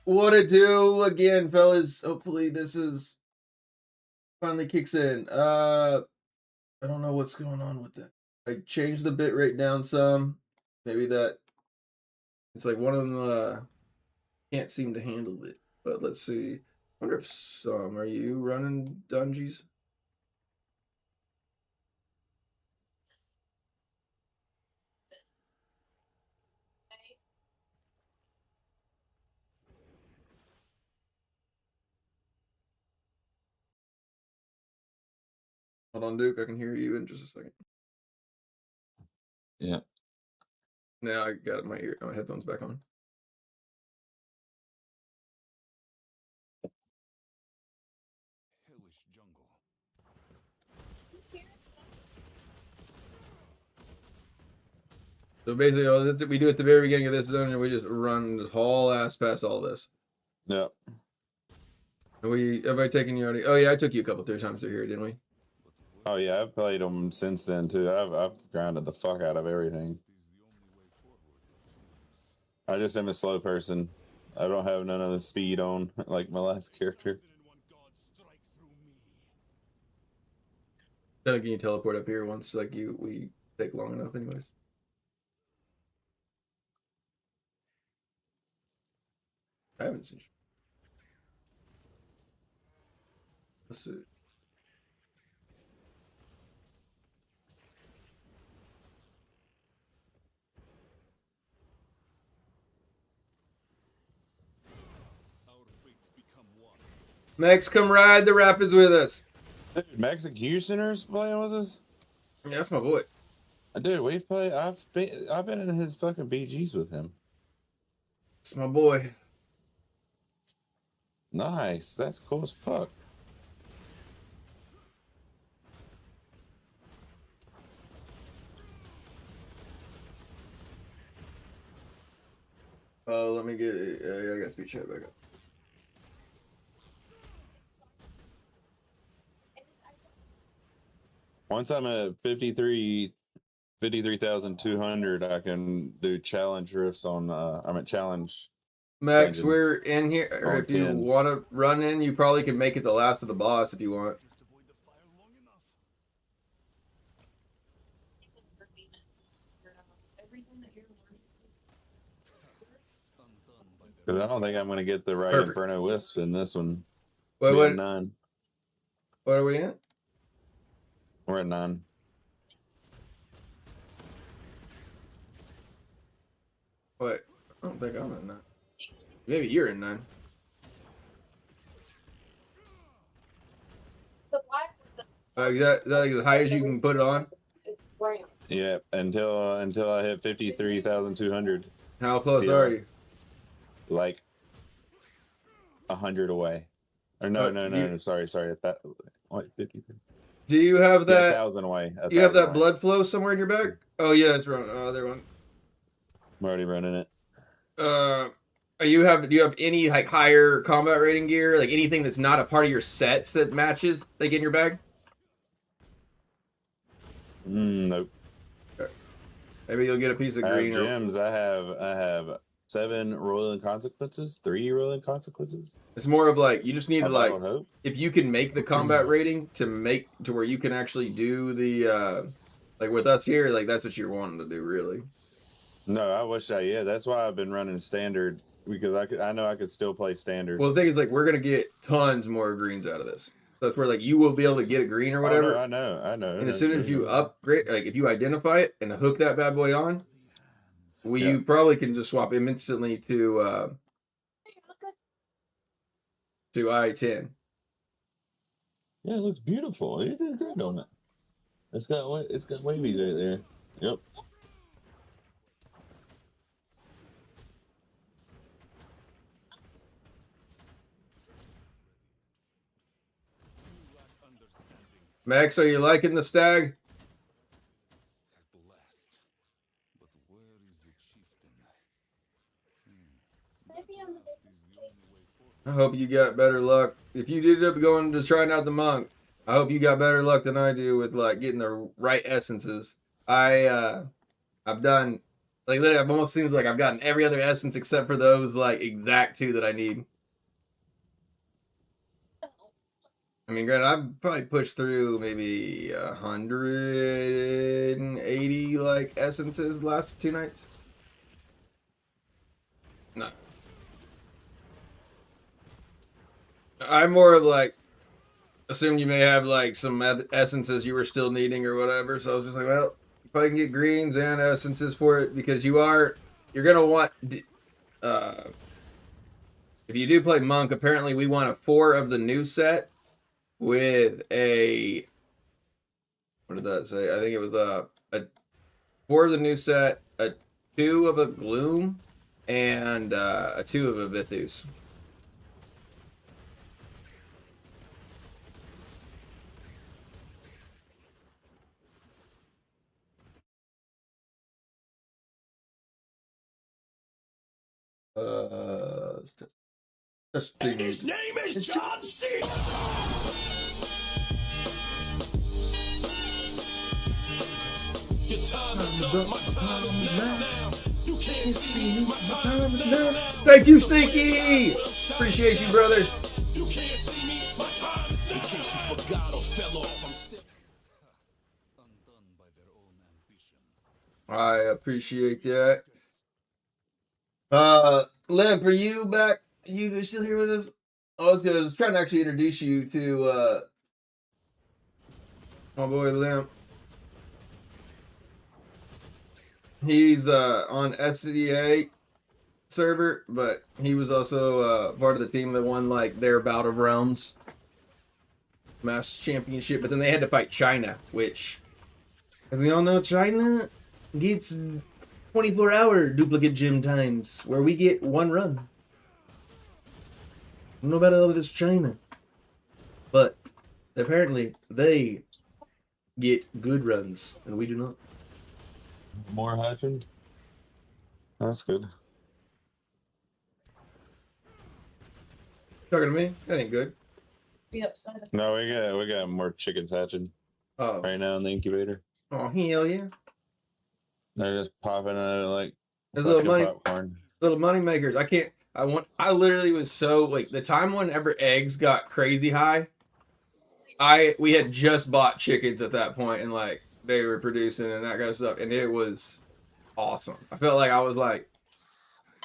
What it do again, fellas? Hopefully this is finally kicks in. I don't know what's going on with that. I changed the bit rate down some. Maybe that it's like one of them can't seem to handle it. But let's see. I wonder if some are you running dungeons? Hold on, Duke. I can hear you in just a second. Yeah. Now I got my headphones back on. So basically, all that's what we do at the very beginning of this dungeon. We just run this whole ass past all this. Yeah. And have I taken you already? Oh yeah, I took you a couple 3 times through here, didn't we? Oh yeah, I've played them since then too. I've grounded the fuck out of everything. I just am a slow person. I don't have none of the speed on like my last character. Then can you teleport up here once we take long enough, anyways? I haven't seen. Let's see. Max, come ride the rapids with us. Dude, Executioner's playing with us. Yeah, that's my boy. Dude, we've played. I've been in his fucking BGs with him. It's my boy. Nice. That's cool as fuck. Oh, let me get. Yeah, I got speed chat back up. Once I'm at 53,200, I can do challenge rifts on. I'm at challenge. Max, dungeons. we're in here. Or if you want to run in, you probably can make it the last of the boss if you want. Because I don't think I'm going to get the right Inferno Wisp in this one. What? 9. What are we at? We're at 9. Wait, I don't think I'm at 9. Maybe you're in 9. Is that like as high as you can put it on? Yeah, until I hit 53,200. How close are you? Like 100 away. Or no, sorry. At that, what, 53? Do you have that? 1,000 away. You have that blood flow somewhere in your back? Oh yeah, it's running. Oh, there one. I'm already running it. Do you have any like higher combat rating gear, like anything that's not a part of your sets that matches like in your bag? Nope. Okay. Maybe you'll get a piece of green. Gems. I have 7 rolling consequences, 3 rolling consequences. It's more of like you just need to like if you can make the combat rating to where you can actually do the like with us here, like that's what you're wanting to do, really. No, I wish that's why I've been running standard, because I know I could still play standard. Well, the thing is, like, we're gonna get tons more greens out of this. That's where like you will be able to get a green or whatever. Oh, no, I know. And as soon as you upgrade, like if you identify it and hook that bad boy on, you probably can just swap him instantly to I-10. Yeah, it looks beautiful. You did great on it. It's got wavies right there. Yep. Max, are you liking the stag? I hope you got better luck. If you did up going to trying out the monk, I hope you got better luck than I do with like getting the right essences. I've done Like literally, it almost seems like I've gotten every other essence except for those like exact 2 that I need. I mean, granted, I've probably pushed through maybe 180 like essences the last 2 nights. No, I'm more of like assumed you may have like some essences you were still needing or whatever. So I was just like, well, if I can get greens and essences for it, because you're gonna want. If you do play monk, apparently we want a 4 of the new set with a. What did that say? I think it was a 4 of the new set, a 2 of a gloom, and a 2 of a Vithus. And his name is John C. Your time is up, my time is now. You can't see me, my time is now. Thank you, Stinky! Appreciate you, brother. You can't see me, my time is now. In case you forgot or fell off, I'm still undone by their own ambition. I appreciate that. Limp, are you back? You still here with us? I was trying to actually introduce you to my boy Limp. He's on SCDA server, but he was also part of the team that won like their Bout of Realms Master Championship. But then they had to fight China, which, as we all know, China gets 24-hour duplicate gym times, where we get 1 run. Nobody over this China, but apparently they get good runs, and we do not. More hatching. That's good. Talking to me? That ain't good. Be upset if No, we got more chickens hatching Oh, right now in the incubator. oh, hell yeah! They're just popping out like There's little fucking money, popcorn. little money makers. I literally was so like the time whenever eggs got crazy high. We had just bought chickens at that point, and like they were producing and that kind of stuff, and it was awesome. I felt like I was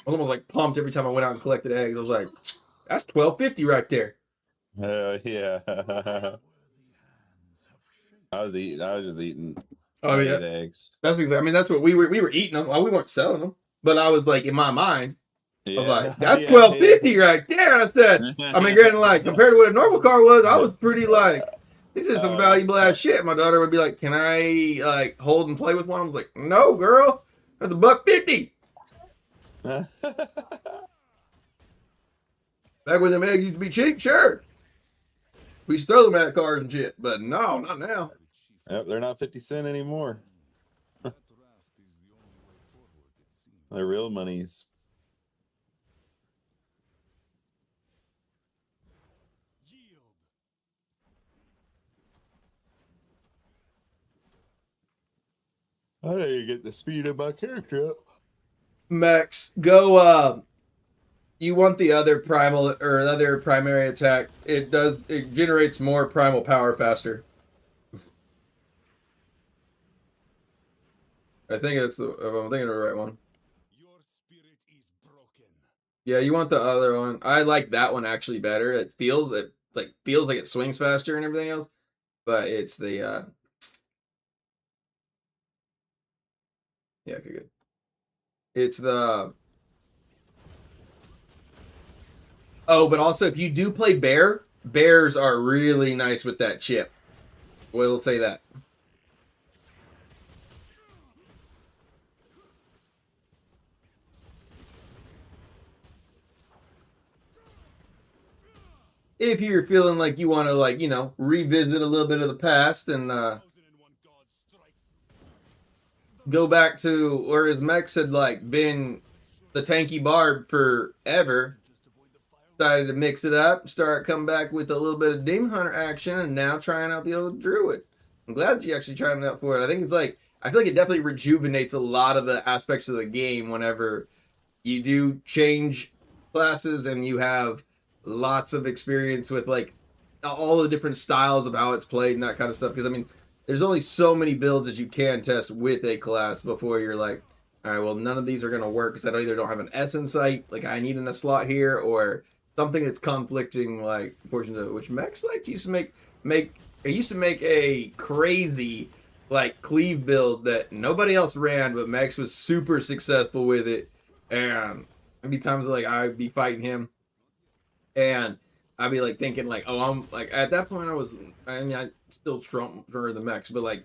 almost like pumped every time I went out and collected eggs. I was like, that's $12.50 right there. Hell yeah. I was just eating. Oh yeah, eggs. that's exactly. I mean, that's what we were eating them. We weren't selling them, but I was like in my mind, I was like, that's $12.50 right there. I said, I mean, granted, like compared to what a normal car was, I was pretty like, this is some valuable ass shit. My daughter would be like, can I like hold and play with one? I was like, no, girl, that's $1.50. Back when them eggs used to be cheap, sure. We used to throw them at cars and shit, but no, not now. Yep, they're not 50 cents anymore. They're real monies. I need to get the speed of my character up. Max, go. You want the other primal or other primary attack? It generates more primal power faster. I think if I'm thinking of the right one. Your spirit is broken. Yeah, you want the other one. I like that one actually better. It feels like it swings faster and everything else, but it's the yeah, okay, good. It's the but also if you do play bears are really nice with that chip. We'll say that. If you're feeling like you want to, like, you know, revisit a little bit of the past and go back to where his mechs had like been the tanky barb forever, decided to mix it up, start coming back with a little bit of Demon Hunter action, and now trying out the old Druid. I'm glad that you actually tried it out for it. I think it's like I feel like it definitely rejuvenates a lot of the aspects of the game whenever you do change classes and you have lots of experience with like all the different styles of how it's played and that kind of stuff. Because I mean, there's only so many builds that you can test with a class before you're like, all right, well, none of these are gonna work because I either don't have an S in sight, like I need in a slot here, or something that's conflicting like portions of it. Which mechs like used to make it used to make a crazy like cleave build that nobody else ran, but Max was super successful with it. And there'd be times like I'd be fighting him, and I'd be like thinking like, oh, I'm like at that point I mean I still stronger than Max, but like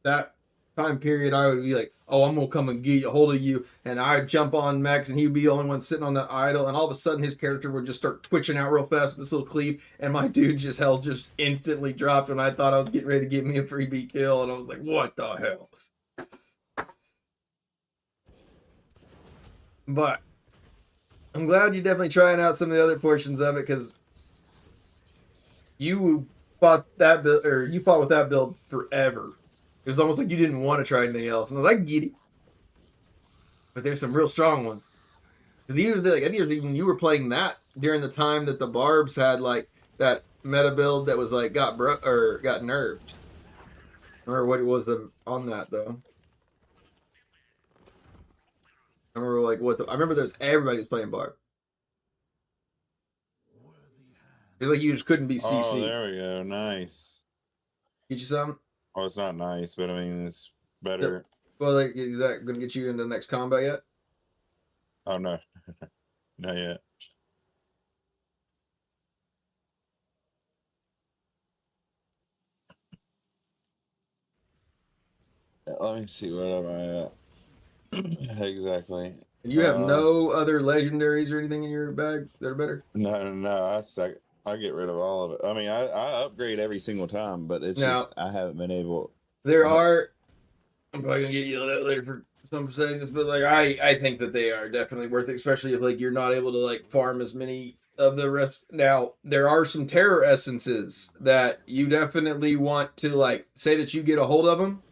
that time period I would be like, oh, I'm gonna come and get a hold of you, and I'd jump on Max, and he'd be the only one sitting on that idol, and all of a sudden his character would just start twitching out real fast with this little cleave, and my dude just instantly dropped, and I thought I was getting ready to get me a free beat kill, and I was like, what the hell? But I'm glad you're definitely trying out some of the other portions of it, because you fought that build, or you fought with that build forever. It was almost like you didn't want to try anything else. And I was like, I get it. But there's some real strong ones. Because he was like, I think it was even you were playing that during the time that the Barbs had like that meta build that was like got nerfed. Or what it was on that though. I remember like I remember there's everybody was playing Barb. It's like you just couldn't be CC. Oh, there we go. Nice. Get you some? Oh, it's not nice, but I mean, it's better. Well, like, is that going to get you into the next combat yet? Oh, no. Not yet. Let me see, what am I at? Exactly. And you have no other legendaries or anything in your bag that are better? No. I get rid of all of it. I mean, I upgrade every single time, but it's just I haven't been able. There are. I'm probably gonna get yelled at later for some saying this, but like I think that they are definitely worth it, especially if like you're not able to like farm as many of the rest. Now there are some terror essences that you definitely want to like say that you get a hold of them.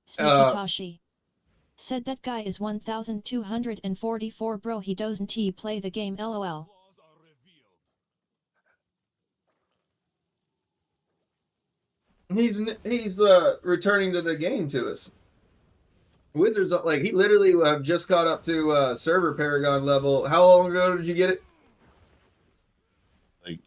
Sneaky said that guy is 1244 bro, he doesn't play the game lol. He's returning to the game to us. Wizards like he literally have just caught up to server Paragon level. How long ago did you get it? Like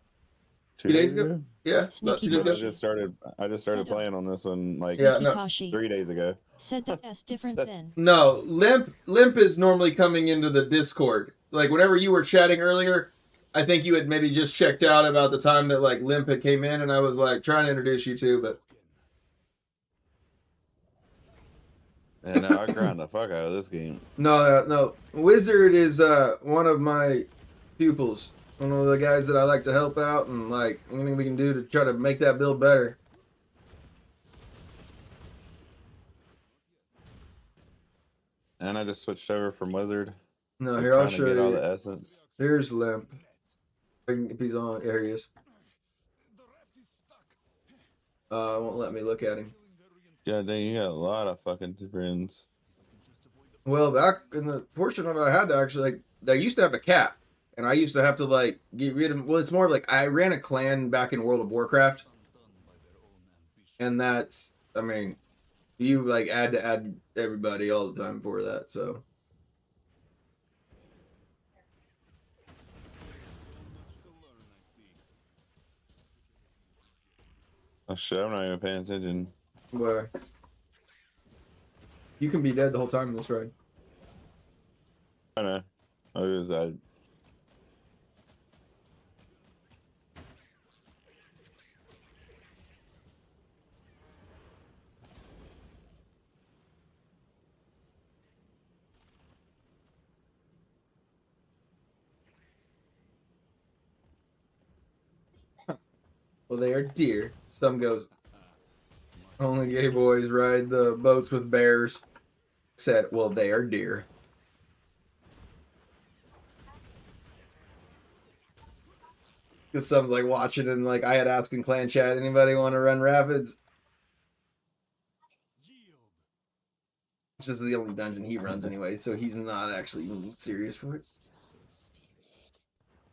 2 days ago? Yeah, about 2 days ago. I just started playing on this one like 3 days ago. Said that that's different then. No, Limp is normally coming into the Discord. Like whenever you were chatting earlier, I think you had maybe just checked out about the time that like Limp had came in, and I was like trying to introduce you to, but and now I grind the fuck out of this game. No. Wizard is one of my pupils. One of the guys that I like to help out, and like anything we can do to try to make that build better. And I just switched over from Wizard. No, here I'll show you. All the essence. Here's Limp. If he's on, there he is. Won't let me look at him. Yeah, dang, you got a lot of fucking friends. Well, back in the portion of it, I had to actually like. I used to have a cap, and I used to have to like get rid of. Well, it's more like I ran a clan back in World of Warcraft, and that's. I mean, you like had to add everybody all the time for that, so. Oh shit, I'm not even paying attention. Where? You can be dead the whole time in this ride. I know. I just died. Well, they are deer. Some goes, only gay boys ride the boats with bears. Said, well, they are deer. Because some's like watching and like I had asked in clan chat, anybody want to run rapids? which is the only dungeon he runs anyway, so he's not actually even serious for it.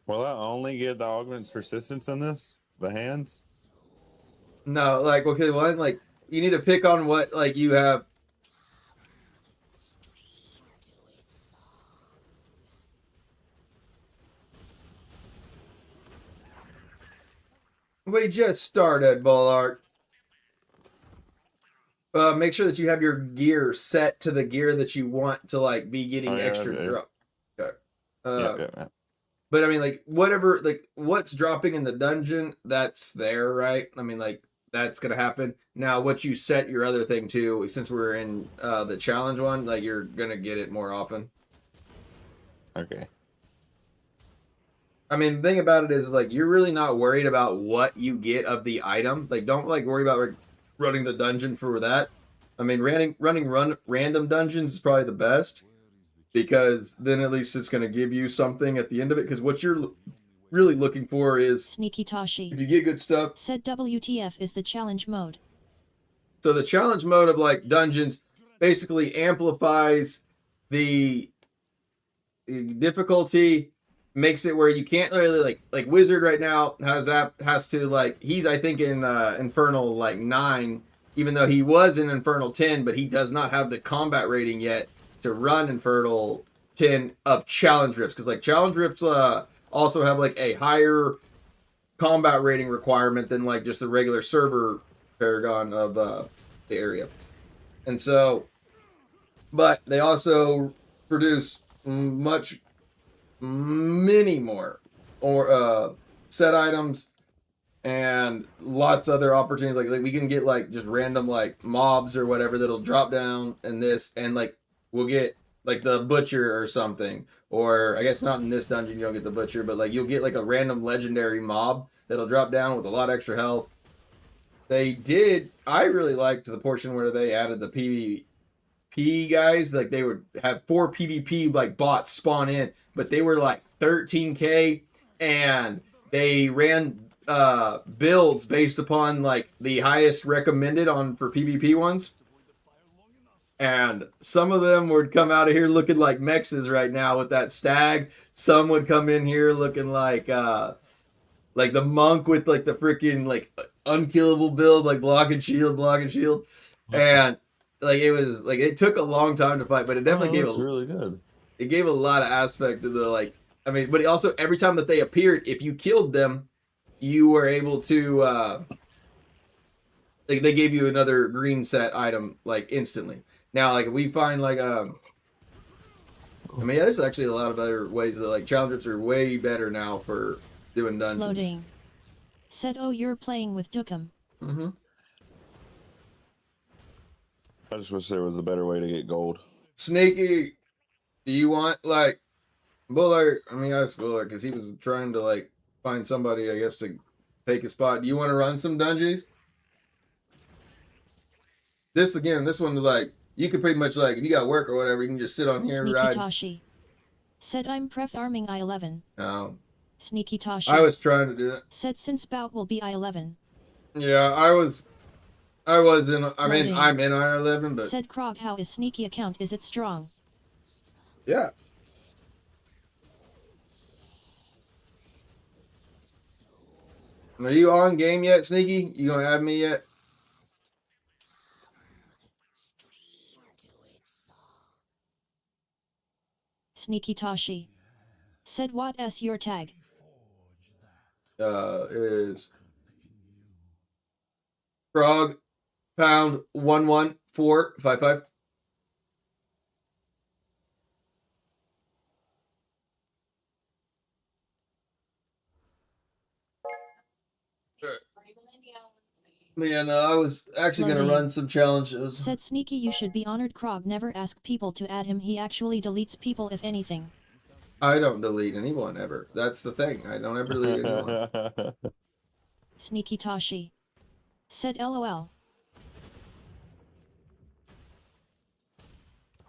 Will I only get the augments persistence in this? The hands? No, like, okay, one, like, you need to pick on what, like, you have. We just started, Bullard. Make sure that you have your gear set to the gear that you want to, like, be getting extra drop. Okay. Yeah. But I mean, like, whatever, like, what's dropping in the dungeon, that's there, right? I mean, like, that's gonna happen. Now, what you set your other thing to, since we're in the challenge one, like, you're gonna get it more often. Okay. I mean, the thing about it is, like, you're really not worried about what you get of the item. Like, don't, like, worry about, like, running the dungeon for that. I mean, running random dungeons is probably the best, because then at least it's going to give you something at the end of it, because what you're really looking for is, Sneaky Toshi. if you get good stuff. Said WTF is the challenge mode. So the challenge mode of, like, dungeons basically amplifies the difficulty, makes it where you can't really, like Wizard right now has to, like, he's, I think, in Infernal, like, 9, even though he was in Infernal 10, but he does not have the combat rating yet to run Infernal 10 of challenge rifts, because, like, challenge rifts also have, like, a higher combat rating requirement than, like, just the regular server paragon of the area. And so, but they also produce many more or set items and lots of other opportunities. Like we can get, like, just random, like, mobs or whatever that'll drop down in this, and, like, we'll get, like, the butcher or something, or I guess not in this dungeon you don't get the butcher, but, like, you'll get, like, a random legendary mob that'll drop down with a lot extra health. I really liked the portion where they added the PvP guys. Like, they would have 4 PvP, like, bots spawn in, but they were, like, 13k, and they ran builds based upon, like, the highest recommended for PvP ones. And some of them would come out of here looking like mexes right now with that stag. Some would come in here looking like the monk with, like, the freaking, like, unkillable build, like, block and shield. And, like, it was, like, it took a long time to fight, but it definitely really good. It gave a lot of aspect to the, like, I mean, but also every time that they appeared, if you killed them, you were able to like, they gave you another green set item, like, instantly. Now, like, if we find, like, I mean, yeah, there's actually a lot of other ways that, like, challengers are way better now for doing dungeons. Loading. Said, oh, you're playing with Dookum. Mm-hmm. I just wish there was a better way to get gold. Sneaky, do you want, like, Bullard? I mean, I asked Bullard because he was trying to, like, find somebody, I guess, to take his spot. Do you want to run some dungeons? This one, like, you could pretty much, like, if you got work or whatever, you can just sit on here and Sneaky ride. Toshi. Said, I'm pref-arming I-11. No. Sneaky Toshi. I was trying to do that. Said, since bout will be I-11. Yeah, I'm in I-11, but... Said Krog, how is Sneaky account? Is it strong? Yeah. Are you on game yet, Sneaky? You gonna add me yet? Sneaky Toshi. Said, what is your tag? Is Frog pound 11455. Yeah, no, I was actually going to run some challenges. Said Sneaky, you should be honored. Krog never ask people to add him. He actually deletes people if anything. I don't delete anyone ever. That's the thing. I don't ever delete anyone. Sneaky Toshi. Said LOL.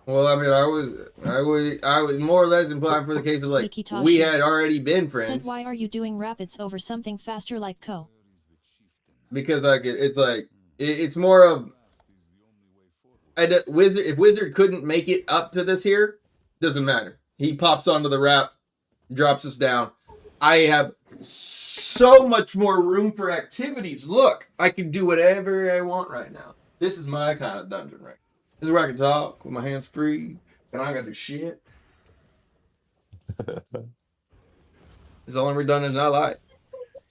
Well, I mean, I was more or less implying for the case of, like, we had already been friends. Said, why are you doing rapids over something faster like Co? Because it's like, it's more of, Wizard, if Wizard couldn't make it up to this here, doesn't matter. He pops onto the wrap, drops us down. I have so much more room for activities. Look, I can do whatever I want right now. This is my kind of dungeon, right? This is where I can talk with my hands free, and I gotta do shit. It's the only redundant I like.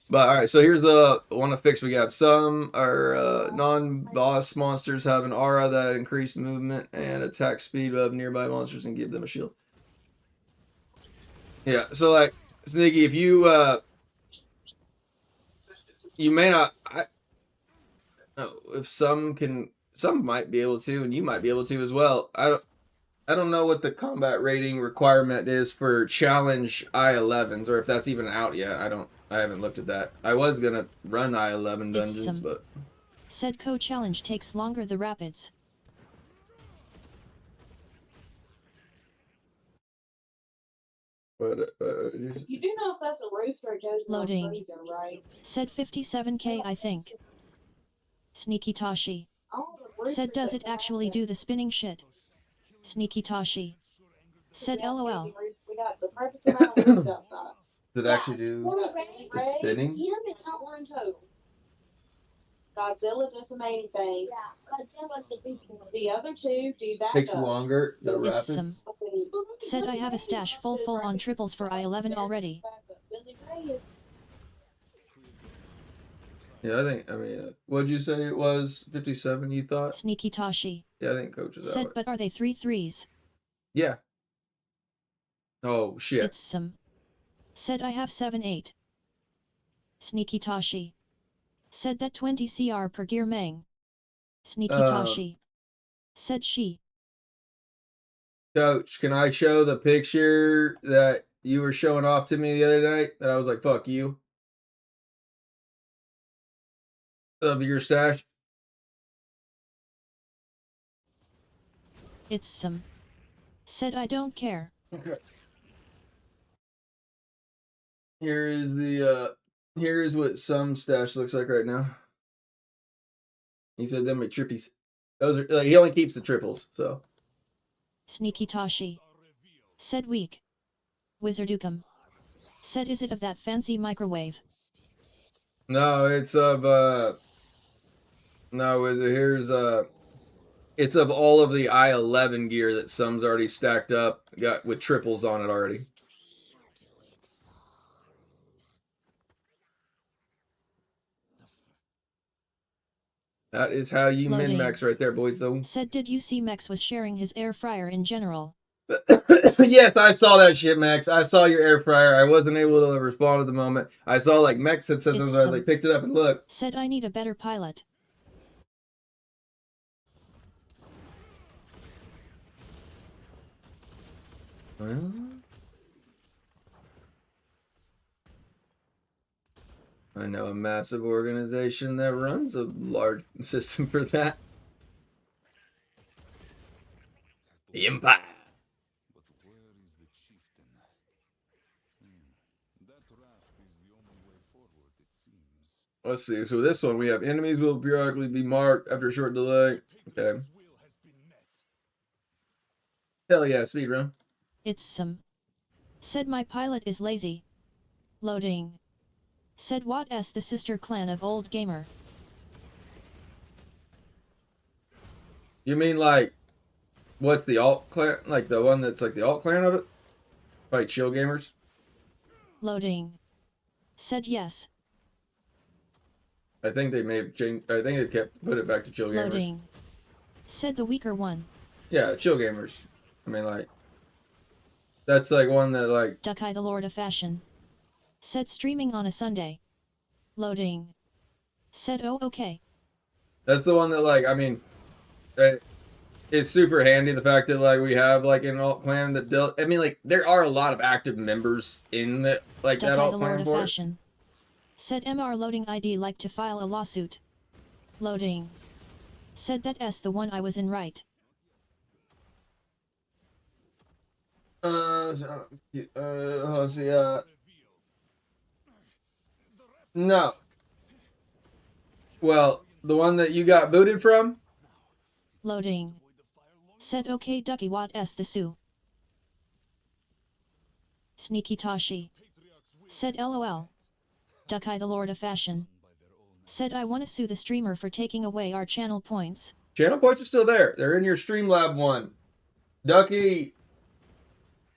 But all right, so here's the one to fix. We got some are non-boss monsters have an aura that increase movement and attack speed of nearby monsters and give them a shield. Yeah, so like Sneaky, if you you may not. I know if some might be able to, and you might be able to as well. I don't know what the combat rating requirement is for challenge I11s, or if that's even out yet. I haven't looked at that. I was gonna run I11 dungeons, but said co-challenge takes longer the rapids. But you do know if that's a rooster or goes Loading. on freezer, right? Said 57k I think. Sneaky Tashi. Said does it actually do the spinning shit? Sneaky Tashi. Said LOL. We got the perfect amount of roofs outside. does it actually do the spinning? You look at top one total. Godzilla does the main thing. Yeah, Godzilla's a big one. The other two do that. Takes longer. The It's rapids. some. Said I have a stash full on triples for I11 already. Billy Ray is Yeah, I mean, what'd you say it was? 57, you thought? Sneaky Tashi. Yeah, I think Coach is that Said way. but are they 3 3s? Yeah. Oh, shit. It's some. Said I have 7 8. Sneaky Tashi. Said that 20 CR per gear Meng. Sneaky Tashi. Said she. Coach, can I show the picture that you were showing off to me the other night? That I was like, fuck you. Of your stash? It's some. Said I don't care. Okay. Here is what some stash looks like right now. He said them are trippies. Those are like, he only keeps the triples, so. Sneaky Tashi. Said weak. Wizardukum. Said is it of that fancy microwave? No, it's of no, it's of all of the I11 gear that some's already stacked up, got with triples on it already. That is how you Loading. min-max right there, boys. So. Said did you see Mex was sharing his air fryer in general? Yes, I saw that shit, Max. I saw your air fryer. I wasn't able to respond at the moment. I saw like Mex had said something. I like picked it up and looked. Said I need a better pilot. Well, I know a massive organization that runs a large system for that. The Empire. But where is the chieftain? That raft is the only way forward, it seems. Let's see. So this one, we have enemies will periodically be marked after a short delay. Okay. Will has been met. Hell yeah, speedrun. It's some. Said my pilot is lazy. Loading. Said what s the sister clan of old gamer. You mean like, what's the alt clan? Like the one that's like the alt clan of it? Like Chill Gamers? Loading. Said yes. I think they may have changed. I think they put it back to Chill Gamers. Loading. Said the weaker one. Yeah, Chill Gamers. I mean, like, that's like one that like. Duck-Eye the Lord of Fashion. Said streaming on a Sunday. Loading. Said oh okay. That's the one that like. I mean, it's super handy the fact that like we have like an alt clan that I mean, like there are a lot of active members in the like that Duck-Eye alt the clan Lord of for it. Fashion. Said MR loading ID like to file a lawsuit. Loading. Said that s the one I was in right. Let's see. No. Well, the one that you got booted from. Loading. Said okay Ducky what s the Sue. Sneaky Toshi. Said lol. Ducky the Lord of Fashion. Said I wanna sue the streamer for taking away our channel points. Channel points are still there. They're in your Streamlab one. Ducky,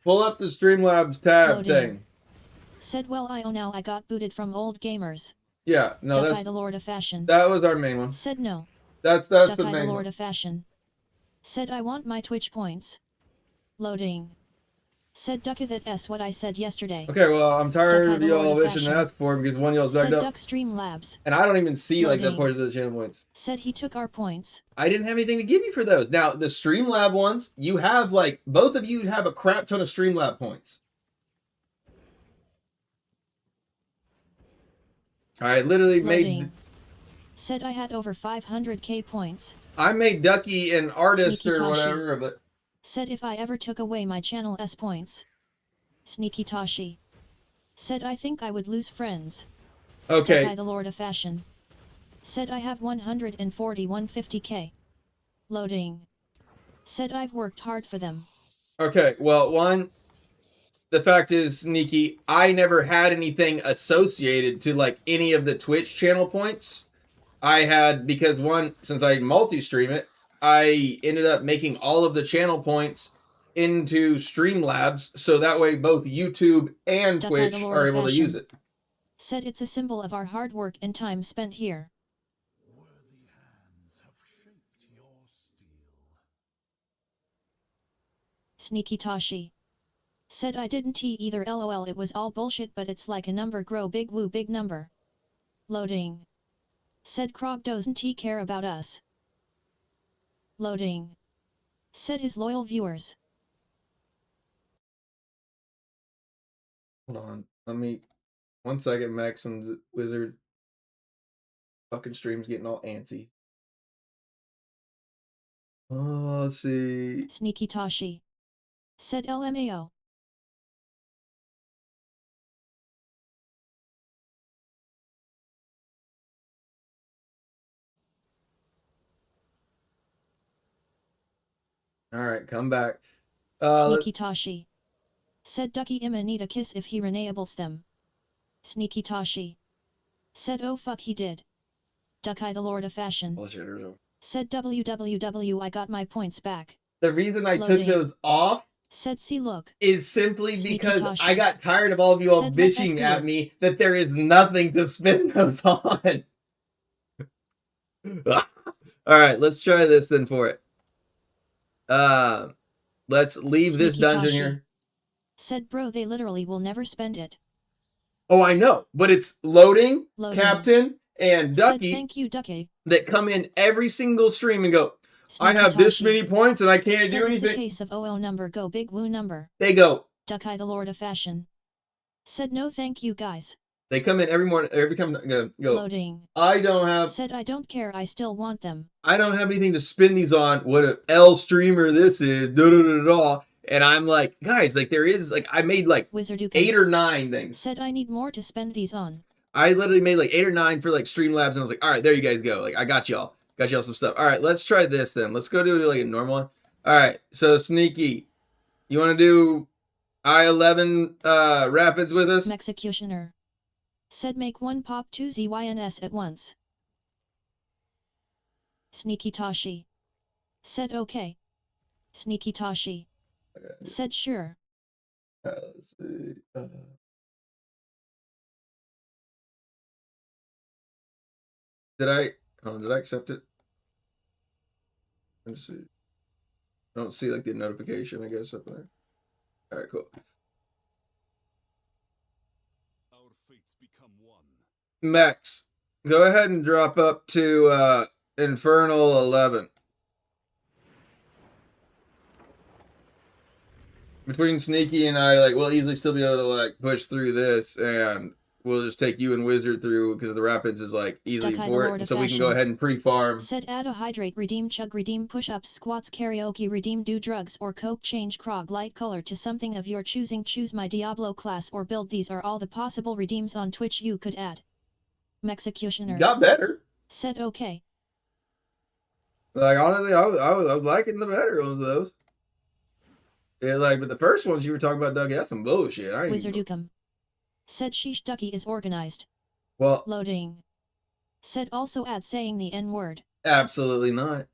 pull up the Streamlabs tab Loading. thing. Said well now I got booted from old gamers. Yeah, no, Ducky that's the Lord of Fashion. that was our main one. Said no. That's Ducky the the main Lord one. of Fashion. Said I want my Twitch points. Loading. Said Ducky that s what I said yesterday. Okay, well, I'm tired Ducky of the y'all Lord of bitching and Fashion. asking for it because one y'all's backed Said up. Duck Stream Labs. And I don't even see like that Loading. portion of the channel points. Said he took our points. I didn't have anything to give you for those. Now, the Streamlab ones, you have like, both of you have a crap ton of Streamlab points. I literally Loading. made... Said I had over 500k points. I made Ducky an artist Sneaky or Toshi. whatever, but... Said if I ever took away my channel S points. Sneaky Toshi. Said I think I would lose friends. Okay. Ducky the Lord of Fashion. Said I have 150k. Loading. Said I've worked hard for them. Okay, well, one, the fact is, Sneaky, I never had anything associated to, like, any of the Twitch channel points. I had, because one, since I multi-stream it, I ended up making all of the channel points into Streamlabs, so that way both YouTube and Ducky Twitch the Lord are of able to Fashion. use it. Said it's a symbol of our hard work and time spent here. Worthy hands have shaped your steel. Sneaky Toshi. Said I didn't either lol it was all bullshit but it's like a number grow big woo big number. Loading. Said Krog doesn't care about us. Loading. Said his loyal viewers. Hold on, let me, 1 second, Max and the Wizard. Fucking stream's getting all antsy. Oh, let's see. Sneaky Toshi. Said LMAO. Alright, come back. Sneaky Toshi. Said Ducky Imma need a kiss if he renewables them. Sneaky Toshi. Said oh fuck he did. Ducky the Lord of Fashion. Said www I got my points back. The reason I Loading. took those off Said see look. is simply Sneaky because Toshi. I got tired of all of you all Said let us bitching do at it. me that there is nothing to spin those on. Alright, let's try this then for it. Let's leave this Sneaky dungeon Toshi. here. Said bro they literally will never spend it. Oh, I know, but it's loading, Loading. Captain, and Said Ducky thank you Ducky. that come in every single stream and go, I Sneaky have this Toshi. many points and I can't Said do it's a anything. case of OL number go big woo number. They go, Ducky the Lord of Fashion. Said no thank you guys. they come in every morning, every come go. Loading. I don't have Said I don't care I still want them. I don't have anything to spin these on. What a L streamer this is. Da da da da. And I'm like, guys, like there is like I made like Wizarduka. 8 or 9 things. Said I need more to spend these on. I literally made like 8 or 9 for like Streamlabs, and I was like, all right, there you guys go. Like I got y'all some stuff. All right, let's try this then. Let's go do like a normal one. All right, so Sneaky, you want to do I-11 Rapids with us? Executioner. Said make one pop 2 ZYNS at once. Sneaky Toshi. Said okay. Sneaky Toshi. Said sure. Let's see. Did I accept it? Let's see. I don't see like the notification, I guess, up there. All right, cool. Our fates become one. Max, go ahead and drop up to Infernal 11. Between Sneaky and I, like, we'll easily still be able to, like, push through this, and we'll just take you and Wizard through, because the Rapids is, like, easily Ducky, for the it, Lord of so we can go Fashion. ahead and pre-farm. Said add a hydrate redeem chug redeem push-ups squats karaoke redeem do drugs or coke change Krog light color to something of your choosing choose my Diablo class or build these are all the possible redeems on Twitch you could add. Executioner. Got better. Said okay. Like honestly, I was liking the better ones of those. Yeah, like but the first ones you were talking about, Doug, that's some bullshit. I ain't even... Wizardukum. Said sheesh Ducky is organized. Well, Loading. Said also add saying the N-word. absolutely not.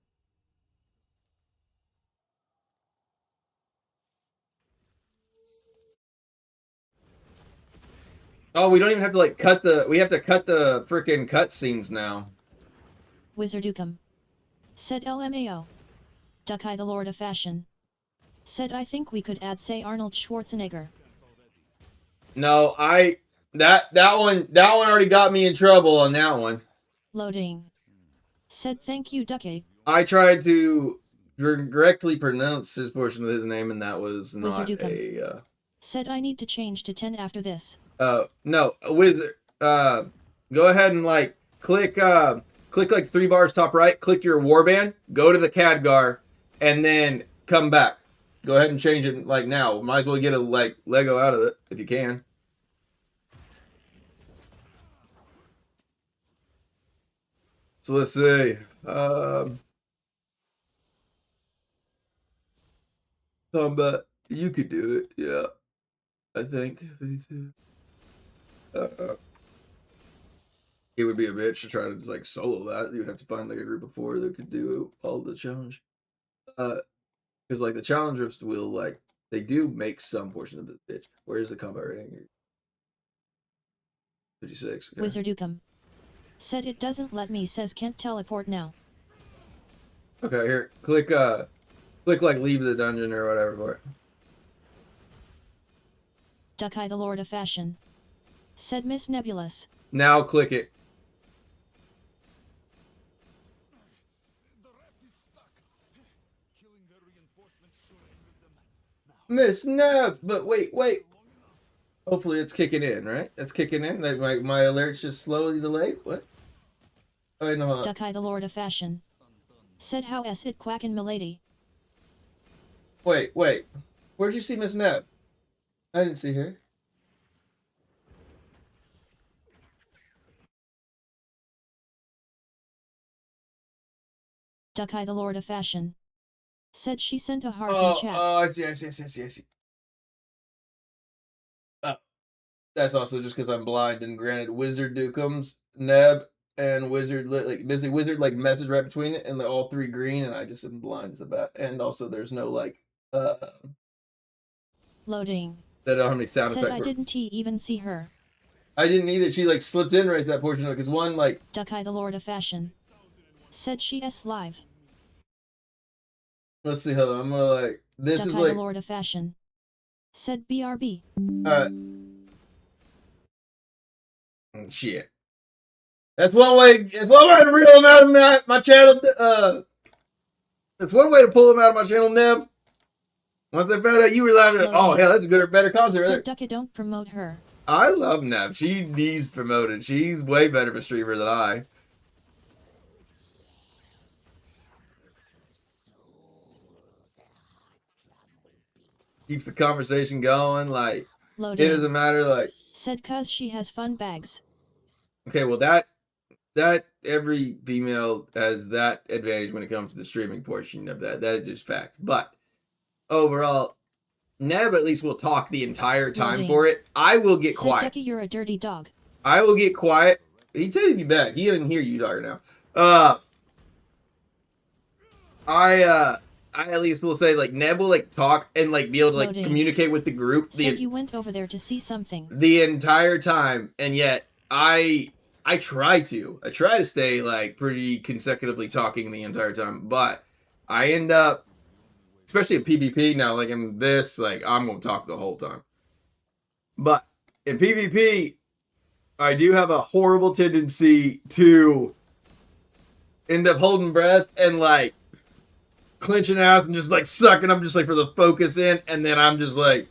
Oh, we don't even have to like cut the. We have to cut the freaking cut scenes now. Wizardukum. Said LMAO. Ducky the Lord of Fashion. Said I think we could add say Arnold Schwarzenegger. No, that one already got me in trouble on that one. Loading. Said thank you Ducky. I tried to correctly pronounce his portion of his name, and that was not a. Said I need to change to 10 after this. No, wizard. Go ahead and like click like 3 bars top right. Click your warband. Go to the Khadgar, and then come back. Go ahead and change it like now. Might as well get a like Lego out of it if you can. So let's see. Combat. You could do it. Yeah, I think. It would be a bitch to try to just like solo that. You would have to find like a group of 4 that could do all the challenge. Because like the challengers will like they do make some portion of the bitch. Where's the combat rating here? 56. Okay. Wizardukum. Said it doesn't let me says can't teleport now. Okay, here. Click like leave the dungeon or whatever for it. Ducky the Lord of Fashion. Said Miss Nebulous. Now click it. Miss Neb, but wait. Hopefully it's kicking in, right? It's kicking in. Like my alert's just slowly delayed. What? Oh, wait, no. Ducky the Lord of Fashion. Said how es it quackin' milady. Wait. Where'd you see Miss Neb? I didn't see her. Ducky the Lord of Fashion. Said she sent a heart in chat. Oh, I see. That's also just because I'm blind, and granted, Wizard Dukums, Neb, and Wizard like basically Wizard like message right between it, and they're all 3 green, and I just am blind as a bat. And also, there's no like Loading. That I don't have any sound Said effect. I didn't even see her. I didn't either. She like slipped in right at that portion of it because one like Ducky the Lord of Fashion. Said she s live. Let's see. Hold on. I'm gonna like this Ducky is like the Lord of Fashion. Said BRB. Shit. That's one way. It's one way to reel them out of my channel. That's one way to pull them out of my channel, Neb. Once they found out you were laughing, oh hell, that's a good or better concert. Said Ducky don't promote her. I love Neb. She needs promoted. She's way better of a streamer than I. Keeps the conversation going. Like Loading. It doesn't matter. Like said cause she has fun bags. Okay, well that every female has that advantage when it comes to the streaming portion of that. That is just fact. But overall, Neb at least will talk the entire time Loading. for it. I will get said quiet. Ducky, you're a dirty dog. I will get quiet. He said he'd be back. He didn't hear you talking now. I at least will say like Neb will like talk and like be able to like Loading. communicate with the group Said you went over there to see something. the entire time, and yet I try to stay like pretty consecutively talking the entire time, but I end up, especially in PvP now, like in this, like I'm gonna talk the whole time. But in PvP, I do have a horrible tendency to end up holding breath and like clenching out and just like sucking. I'm just like for the focus in, and then I'm just like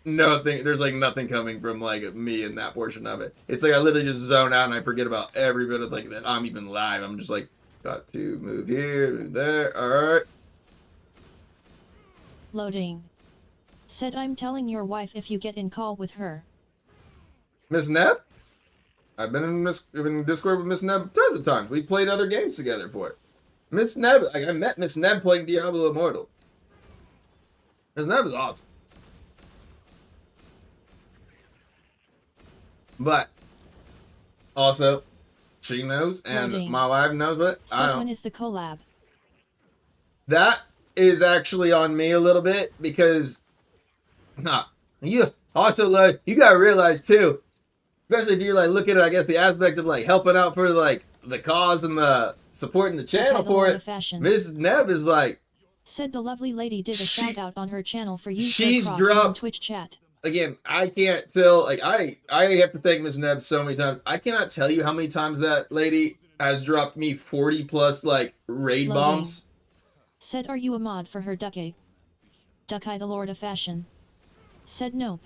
nothing. There's like nothing coming from like me in that portion of it. It's like I literally just zone out and I forget about every bit of like that I'm even live. I'm just like got to move here, move there. All right. Loading. Said I'm telling your wife if you get in call with her. Miss Neb? I've been in Discord with Miss Neb tons of times. We played other games together for it. Miss Neb, like, I met Miss Neb playing Diablo Immortal. Miss Neb is awesome. But also, she knows, and Loading. my wife knows, but I Said don't. when is the collab? That is actually on me a little bit because, you also like you gotta realize too, especially if you're like looking at I guess the aspect of like helping out for like the cause and the supporting the channel the for Lord it. of Fashion. Miss Neb is like Said the lovely lady did a shout out on her channel for you. she's in dropped Twitch chat. again. I can't tell like I have to thank Miss Neb so many times. I cannot tell you how many times that lady has dropped me 40 plus like raid Loading. bombs. Said are you a mod for her Ducky? Ducky the Lord of Fashion. Said nope.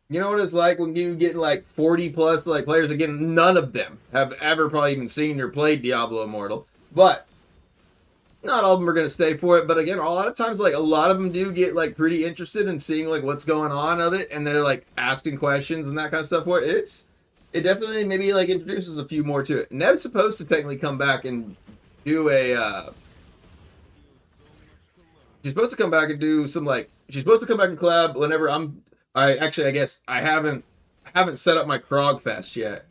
You know what it's like when you get like 40 plus like players. Again, none of them have ever probably even seen or played Diablo Immortal, but not all of them are going to stay for it. But again, a lot of times like a lot of them do get like pretty interested in seeing like what's going on of it, and they're like asking questions and that kind of stuff for it. It definitely maybe like introduces a few more to it. Neb's supposed to technically come back and do a she's supposed to come back and do some like she's supposed to come back and collab whenever I guess I haven't set up my Krog Fest yet.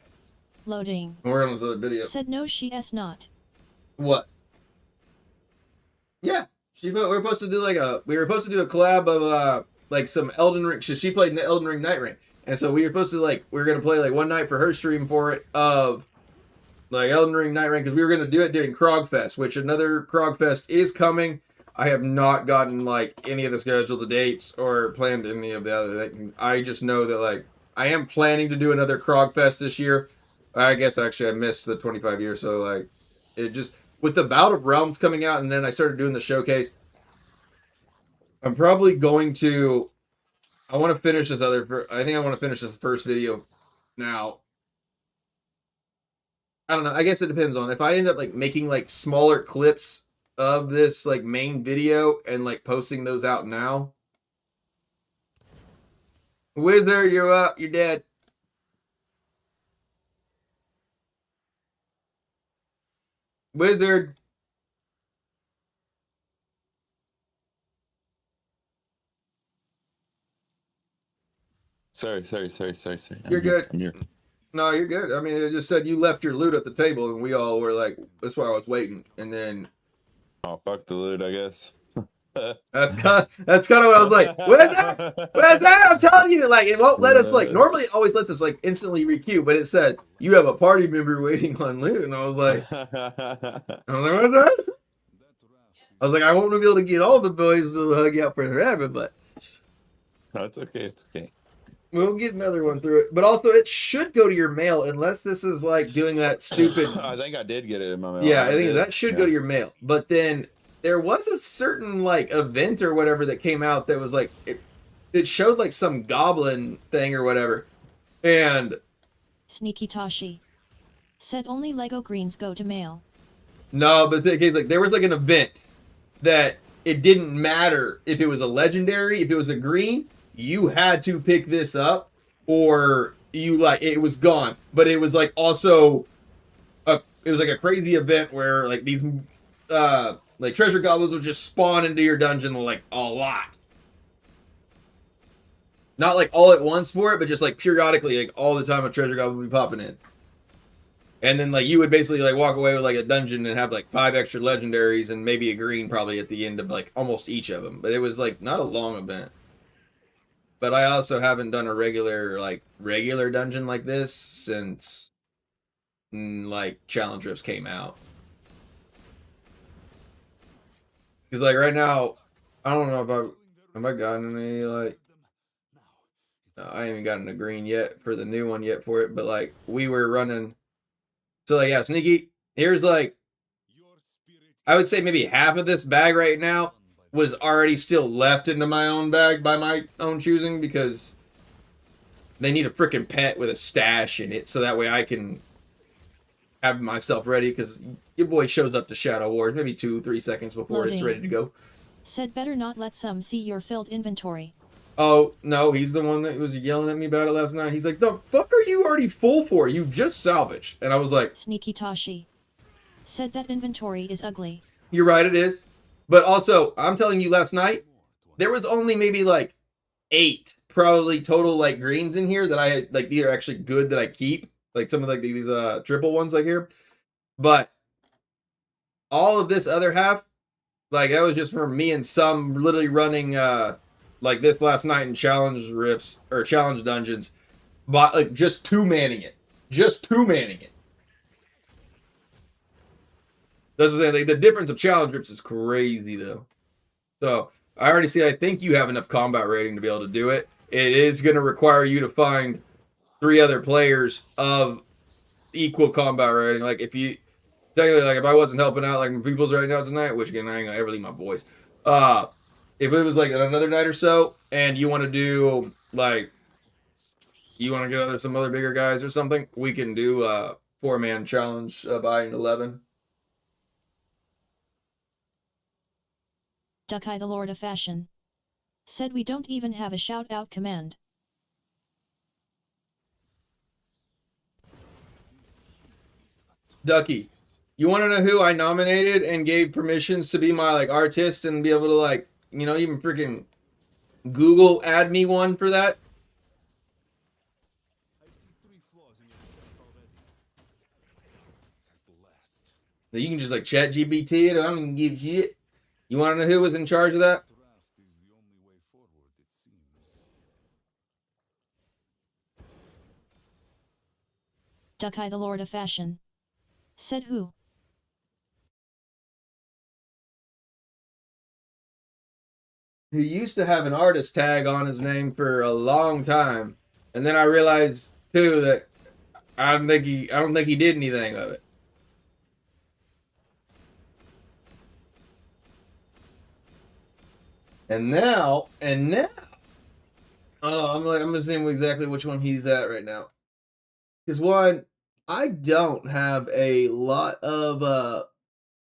Loading. We're on this other video. Said no she's not. What? Yeah. We were supposed to do a collab of like some Elden Ring. She played Elden Ring Nightreign. And so we were supposed to we were gonna play like one night for her stream for it of like Elden Ring Nightreign, because we were gonna do it during Krog Fest, which another Krog Fest is coming. I have not gotten like any of the schedule, the dates, or planned any of the other things. I just know that like I am planning to do another Krog Fest this year. I guess actually I missed the 25 years, so like it just with the Bout of Realms coming out, and then I started doing the showcase. I'm probably going to. I want to finish this I think I want to finish this first video now. I don't know. I guess it depends on if I end up like making like smaller clips of this like main video and like posting those out now. Wizard, you're up. You're dead. Wizard. Sorry. You're good. No, you're good. I mean, it just said you left your loot at the table, and we all were like, that's why I was waiting. And then Oh, fuck the loot, I guess. that's kind of what I was like. Where's that? I'm telling you, like it won't let us like. Normally, it always lets us like instantly requeue, but it said you have a party member waiting on loot, and I was like, what's that? I was like, I won't be able to get all the boys to hug you out forever, but That's okay. It's okay. we'll get another one through it. But also, it should go to your mail unless this is like doing that stupid. I think I did get it in my mail. Yeah, I think that should go to your mail. But then there was a certain like event or whatever that came out that was like it showed like some goblin thing or whatever, and Sneaky Tashi. Said only Lego greens go to mail. no, but like there was like an event that it didn't matter if it was a legendary, if it was a green, you had to pick this up, or you like it was gone. But it was like also it was like a crazy event where like these like treasure goblins would just spawn into your dungeon like a lot. Not like all at once for it, but just like periodically, like all the time a treasure goblin would be popping in. And then like you would basically like walk away with like a dungeon and have like 5 extra legendaries and maybe a green probably at the end of like almost each of them. But it was like not a long event. But I also haven't done a regular dungeon like this since like challenge rifts came out. Because like right now, I don't know if have I gotten any like I haven't gotten a green yet for the new one yet for it, but like we were running. So like yeah, Sneaky, here's like I would say maybe half of this bag right now was already still left into my own bag by my own choosing, because they need a freaking pet with a stash in it so that way I can have myself ready, because your boy shows up to Shadow Wars maybe 2-3 seconds before it's ready to go. Said better not let some see your filled inventory. Oh, no, he's the one that was yelling at me about it last night. He's like, the fuck are you already full for? You just salvaged. And I was like, Sneaky Tashi. Said that inventory is ugly. You're right, it is. But also, I'm telling you, last night there was only maybe like 8 probably total like greens in here that I had, like, these are actually good that I keep, like some of like these triple ones like here. But all of this other half, like, that was just for me and some literally running like this last night in challenge rifts or challenge dungeons, but like just 2-manning it. Just 2-manning it. That's the thing. Like, the difference of challenge rifts is crazy though. So I already see, I think you have enough combat rating to be able to do it. It is going to require you to find 3 other players of equal combat rating. Like, if you technically, like, if I wasn't helping out like my people's right now tonight, which again I ain't gonna ever leave my voice. If it was like another night or so, and you want to do like, you want to get some other bigger guys or something, we can do 4-man challenge by 11. Duckeye the Lord of Fashion. Said we don't even have a shout-out command. Ducky, you want to know who I nominated and gave permissions to be my like artist and be able to, like, you know, even freaking Google add me one for that? I see 3 flaws in your stance already. Blast. That you can just like chat GBT it. I don't even give shit. You want to know who was in charge of that? Draft is the only way forward, it seems. Duckeye the Lord of Fashion. Said who? He used to have an artist tag on his name for a long time, and then I realized too that I don't think he did anything of it. And now, I'm gonna see exactly which one he's at right now. Because one, I don't have a lot of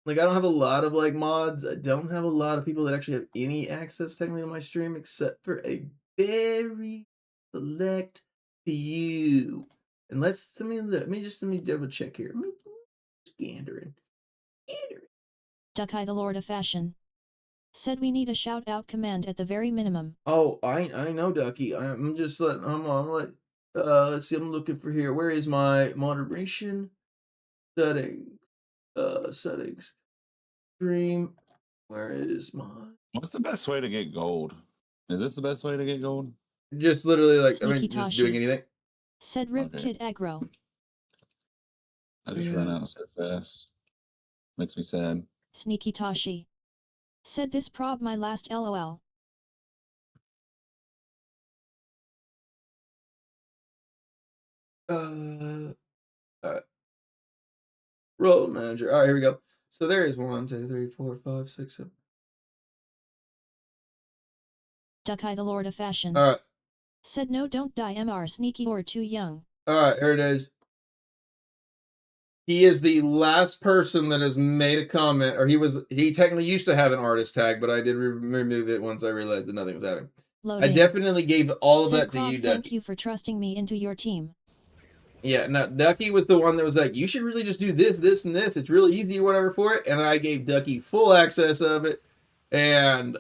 like, I don't have a lot of like mods. I don't have a lot of people that actually have any access technically to my stream, except for a very select few. And let me double check here. Scandering. Duckeye the Lord of Fashion. Said we need a shout-out command at the very minimum. Oh, I know, Ducky. I'm just letting. Let's see. I'm looking for here. Where is my moderation settings? Settings. Stream. Where is my? What's the best way to get gold? Is this the best way to get gold? Just literally like, Sneaky just doing Tashi. anything. Said Rip Okay. Kid Aggro. I just ran out so fast. Makes me sad. Sneaky Tashi. Said this prob my last LOL. Alright. Role manager. Alright, here we go. So there is 1, 2, 3, 4, 5, 6, 7. Duckeye the Lord of Fashion. Alright. Said no, don't die MR sneaky or too young. Alright, here it is. He is the last person that has made a comment, or he technically used to have an artist tag, but I did remove it once I realized that nothing was happening. Loading. I definitely gave all of Said that to you, Prob, Ducky. thank you for trusting me into your team. Yeah, no, Ducky was the one that was like, you should really just do this, this, and this. It's really easy or whatever for it. And I gave Ducky full access of it. And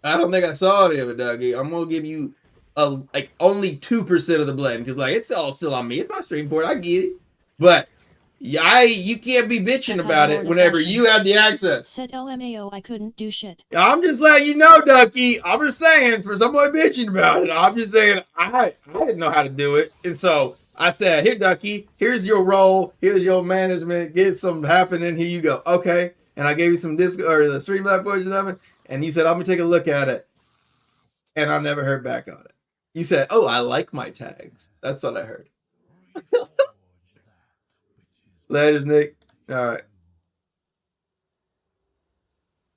I don't think I saw any of it, Ducky. I'm going to give you like only 2% of the blame. Because like, it's all still on me. It's my stream board. I get it. But yeah, you can't be bitching Duckeye about it Lord of whenever Fashion. you have the access. Said LMAO I couldn't do shit. I'm just letting you know, Ducky. I'm just saying, for someone bitching about it, I'm just saying I didn't know how to do it. And so I said, here, Ducky, here's your role. Here's your management. Get some happening. Here you go. Okay. And I gave you some disc or the Streamlabs footage of it. And you said, I'm going to take a look at it. And I never heard back on it. You said, oh, I like my tags. That's what I heard. Later, Nick. All right.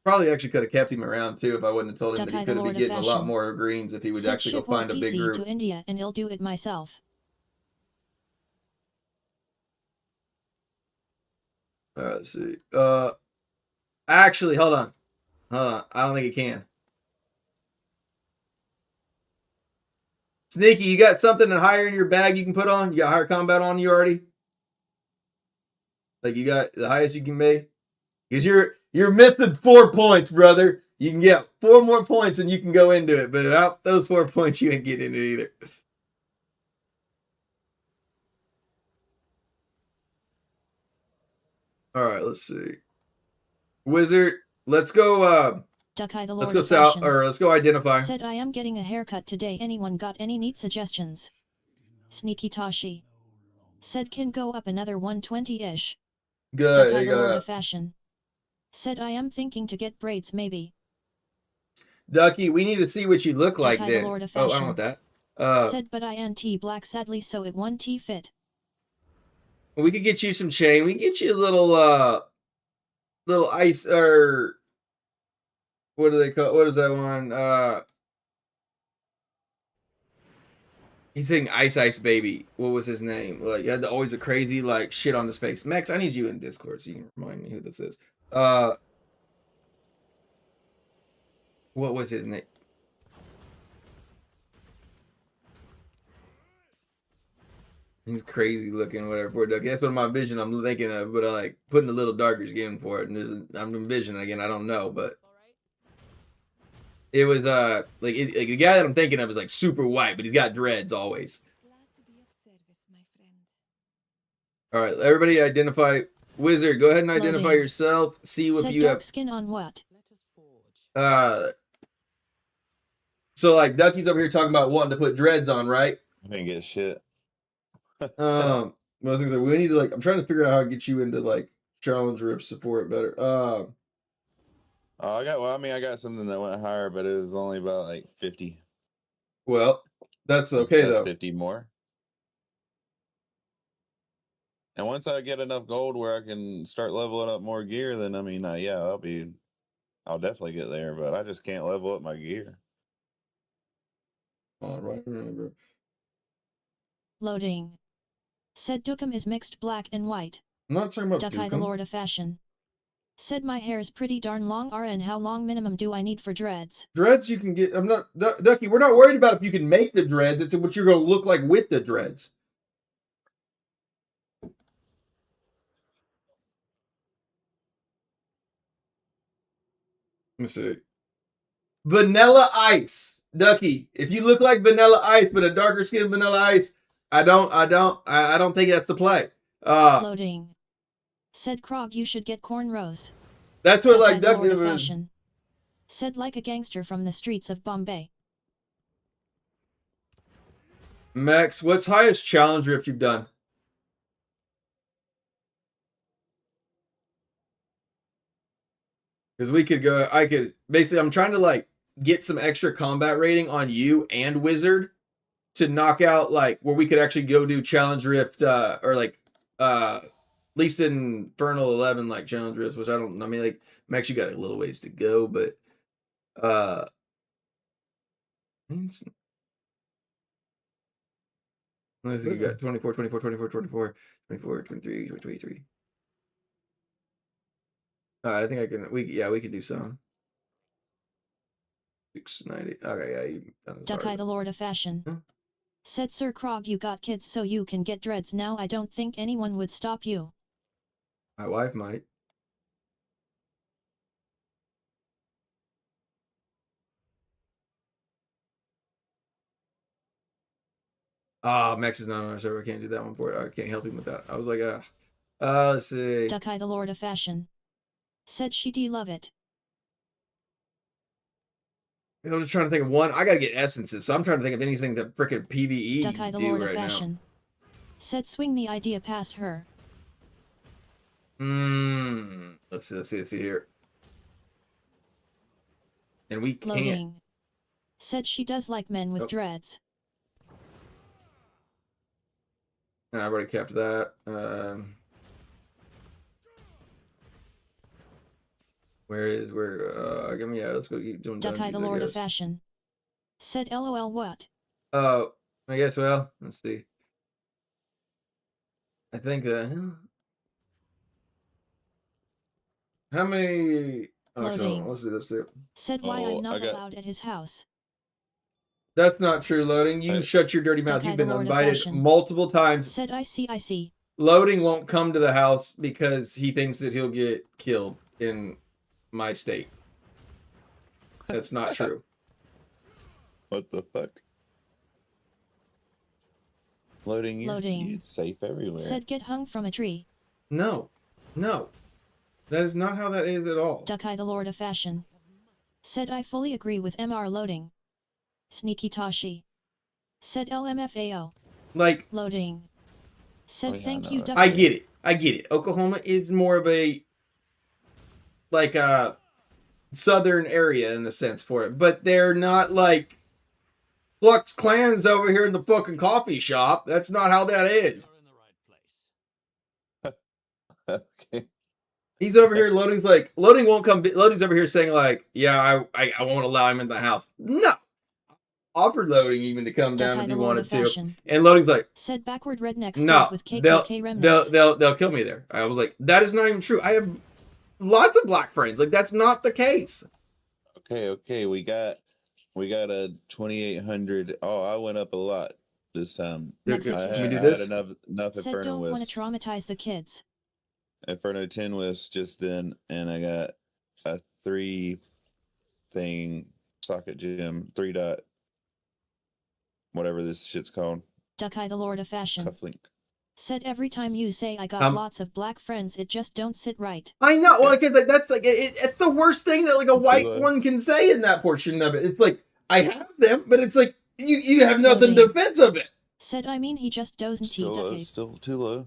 Probably actually could have kept him around too if I wouldn't have told him that he Duckeye could the have been Lord of getting a lot Fashion. more greens if he would Said actually go ship all find a big PC group. to India and I'll do it myself. All right, let's see. Actually, hold on. I don't think he can. Sneaky, you got something higher in your bag you can put on? You got higher combat on you already? Like you got the highest you can make? Because you're missing 4 points, brother. You can get 4 more points and you can go into it, but without those 4 points, you ain't getting into it either. All right, let's see. Wizard, let's go. Duckeye the Let's Lord go of south, Fashion. or let's go identify. Said I am getting a haircut today. Anyone got any neat suggestions? Sneaky Toshi. Said can go up another 120-ish. Good. There Duckeye you the Lord go. of Fashion. Said I am thinking to get braids maybe. Ducky, we need to see what you look like Duckeye the then. Lord of Oh, I Fashion. don't want that. Said but I anti black sadly so it won't fit. We could get you some chain. We can get you a little ice, or what do they call? What is that one? He's saying Ice Baby. What was his name? Like, he had always a crazy like shit on his face. Max, I need you in Discord so you can remind me who this is. What was his name? He's crazy looking, whatever. Poor Ducky. That's what my vision I'm thinking of, but I like putting a little darker skin for it. And I'm envisioning again. I don't know, but it was like the guy that I'm thinking of is like super white, but he's got dreads always. All right, everybody identify. Wizard, go ahead and identify Loading. yourself. See if Said you dark have. skin on what? So like Ducky's over here talking about wanting to put dreads on, right? I didn't get shit. I was gonna say we need to like. I'm trying to figure out how to get you into like challenge rifts for it better. I got something that went higher, but it was only about like 50. Well, that's okay That's though. 50 more. And once I get enough gold where I can start leveling up more gear, then yeah, I'll definitely get there. But I just can't level up my gear. All right, remember. Loading. Said Dookum is mixed black and white. I'm not talking about Duckeye the Dukem. Lord of Fashion. Said my hair's pretty darn long. And how long minimum do I need for dreads? Dreads you can get. I'm not Ducky. We're not worried about if you can make the dreads. It's what you're gonna look like with the dreads. Let me see. Vanilla Ice, Ducky. If you look like Vanilla Ice, but a darker skin Vanilla Ice, I don't think that's the play. Loading. Said Krog you should get cornrows. That's what Duckeye like the Ducky Lord of was. Fashion. Said like a gangster from the streets of Bombay. Max, what's highest challenge rift you've done? Because we could go. I could basically. I'm trying to like get some extra combat rating on you and Wizard to knock out like where we could actually go do challenge rift or like at least in Infernal 11 like challenge rifts, which I mean like Max, you got a little ways to go, but I think you got 24, 24, 24, 24, 24, 23, 23. I think I can. We can do some. 690. Okay, yeah. Duckeye the Lord of Fashion. Huh? Said Sir Krog you got kids so you can get dreads now. I don't think anyone would stop you. My wife might. Max is not on our server. I can't do that one for it. I can't help him with that. I was like, let's see. Duckeye the Lord of Fashion. Said she love it. I'm just trying to think of one. I gotta get essences, so I'm trying to think of anything that frickin' PvE Duckeye the do Lord right of Fashion. Said swing the idea past her. now. Let's see here. And we can't. Loading. Said she does like men with dreads. And I've already kept that. Let's go keep doing Duckeye dungeons, the I Lord of guess. Fashion. Said LOL what? Oh, I guess, well, let's see. I think how many Loading. let's do this too. Said why I'm not allowed at his house. That's not true, Loading. You can shut your dirty mouth. Duckeye You've the been Lord of invited Fashion. multiple times. Said I see. Loading won't come to the house because he thinks that he'll get killed in my state. That's not true. What the fuck? Loading. Loading. You're safe everywhere. Said get hung from a tree. No. No. That is not how that is at all. Duck-Eye the Lord of Fashion. Said I fully agree with MR Loading. Sneaky Tashi. Said LMFAO. Like, Loading. Said Oh, yeah, thank no, you that's- I Duck-Eye. get it. Oklahoma is more of a, like a southern area in a sense for it, but they're not like Flux Clan's over here in the fucking coffee shop. That's not how that is. You're in the right place. Okay. He's over here. Loading won't come. Loading's over here saying like, yeah, I won't allow him in the house. No, offered Loading even to come down Duck-Eye if the he Lord wanted of to, Fashion. and Loading's like, Said backward redneck no, with KKK remnants. they'll kill me there. I was like, that is not even true. I have lots of black friends. Like that's not the case. Okay. We got a 2,800. Oh, I went up a lot this time. Mexican. I Can we do had this? enough Said Inferno don't want to Wisps. traumatize the kids. Inferno 10 Wisps just then, and I got a 3 thing socket gem, 3 dot, whatever this shit's called. Duck-Eye the Lord of Fashion. Cufflink. Said every time you say I got lots of black friends, it just don't sit right. I know. Well, like that's like it's the worst thing that like a white one can say in that portion of it. It's like I have them, but it's like you have nothing Loading. defense of it. Said I mean he just doesn't Still low, Duck-Eye. still too low.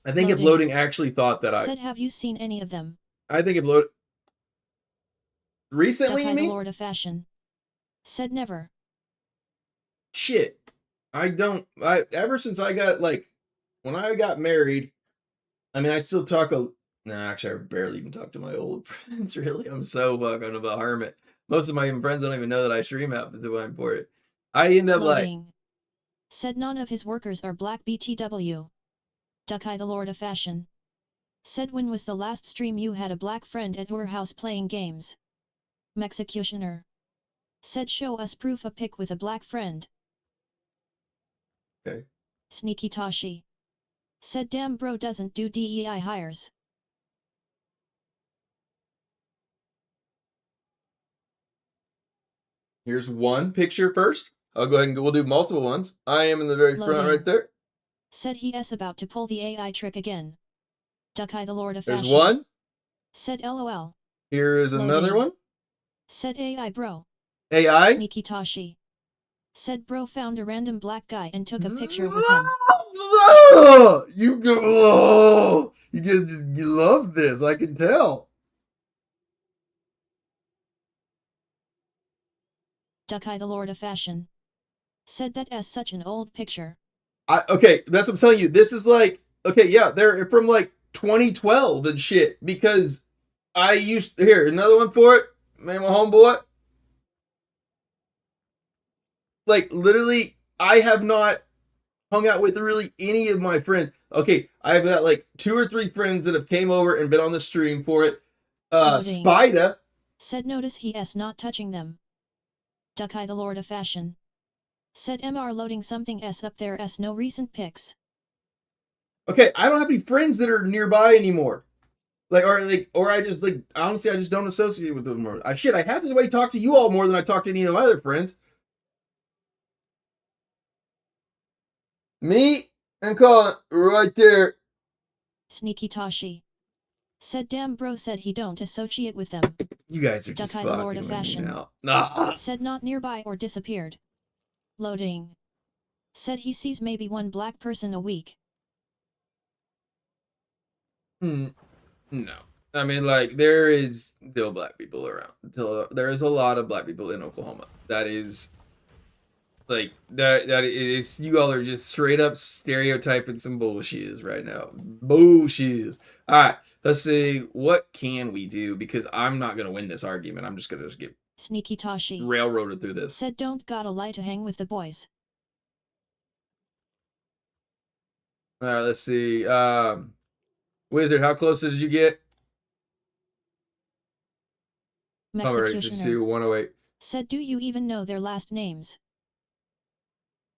I think if Loading. Loading actually thought that Said have you seen any of them? I think if Loading recently, Duck-Eye you the mean? Lord of Fashion. Said never. Shit, I don't. Ever since I got like when I got married, I mean, I still talk a. No, actually, I barely even talk to my old friends. Really, I'm so fucking of a hermit. Most of my friends don't even know that I stream out the time for it. I end up Loading. Said none of his workers are black BTW. Duck-Eye the Lord of Fashion. Said when was the last stream you had a black friend at your house playing games? Mexicutioner. Said show us proof a pic with a black friend. Okay. Sneaky Tashi. Said damn bro doesn't do DEI hires. Here's one picture first. I'll go ahead and we'll do multiple ones. I am in the very front Loading. right there. Said he is about to pull the AI trick again. Duck-Eye the Lord of There's Fashion. one. Said LOL. Here is another Loading. one. Said AI bro. AI. Sneaky Tashi. Said bro found a random black guy and took a picture with him. You go. Oh, you love this. I can tell. Duck-Eye the Lord of Fashion. Said that as such an old picture. Okay, that's what I'm telling you. This is like, okay, yeah, they're from like 2012 and shit. Because I used here another one for it. Man, my homeboy. Like literally, I have not hung out with really any of my friends. Okay, I've got like 2 or 3 friends that have came over and been on the stream for it. Loading. Spida. Said notice he is not touching them. Duck-Eye the Lord of Fashion. Said MR loading something S up there S no recent pics. Okay, I don't have any friends that are nearby anymore. Or I just like honestly I just don't associate with them more. I have to way talk to you all more than I talk to any of my other friends. Me and Colin right there. Sneaky Tashi. Said damn bro said he don't associate with them. You guys are just Duck-Eye the fucking Lord of with me Fashion. now. Nah. Said not nearby or disappeared. Loading. Said he sees maybe one black person a week. No. I mean, like, there is still black people around. There is a lot of black people in Oklahoma. That is, like, that is, you all are just straight up stereotyping some bullshit right now. Bullshit. All right, let's see. What can we do? Because I'm not going to win this argument. I'm just going to get Sneaky Tashi. railroaded through this. Said don't gotta lie to hang with the boys. All right, let's see. Wizard, how close did you get? All right, 52, 108. Said do you even know their last names?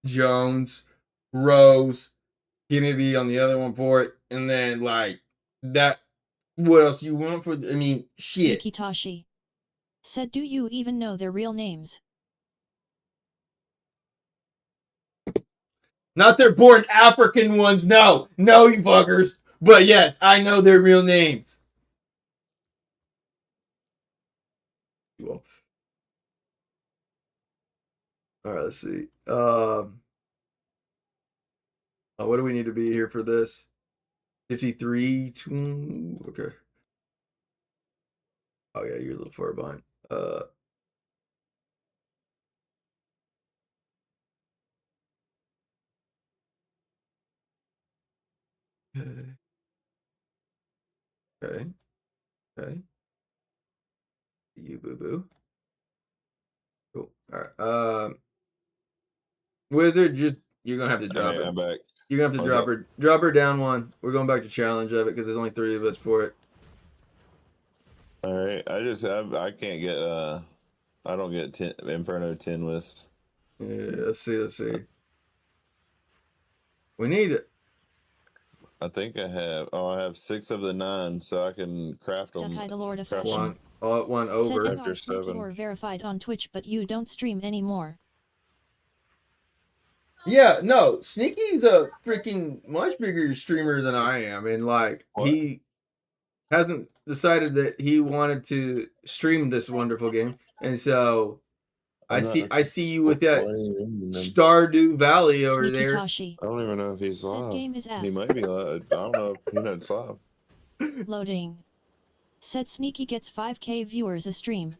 Jones. Rose, Kennedy on the other one for it, and then like that. What else you want for? I mean, shit. Sneaky Tashi. Said, do you even know their real names? Not their born African ones. No, you fuckers. But yes, I know their real names. Well, all right. Let's see. What do we need to be here for this? 53. Okay. Oh yeah, you're a little far behind. Okay. Okay. You boo boo. Cool. All right. Wizard, you're gonna have to drop Hey, it. I'm back. You're gonna have to drop her down one. We're going back to challenge of it because there's only 3 of us for it. All right. I can't get I don't get Inferno 10 wisps. Yeah, let's see. We need it. I think I have 6 of the 9, so I can craft them. Dukai the Lord of craft Fashion. One over. Said After Sneaky 7. you're verified on Twitch, but you don't stream anymore. Yeah, no, Sneaky's a freaking much bigger streamer than I am, and like he hasn't decided that he wanted to stream this wonderful game, and so I see you with that Stardew Valley over Sneaky there. Tashi. I don't even know if he's Said live. game is ass. He might be live. I don't know if Peanut's live. Loading. Said Sneaky gets 5k viewers a stream.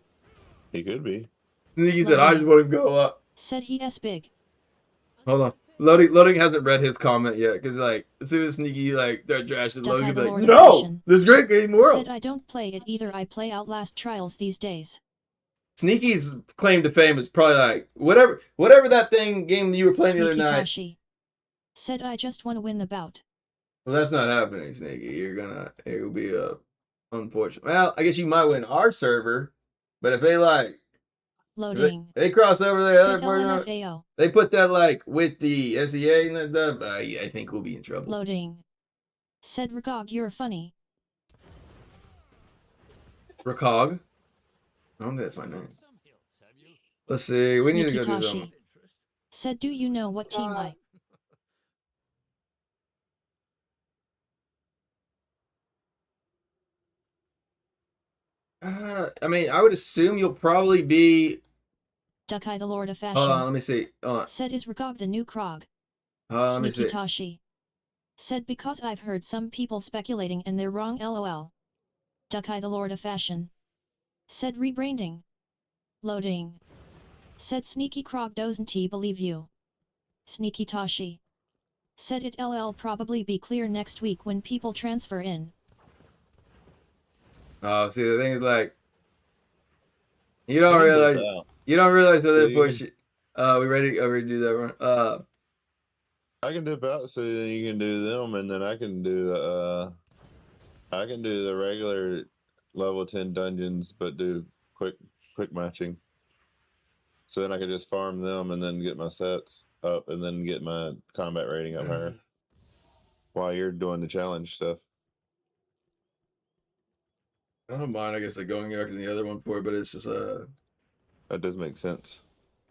He could be. Sneaky said, "I just want to go up." Said he's big. Hold on. Loading hasn't read his comment yet because like as soon as Sneaky like start trashing Loading, he'll be like, "No, this great game world." Said I don't play it either. I play Outlast Trials these days. Sneaky's claim to fame is probably like whatever that game you were playing the other night. Tashi. Said I just want to win the bout. Well, that's not happening, Sneaky. It will be unfortunate. Well, I guess you might win our server, but if they like Loading. they cross over the other part, LMFAO. they put that like with the SEA and that stuff, I think we'll be in trouble. Loading. Said Rakog, you're funny. Rakog? I don't think that's my name. Let's see. We need to go do something. Said, do you know what team I mean, I would assume you'll probably be. Dukai the Lord of Fashion. Hold on, let me see. Said is Rakog the new Krog. Let me see. Tashi. Said because I've heard some people speculating and they're wrong. LOL. Dukai the Lord of Fashion. Said rebranding. Loading. Said Sneaky Krog doesn't he believe you. Sneaky Tashi. Said it LL probably be clear next week when people transfer in. Oh, see, the thing is like, you don't realize that they push it. We ready to do that one? I can dip out so then you can do them, and then I can do the regular level 10 dungeons, but do quick matching. So then I can just farm them and then get my sets up and then get my combat rating up higher while you're doing the challenge stuff. I don't mind, I guess, like going back to the other one for it, but it's just that does make sense.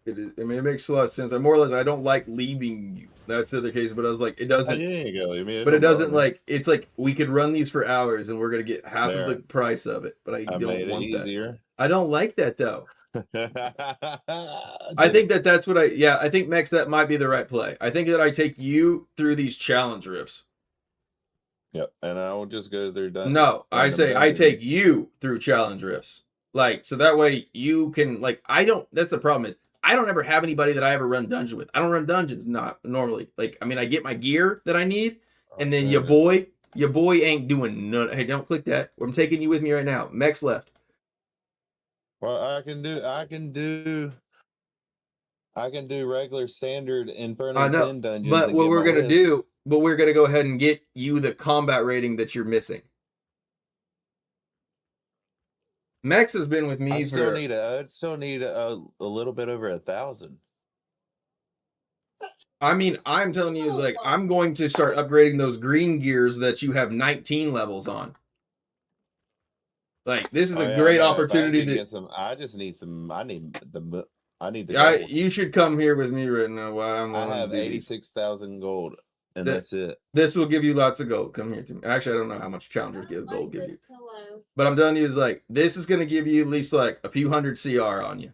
It is, I mean, it makes a lot of sense. I more or less I don't like leaving you. That's the other case, but I was like, it doesn't. Yeah, you go. I mean, but it doesn't like. It's like we could run these for hours and we're gonna get half of the price of it. But I don't want that. I don't like that though. I think that's what I think Mex, that might be the right play. I think that I take you through these challenge rifts. Yep, and I will just go through done. No, I say I take you through challenge rifts. Like, so that way you can, like, that's the problem is I don't ever have anybody that I ever run dungeon with. I don't run dungeons not normally. Like, I mean, I get my gear that I need, and then your boy ain't doing none. Hey, don't click that. I'm taking you with me right now. Mex left. Well, I can do regular standard Inferno 10 dungeons. But what we're gonna do, we're gonna go ahead and get you the combat rating that you're missing. Mex has been with me I still need a little bit over 1,000. I mean, I'm telling you, is like I'm going to start upgrading those green gears that you have 19 levels on. Like this is Oh a yeah, I great know. If I opportunity could to. get some, I just need some. I need the gold. You should come here with me right now while I'm I going have to do these. 86,000 gold, and Th- that's it. This will give you lots of gold. Come here to me. Actually, I don't know how much challengers give gold give you, Hello. but I'm telling you, is like this is going to give you at least like a few hundred CR on you.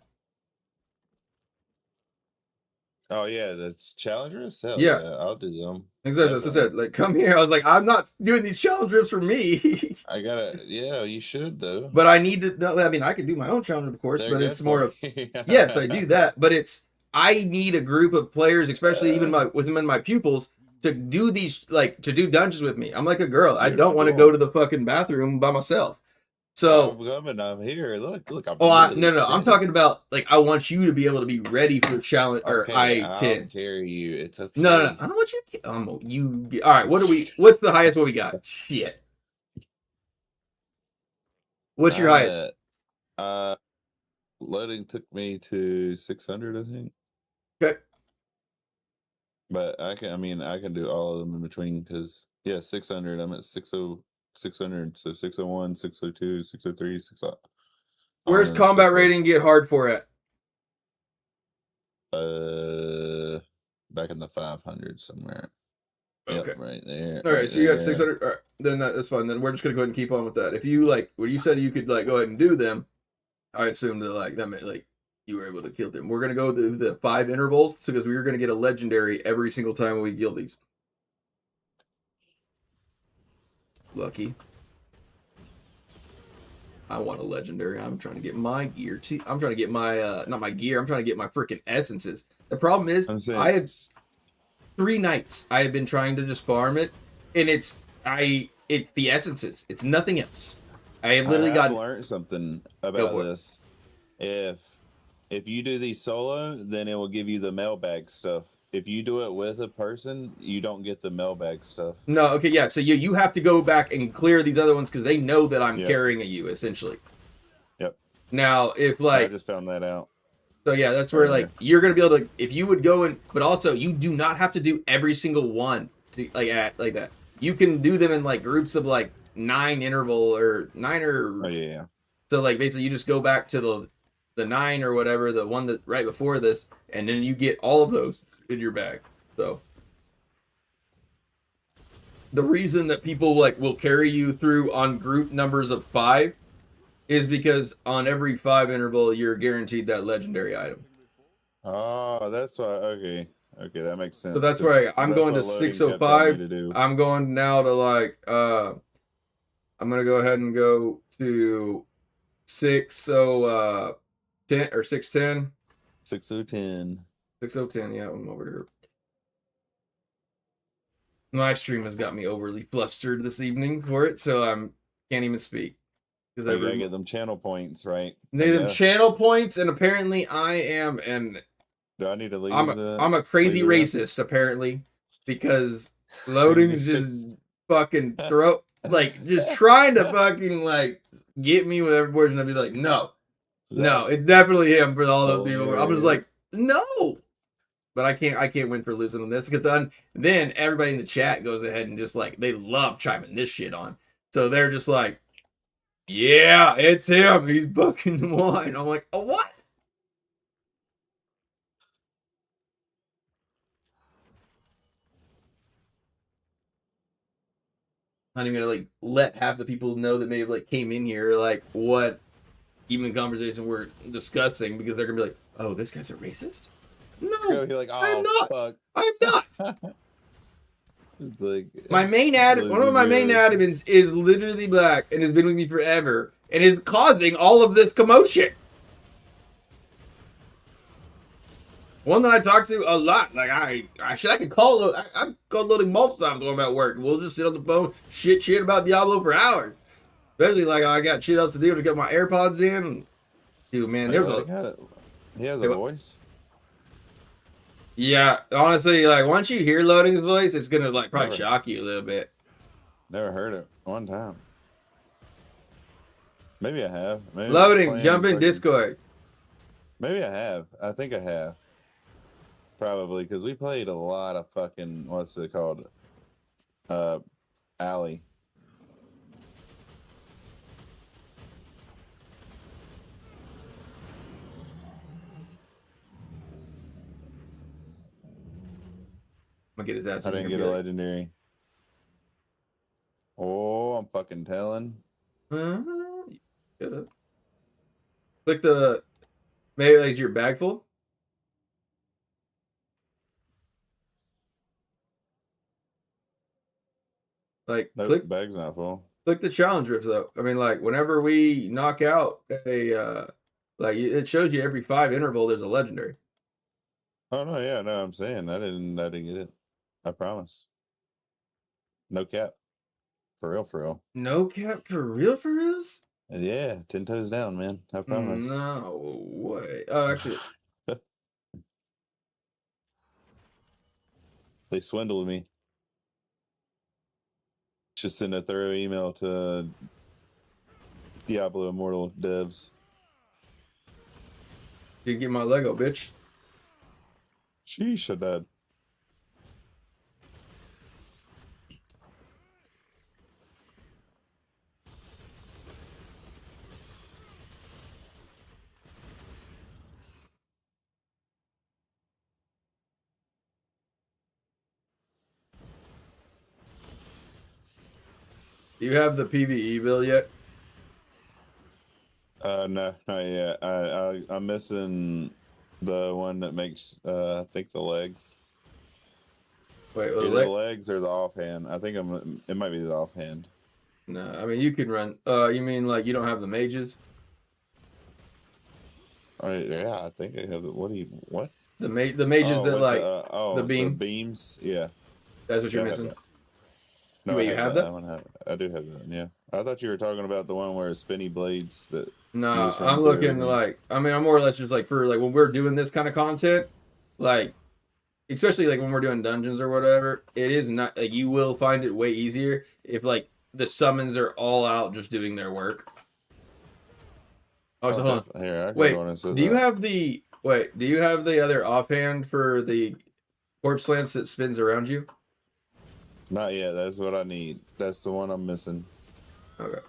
Oh yeah, that's challengers. Hell Yeah. yeah, I'll do them. Exactly. As I said, like come here. I was like, I'm not doing these challenge rips for me. I gotta. Yeah, you should though. But I need to. No, I mean, I can do my own challenge, of course, They're but good it's more for of. you. Yes, I do that, but it's I need a group of players, especially even within my pupils, to do these to do dungeons with me. I'm like a girl. I You're don't want to cool. go to the fucking bathroom by myself. So I'm coming. I'm here. Look. I'm no. I'm talking about like I want you to be able to be ready for challenge or Okay, I-10. I'll carry you. It's okay. No. I don't want you. All right. What's the highest one we got? Shit. What's your highest? Loading took me to 600, I think. Okay. But I can do all of them in between because 600. I'm at 600, so 601, 602, 603, 600. Where's combat rating get hard for it? Back in the 500 somewhere. Okay. Yep, right there. All right, so you got 600. All right, then that's fine. Then we're just gonna go ahead and keep on with that. If you when you said you could go ahead and do them, I assumed that that meant you were able to kill them. We're gonna go through the 5 intervals because we were gonna get a legendary every single time we kill these. Lucky. I want a legendary. I'm trying to get my gear too. I'm trying to get my not my gear. I'm trying to get my freaking essences. The problem is I have 3 nights I have been trying to just farm it, and it's the essences. It's nothing else. I have literally learned something about this. If you do these solo, then it will give you the mailbag stuff. If you do it with a person, you don't get the mailbag stuff. No, okay, yeah. So you have to go back and clear these other ones because they know that I'm carrying you essentially. Yep. Now, if I just found that out. So yeah, that's where you're gonna be able to, if you would go in, but also you do not have to do every single one to like that. You can do them in groups of 9 interval or 9 or. Oh yeah. So basically you just go back to the 9 or whatever, the one that right before this, and then you get all of those in your bag. So the reason that people will carry you through on group numbers of 5 is because on every 5 interval you're guaranteed that legendary item. Oh, that's why. Okay, that makes sense. So that's why I'm going to 605. I'm going now to I'm gonna go ahead and go to 6010 or 610. 6010. 6010. Yeah, I'm over here. My stream has got me overly flustered this evening for it, so I can't even speak. You gotta get them channel points, right? They them channel points, and apparently I am do I need to leave? I'm a crazy racist apparently, because loading just fucking just trying to fucking get me with every portion. I'd be like, no, it's definitely him for all those people. I'm just like, no, but I can't win for losing on this because then everybody in the chat goes ahead and just they love chiming this shit on, so they're just like, yeah, it's him. He's booking the wine. I'm like, oh, what? Not even gonna let half the people know that may have came in here what even conversation we're discussing, because they're gonna be like, oh, this guy's a racist. No, I'm not. Fuck. I'm not. It's my main one of my main admins is literally black and has been with me forever and is causing all of this commotion. One that I talk to a lot. I can call. I've called loading multiple times when I'm at work. We'll just sit on the phone, shit about Diablo for hours. Especially I got shit else to do to get my AirPods in. Dude, man, there's he has a voice. Yeah, honestly, once you hear Loading's voice, it's gonna probably shock you a little bit. Never heard it one time. Maybe I have. Maybe Loading, jump in Discord. Maybe I have. I think I have. Probably because we played a lot of fucking what's it called? Alley. I'm gonna get his ass I in didn't here. get a legendary. Oh, I'm fucking telling. Shut up. Click the maybe like your bag full. Like Nope, bag's not full. click the challenge rift though. I mean, like whenever we knock out a like it shows you every 5 interval there's a legendary. Oh no, yeah, no, I'm saying I didn't get it. I promise. No cap. For real, for real. No cap for real for reals? Yeah, 10 toes down, man. I promise. No way. Oh, actually, They swindled me. Just send a thorough email to Diablo Immortal devs. you get my Lego, bitch. Sheesh, I died. Do you have the PvE build yet? No, not yet. I'm missing the one that makes I think the legs. Wait, Either the legs or the offhand. I think it might be the offhand. No, I mean you can run. You mean like you don't have the mages? Yeah, I think I have it. What? The mages that like the beam. The beams. Yeah, That's what you're I have missing. that. No, Wait, I you have that? I do have that. Yeah, I thought you were talking about the one where it's spinny blades that. No, moves from I'm through looking everything. like I mean I'm more or less just like for like when we're doing this kind of content, like especially like when we're doing dungeons or whatever, it is not like you will find it way easier if like the summons are all out just doing their work. Oh, so hold on. Here, I can Wait, go on and say do you that. have the wait? Do you have the other offhand for the corpse lance that spins around you? Not yet. That's what I need. That's the one I'm missing. Okay.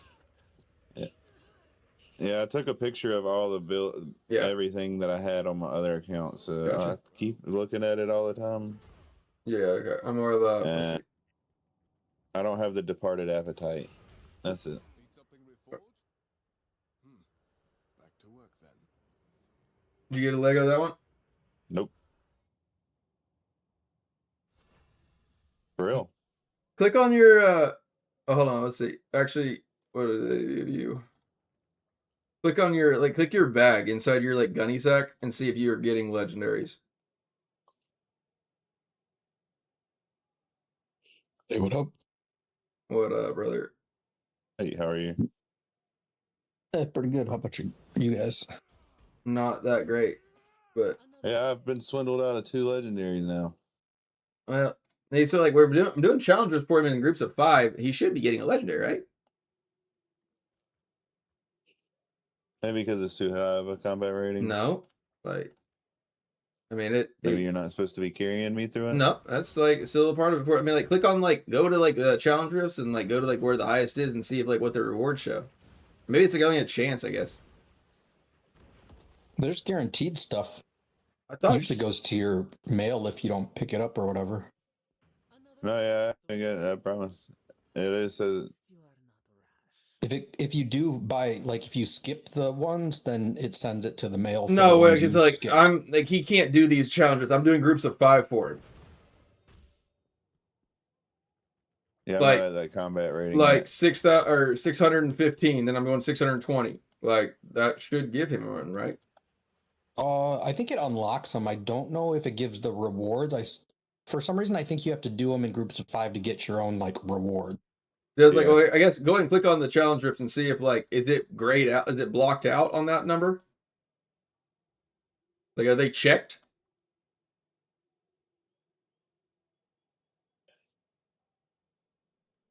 Yeah, I took a picture of all the everything that I had on my other account, so Gotcha. I keep looking at it all the time. Yeah. Okay. I'm more of a. Let's see. I don't have the departed appetite. That's it. Need something reforged? Back to work then. Did you get a Lego that one? Nope. For real. Click on your. Oh, hold on. Let's see. Actually, what do they give you? Click on your click your bag inside your like gunny sack and see if you're getting legendaries. Hey, what up? What up, brother? Hey, how are you? Pretty good. How about you guys? Not that great, but Yeah, I've been swindled out of 2 legendaries now. well, hey, so like I'm doing challenges for him in groups of 5. He should be getting a legendary, right? Maybe because it's too high of a combat rating. No, like I mean Maybe you're not supposed to be carrying me through it. No, that's like still a part of it. I mean, like click on like go to like the challenge rifts and like go to like where the highest is and see if like what the rewards show. Maybe it's like only a chance, I guess. There's guaranteed stuff. I It thought usually goes to your mail if you don't pick it up or whatever. No, yeah, I get it. I promise. It is. If you do buy if you skip the ones, then it sends it to the mail. For no the way. ones It's you like skipped. I'm like he can't do these challenges. I'm doing groups of 5 for him. Yeah, I'm like- not at that combat rating. Like yet. 6,000 or 615. Then I'm going 620. Like that should give him one, right? I think it unlocks them. I don't know if it gives the rewards. For some reason, I think you have to do them in groups of 5 to get your own reward. There's like Yeah. okay, I guess go ahead and click on the challenge rift and see if like is it grayed out? Is it blocked out on that number? Like are they checked?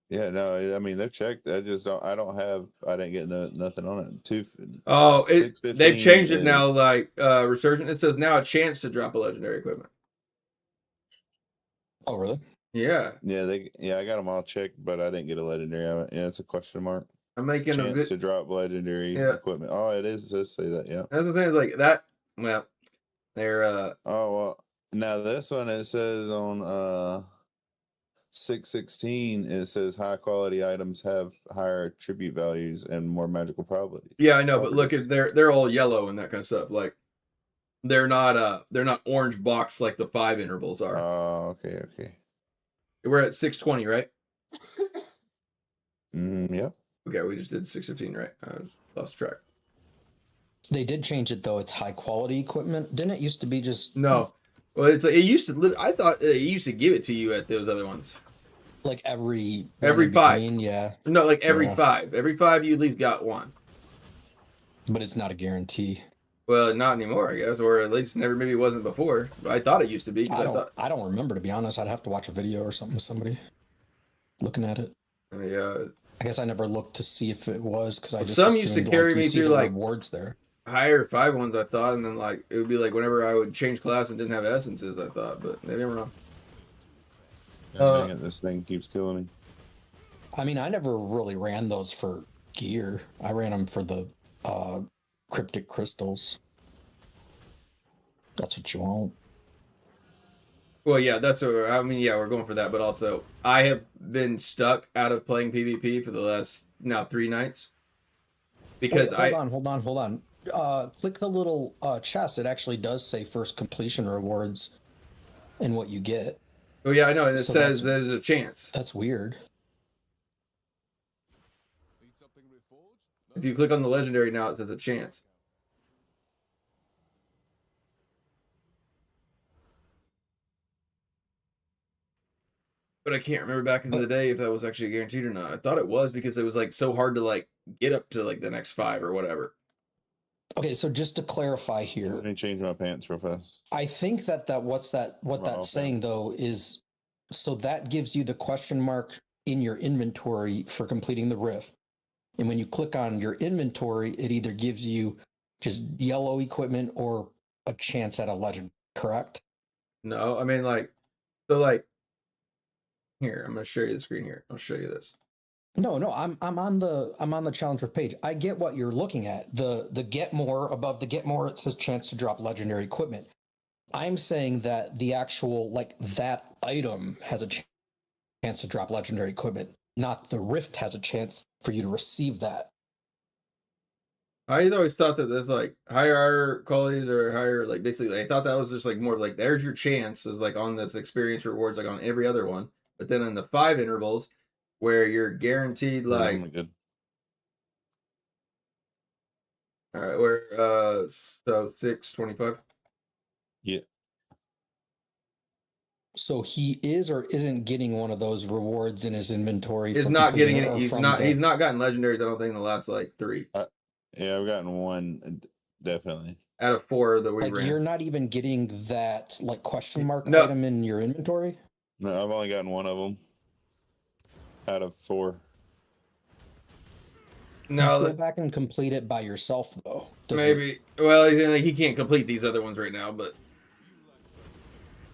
Yeah, no, I mean they're checked. I just don't. I didn't get nothing on it. Oh, they've 615 changed it is- now. Like Resurgent, it says now a chance to drop a legendary equipment. Oh, really? Yeah. Yeah, I got them all checked, but I didn't get a legendary. Yeah, it's a question mark. I'm making a Chance to drop legendary equipment. Oh, it is. It does say that. Yeah. That's the thing. Like that. Well, they're Oh well. Now this one it says on 616 it says high quality items have higher attribute values and more magical properties. yeah, I know, but look, they're all yellow and that kind of stuff. Like they're not orange boxed like the 5 intervals are. Oh, okay. We're at 620, right? Yep. Okay, we just did 615, right? I lost track. They did change it though. It's high quality equipment. Didn't it used to be just No. Well, it's like it used to. I thought it used to give it to you at those other ones. like every 5? Yeah. No, like every 5. Every 5, you at least got one. But it's not a guarantee. Well, not anymore, I guess, or at least never. Maybe it wasn't before. But I thought it used to be. I don't remember, to be honest. I'd have to watch a video or something with somebody looking at it. Yeah. I guess I never looked to see if it was because I just some used to carry me through like rewards there. Higher 5 ones, I thought, and then like it would be like whenever I would change class and didn't have essences, I thought, but maybe I'm wrong. Dang it, this thing keeps killing me. I mean, I never really ran those for gear. I ran them for the cryptic crystals. That's what you want. Well, yeah, that's what I mean. Yeah, we're going for that, but also I have been stuck out of playing PvP for the last now 3 nights because hold on. Click the little chest. It actually does say first completion rewards and what you get. Oh yeah, I know, and it says there's a chance. That's weird. If you click on the legendary now, it says a chance. But I can't remember back in the day if that was actually guaranteed or not. I thought it was because it was like so hard to like get up to like the next 5 or whatever. Okay, so just to clarify here, Let me change my pants real fast. I think that that's saying though is so that gives you the question mark in your inventory for completing the rift. And when you click on your inventory, it either gives you just yellow equipment or a chance at a legend, correct? No, I mean like so like here, I'm gonna show you the screen here. I'll show you this. No, I'm on the challenge rift page. I get what you're looking at. The get more, above the get more, it says chance to drop legendary equipment. I'm saying that the actual like that item has a chance to drop legendary equipment, not the rift has a chance for you to receive that. I always thought that there's like higher qualities or higher, like basically I thought that was just like more like there's your chance is like on this experience rewards like on every other one, but then in the 5 intervals where you're guaranteed like all right, we're so 625. Yeah. So he is or isn't getting one of those rewards in his inventory. He's not getting it. He's not gotten legendaries, I don't think, in the last like 3. Yeah, I've gotten 1 definitely. Out of 4 that we like ran. You're not even getting that like question mark item in your inventory? No, I've only gotten 1 of them out of 4. No, go back and complete it by yourself though. Maybe. Well, he can't complete these other ones right now, but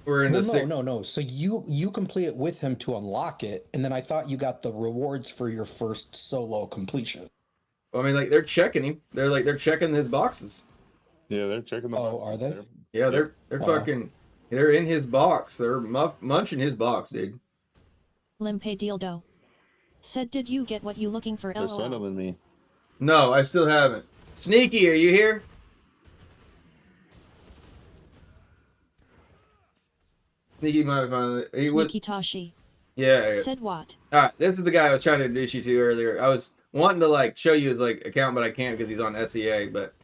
we're in the No. So you complete it with him to unlock it, and then I thought you got the rewards for your first solo completion. Well, I mean, like they're checking him. They're checking his boxes. Yeah, they're checking the boxes. Oh, are they? Yeah, they're fucking. They're in his box. They're munching his box, dude. Limpe Dildo said, "Did you get what you looking for?" They're LOL. swindling me. No, I still haven't. Sneaky, are you here? Sneaky might find it. Sneaky Tashi. Yeah. Said what? Alright, this is the guy I was trying to introduce you to earlier. I was wanting to like show you his like account, but I can't because he's on SEA. But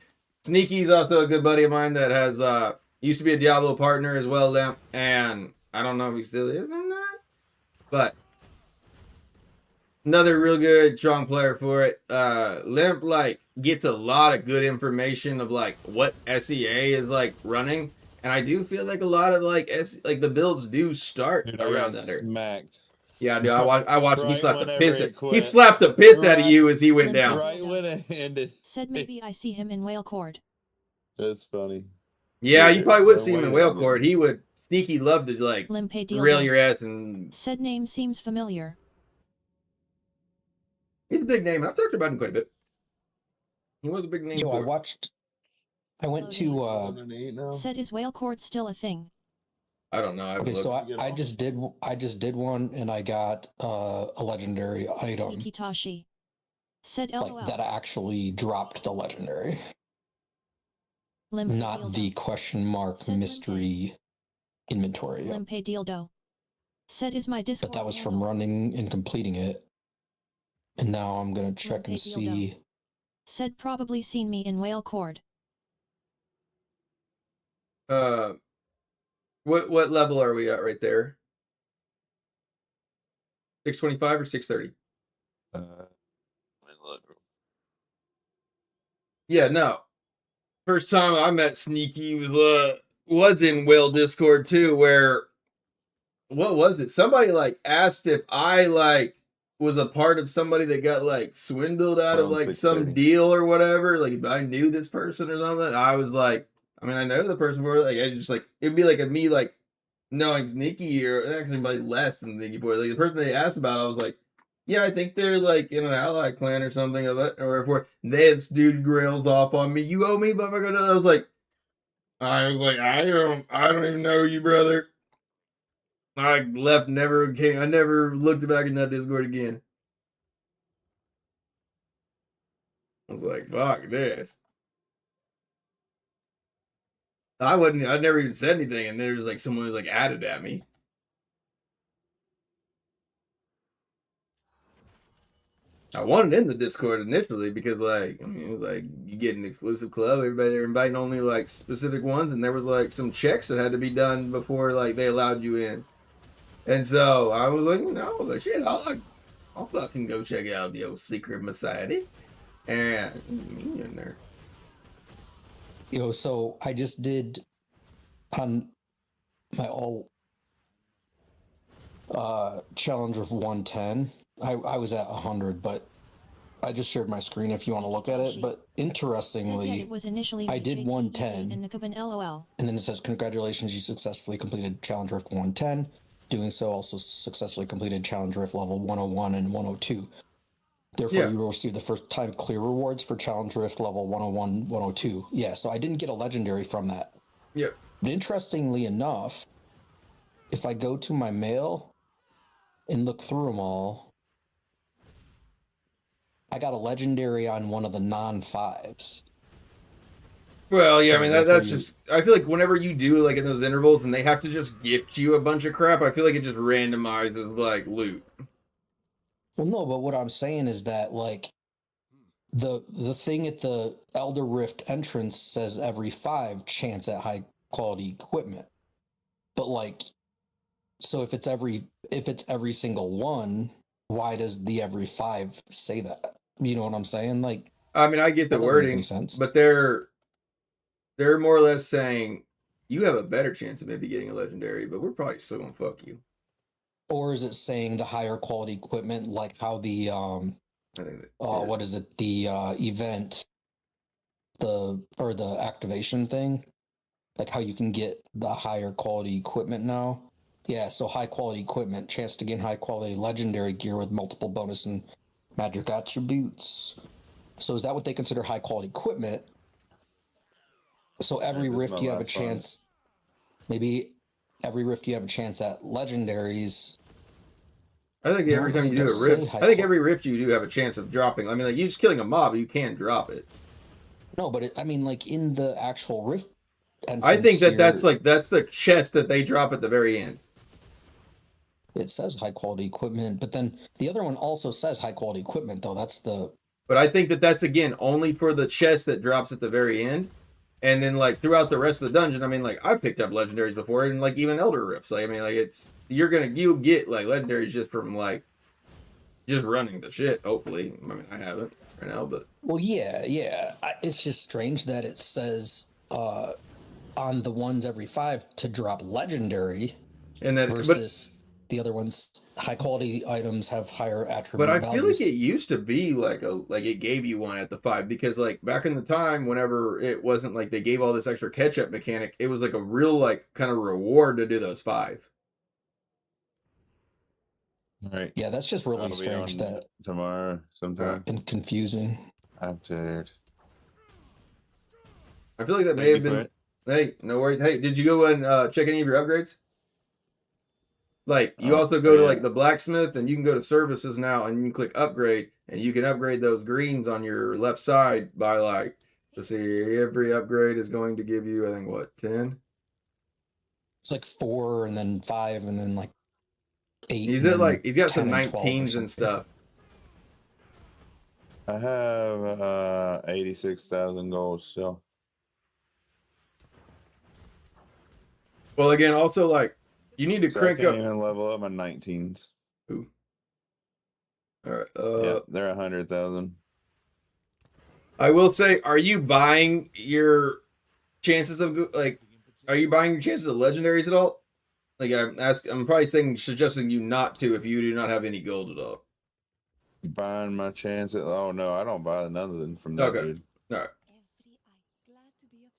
Sneaky's also a good buddy of mine that has used to be a Diablo partner as well, Limp, and I don't know if he still is or not. But another real good, strong player for it. Limp like gets a lot of good information of like what SEA is like running, and I do feel like a lot of like the builds do start around that area. Smacked. Yeah, dude, I watched him. He slapped the piss. He slapped the piss out of you as he went down. Right when it ended. Said maybe I see him in Whale Court. That's funny. Yeah, you probably would see him in Whale Court. He would Sneaky love to like Limpe rail Dildo. your ass, and Said name seems familiar. he's a big name. I've talked about him quite a bit. He was a big name. Yo, for I went to Said is whale court still a thing? I don't know. I haven't okay, so looked. I just did one and I got a legendary item Sneaky Tashi. Said like LOL. that actually dropped the legendary, Limpe not Dildo. the question mark Said mystery inventory. Yep. Limpe Dildo. Said is my Discord But that was from handle. running and completing it. And now I'm gonna check and Limpe Dildo. see. Said probably seen me in whale cord. What level are we at right there? 625 or 630? Yeah, no. First time I met Sneaky was in Whale Discord too, where what was it? Somebody like asked if I like was a part of somebody that got like swindled out of Around like some 630. deal or whatever. Like if I knew this person or something. I was like, I mean, I know the person before. Like I just like it'd be like me like knowing Sneaky or actually by less than Sneaky Boy. Like the person they asked about, I was like, yeah, I think they're like in an ally clan or something of it, or whatever. This dude grails off on me. You owe me, motherfucker. I was like, I don't even know you, brother. I left, never came. I never looked back in that Discord again. I was like, fuck this. I never even said anything, and there was like someone was like added at me. I wanted in the Discord initially because like, I mean, it was like you get an exclusive club, everybody they're inviting only like specific ones, and there was like some checks that had to be done before like they allowed you in. And so I was like, no, like shit, I'll fucking go check out the old secret society. And me in there. Yo, so I just did on my all challenge of 110. I was at 100, but I just shared my screen if you want to look at it. But Said interestingly, yet it was initially I did JTV 110. and Nakaban LOL. and then it says, congratulations, you successfully completed Challenge Rift 110. Doing so also successfully completed Challenge Rift level 101 and 102. Therefore, Yeah. you will receive the first time clear rewards for Challenge Rift level 101, 102. Yeah, so I didn't get a legendary from that. Yep. But interestingly enough, if I go to my mail and look through them all, I got a legendary on one of the non-5s. Well, yeah, So I mean is that that's for you? just. I feel like whenever you do like in those intervals and they have to just gift you a bunch of crap, I feel like it just randomizes like loot. Well, no, but what I'm saying is that like the thing at the Elder Rift entrance says every 5 chance at high quality equipment. But like, so if it's every single one, why does the every 5 say that? You know what I'm saying? Like, I mean, I get the that doesn't make any wording, sense. but they're more or less saying you have a better chance of maybe getting a legendary, but we're probably still gonna fuck you. Or is it saying the higher quality equipment, like how the I think that, what is it? The event, the activation thing, like how you can get the higher quality equipment now. Yeah, so high quality equipment, chance to gain high quality legendary gear with multiple bonus and magic attributes. So is that what they consider high quality equipment? So every this is rift my you have a last one. chance. Maybe every rift you have a chance at legendaries. I think every No, time it you do a doesn't say rift, high I think qual- every rift you do have a chance of dropping. I mean, like you just killing a mob, you can drop it. No, but I mean, like in the actual rift entrance I think that here, that's the chest that they drop at the very end. it says high quality equipment, but then the other one also says high quality equipment, though. That's the But I think that that's again only for the chest that drops at the very end, and then like throughout the rest of the dungeon. I mean, like I've picked up legendaries before, and like even elder rifts. Like I mean, like you'll get like legendaries just from like just running the shit. Hopefully, I mean I haven't right now, but well, yeah. It's just strange that it says on the ones every 5 to drop legendary and then versus the other ones, high quality items have higher attribute But I values. feel like it used to be like it gave you one at the 5 because like back in the time whenever it wasn't like they gave all this extra catch up mechanic, it was like a real like kind of reward to do those 5. All right. Yeah, that's just really I'll be strange on that tomorrow sometime. and confusing. I'm tired. I feel like that may Thank have you for been. it. Hey, no worries. Hey, did you go and check any of your upgrades? Like you Oh, also go to yeah. like the blacksmith and you can go to services now and you can click upgrade and you can upgrade those greens on your left side by like, let's see, every upgrade is going to give you, I think, what, 10? It's like 4 and then 5 and then like 8. He's and at then like, he's got 10 some and 12 or 19s and something. stuff. I have 86,000 gold still. Well, again, also like, you need to So I crank can't up. even level up my 19s. Ooh. All right. Yeah, they're 100,000. I will say, are you buying your chances of like, are you buying your chances of legendaries at all? Like I'm probably suggesting you not to if you do not have any gold at all. Buying my chances. Oh no, I don't buy nothing from that Okay. dude. All right.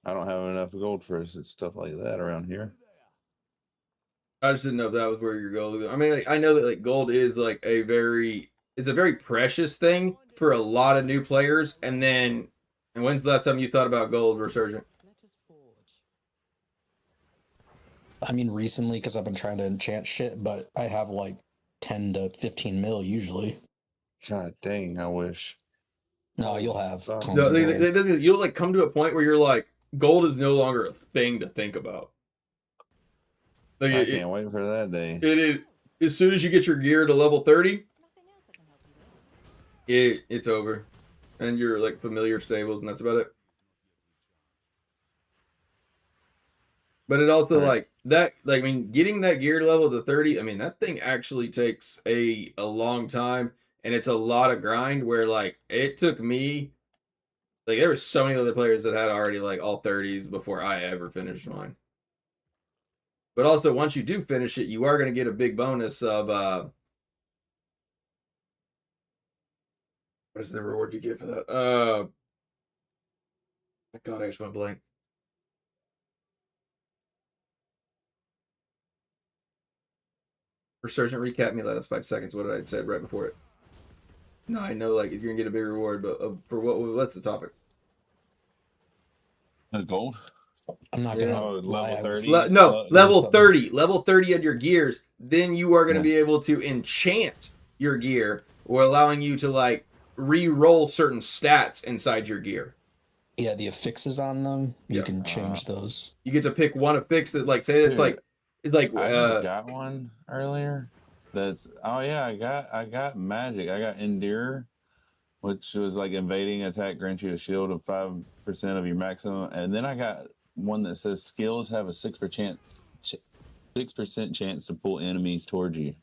I don't have enough gold for stuff like that around here. I just didn't know if that was where your gold. I mean, like, I know that like gold is like it's a very precious thing for a lot of new players. And when's the last time you thought about gold resurgent? I mean, recently because I've been trying to enchant shit, but I have like 10 to 15 mil usually. God dang, I wish. No, you'll have No, tons No, of gold. you'll like come to a point where you're like, gold is no longer a thing to think about. Like I can't wait for that day. it as soon as you get your gear to level 30, it's over, and you're like familiar stables, and that's about it. But it also like that, like I mean, getting that gear level to 30, I mean that thing actually takes a long time, and it's a lot of grind. Where like it took me, like there were so many other players that had already like all 30s before I ever finished mine. But also, once you do finish it, you are going to get a big bonus of what is the reward you get for that? God, I just went blank. Resurgent, recap me last 5 seconds. What did I say right before it? No, I know like if you're gonna get a big reward, but for what? What's the topic? Gold. I'm not Yeah. gonna lie. Level 30. Level 30. Level 30 on your gears. Then you are gonna Yeah. be able to enchant your gear, or allowing you to like re-roll certain stats inside your gear. Yeah, the affixes on them, you Yeah. can change those. You get to pick one affix that like say it's Dude, like I just got one earlier. That's I got magic. I got endure, which was like invading attack grants you a shield of 5% of your maximum, and then I got one that says skills have a 6% chance to pull enemies towards you.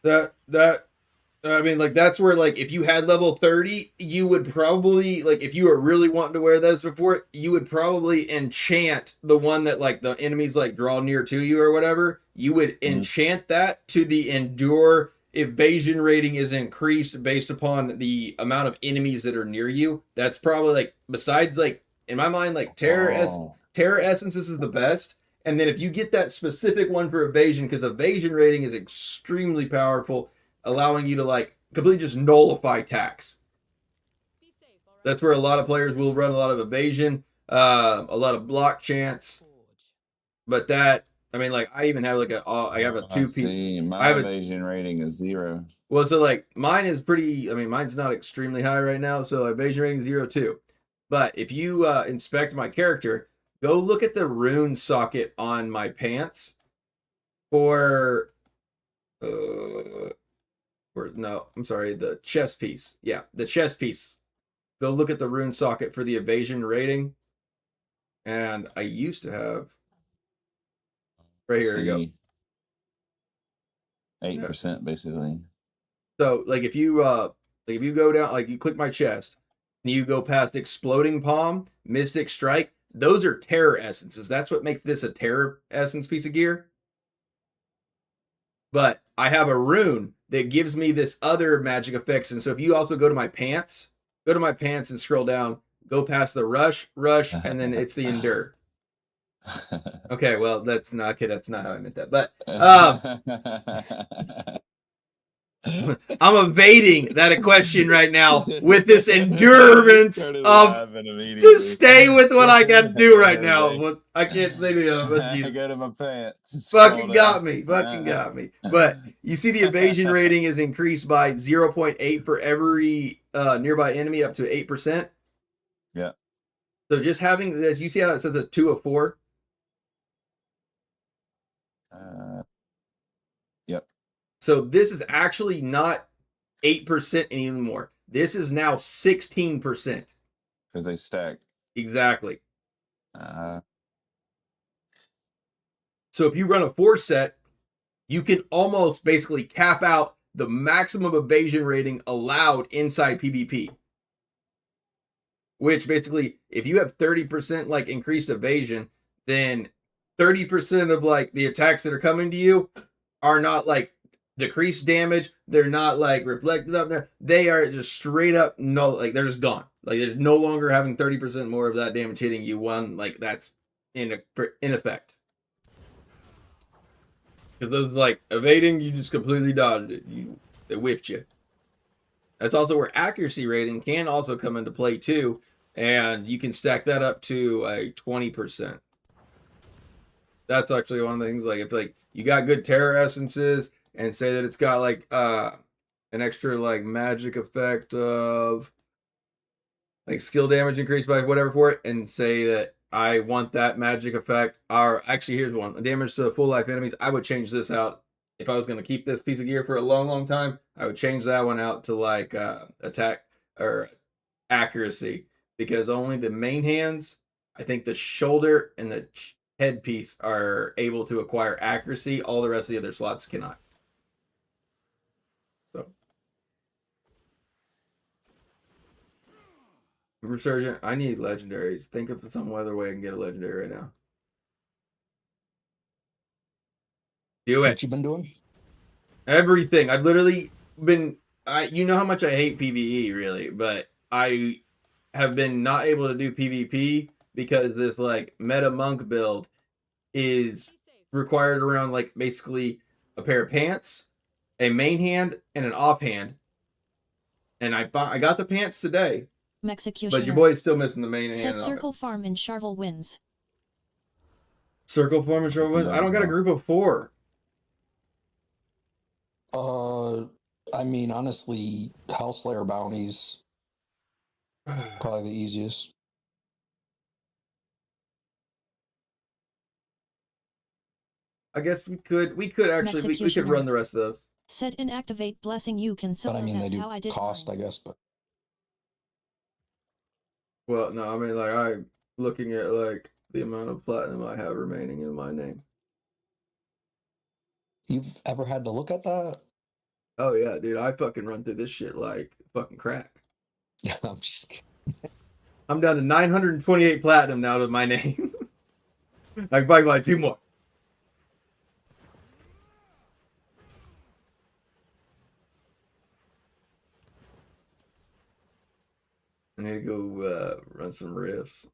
I mean, like, that's where, like, if you had level 30, you would probably, like, if you were really wanting to wear those before it, you would probably enchant the one that, like, the enemies, like, draw near to you or whatever. You would enchant that to the endure evasion rating is increased based upon the amount of enemies that are near you. That's probably, like, besides, like, in my mind, like, Terror Essences is the best. And then if you get that specific one for evasion, because evasion rating is extremely powerful, allowing you to like completely just nullify tax. That's where a lot of players will run a lot of evasion, a lot of block chance. But that, I mean, like I even have like I have a 2P. My evasion rating is 0. Well, so like mine is pretty. I mean, mine's not extremely high right now, so evasion rating is 0 too. But if you inspect my character, go look at the rune socket on my pants for. No, I'm sorry, the chest piece. Yeah, the chest piece. Go look at the rune socket for the evasion rating. And I used to have right here. You go. 8% basically. So like if you go down, like you click my chest and you go past Exploding Palm, Mystic Strike, those are terror essences. That's what makes this a terror essence piece of gear. But I have a rune that gives me this other magic effects. And so if you also go to my pants and scroll down, go past the rush, and then it's the endure. Okay, well, that's not how I meant that. But I'm evading that question right now with this endurance of just stay with what I got to do right now. I can't say to you, but I go to my pants. fucking got me. But you see the evasion rating is increased by 0.8 for every nearby enemy up to 8%. Yeah. So just having this, you see how it says a 2 of 4? Yep. So this is actually not 8% anymore. This is now 16%. Because they stack. Exactly. So if you run a 4 set, you can almost basically cap out the maximum evasion rating allowed inside PvP. Which basically, if you have 30% like increased evasion, then 30% of like the attacks that are coming to you are not like decreased damage. They're not like reflected up there. They are just straight up no, like they're just gone. Like there's no longer having 30% more of that damage hitting you. Like that's in effect. Because those like evading, you just completely dodged it. They whipped you. That's also where accuracy rating can also come into play too. And you can stack that up to a 20%. That's actually one of the things, like if like you got good terror essences and say that it's got like an extra like magic effect of like skill damage increased by whatever for it, and say that I want that magic effect, or actually here's one, damage to full life enemies. I would change this out if I was going to keep this piece of gear for a long time. I would change that one out to like attack or accuracy, because only the main hands, I think the shoulder and the headpiece are able to acquire accuracy. All the rest of the other slots cannot. So Resurgent, I need legendaries. Think of some other way I can get a legendary right now. Do it. What you been doing? Everything. I've literally been, you know how much I hate PvE, really, but I have been not able to do PvP because this like meta monk build is required around like basically a pair of pants, a main hand, and an offhand. And I got the pants today, but your boy's still missing the main hand. Set circle farm in Charvel wins. Circle farm in Charvel wins? I don't got a group of 4. I mean, honestly, Hellslayer bounties probably the easiest. I guess we could actually we could run the rest of those. Set inactivate blessing you can solo. But I mean, they That's do how I did cost, mine. I guess. But Well, no, I mean like I'm looking at like the amount of platinum I have remaining in my name. you've ever had to look at that? Oh yeah, dude, I fucking run through this shit like fucking crack. I'm just kidding. I'm down to 928 platinum now to my name. I can probably buy 2 more. I need to go run some rifts.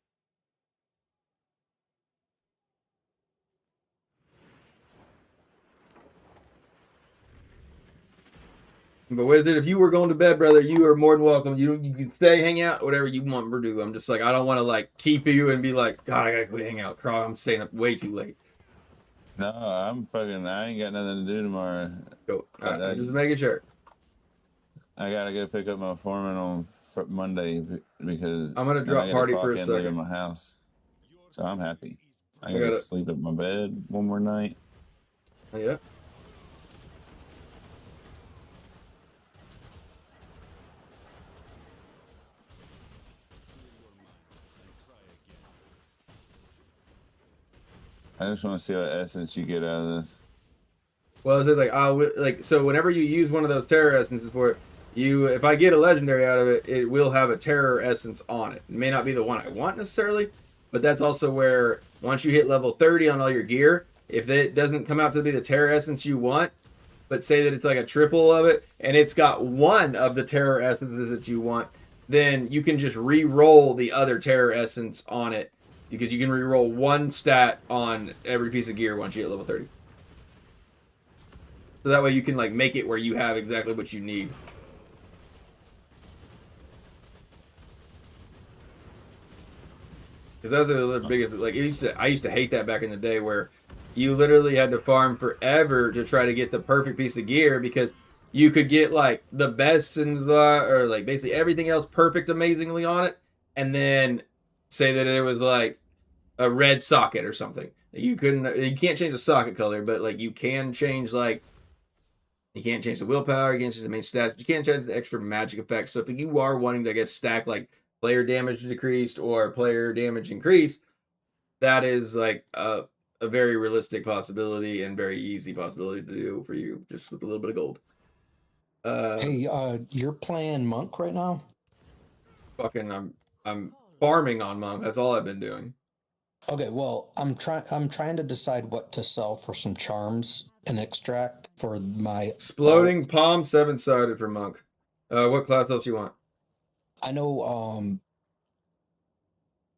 But Wizard, if you were going to bed, brother, you are more than welcome. You can stay, hang out, whatever you want to do. I'm just like, I don't want to like keep you and be like, God, I gotta go hang out. Carl, I'm staying up way too late. No, I ain't got nothing to do tomorrow. Go. I'm just making sure. I gotta go pick up my foreman on Monday because I'm gonna drop party for a second in my house. So I'm happy. I gotta sleep at my bed one more night. Oh, yeah. I just want to see what essence you get out of this. Well, is it like so whenever you use one of those terror essences for it, if I get a legendary out of it, it will have a terror essence on it. It may not be the one I want necessarily, but that's also where once you hit level 30 on all your gear, if it doesn't come out to be the terror essence you want, but say that it's like a triple of it, and it's got one of the terror essences that you want, then you can just re-roll the other terror essence on it, because you can re-roll one stat on every piece of gear once you hit level 30. So that way you can like make it where you have exactly what you need. Because that's the biggest, like, I used to hate that back in the day, where you literally had to farm forever to try to get the perfect piece of gear, because you could get like the best and or like basically everything else perfect amazingly on it, and then say that it was like a red socket or something. You can't change the socket color, but like you can change like, you can't change the willpower, you can't change the main stats, you can't change the extra magic effects. So if you are wanting to, I guess, stack like player damage decreased or player damage increased, that is like a very realistic possibility and very easy possibility to do for you, just with a little bit of gold. Hey, you're playing Monk right now? Fucking, I'm farming on Monk. That's all I've been doing. Okay, well, I'm trying to decide what to sell for some charms and extract for my Exploding Palm 7-sided for Monk. What class else you want? I know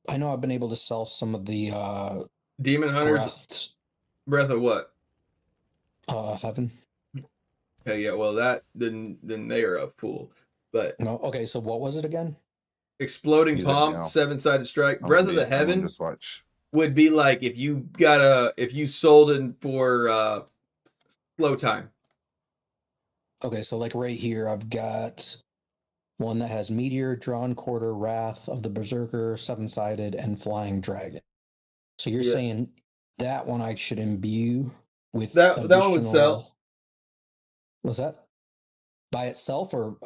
I've been able to sell some of the Demon Hunters. Breath of what? Heaven. Okay, yeah, well that then they are a fool. But no, okay, so what was it again? Exploding Palm, 7-sided strike. Breath of the Heaven Just watch. Would be like if you sold it for slow time. Okay, so like right here, I've got one that has Meteor, Drawn Quarter, Wrath of the Berserker, 7-sided, and Flying Dragon. So you're saying that one I should imbue with that one would sell. Was that by itself, or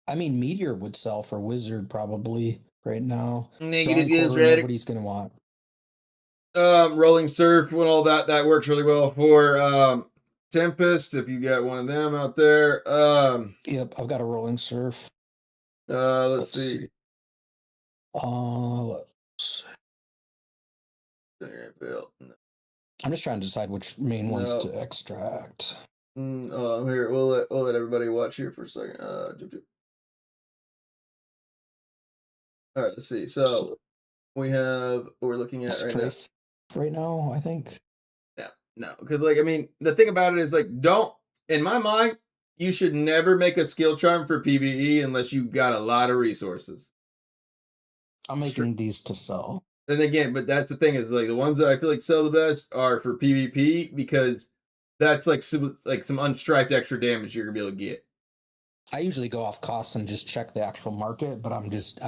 I mean Meteor would sell for Wizard probably right now. Negative use rating. Nobody's gonna want. Rolling Surf and all that works really well for Tempest, if you got one of them out there. Yep, I've got a Rolling Surf. Let's see. Let's see. I'm just trying to decide which main ones to extract. Here, we'll let everybody watch here for a second. All right, let's see. So we're looking at right now, I think. No, because like, I mean, the thing about it is like, in my mind, you should never make a skill charm for PvE unless you got a lot of resources. I'm making these to sell. And again, but that's the thing, is like the ones that I feel like sell the best are for PvP, because that's like some unstriped extra damage you're gonna be able to get. I usually go off costs and just check the actual market, but I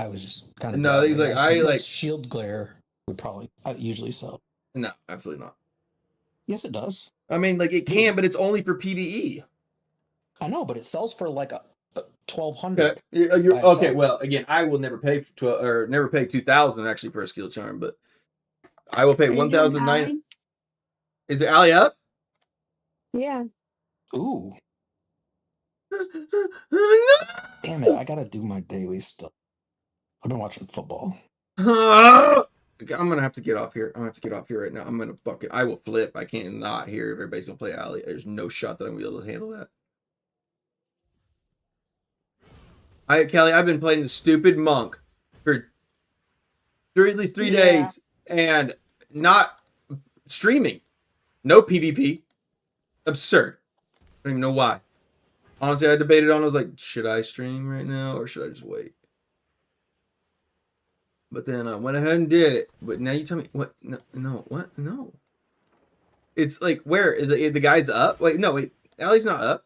was just kind of like Shield Glare would probably usually sell. No, absolutely not. Yes, it does. I mean, like it can, but it's only for PvE. I know, but it sells for like a 1,200. Okay. Well, again, I will never pay 2,000 actually for a skill charm, but I will pay 1,009. Is it Allie up? Yeah. Ooh. Damn it! I gotta do my daily stuff. I've been watching football. I'm gonna have to get off here. I'm gonna have to get off here right now. I'm gonna I will flip. I can't not hear if everybody's gonna play Allie. There's no shot that I'm gonna be able to handle that. Kelly, I've been playing the stupid Monk for at least 3 days and not streaming. No PvP. Absurd. I don't even know why. Honestly, I debated on. I was like, should I stream right now or should I just wait? But then I went ahead and did it. But now you tell me what? No, what? No. It's like, where is the guy's up? Wait, Allie's not up.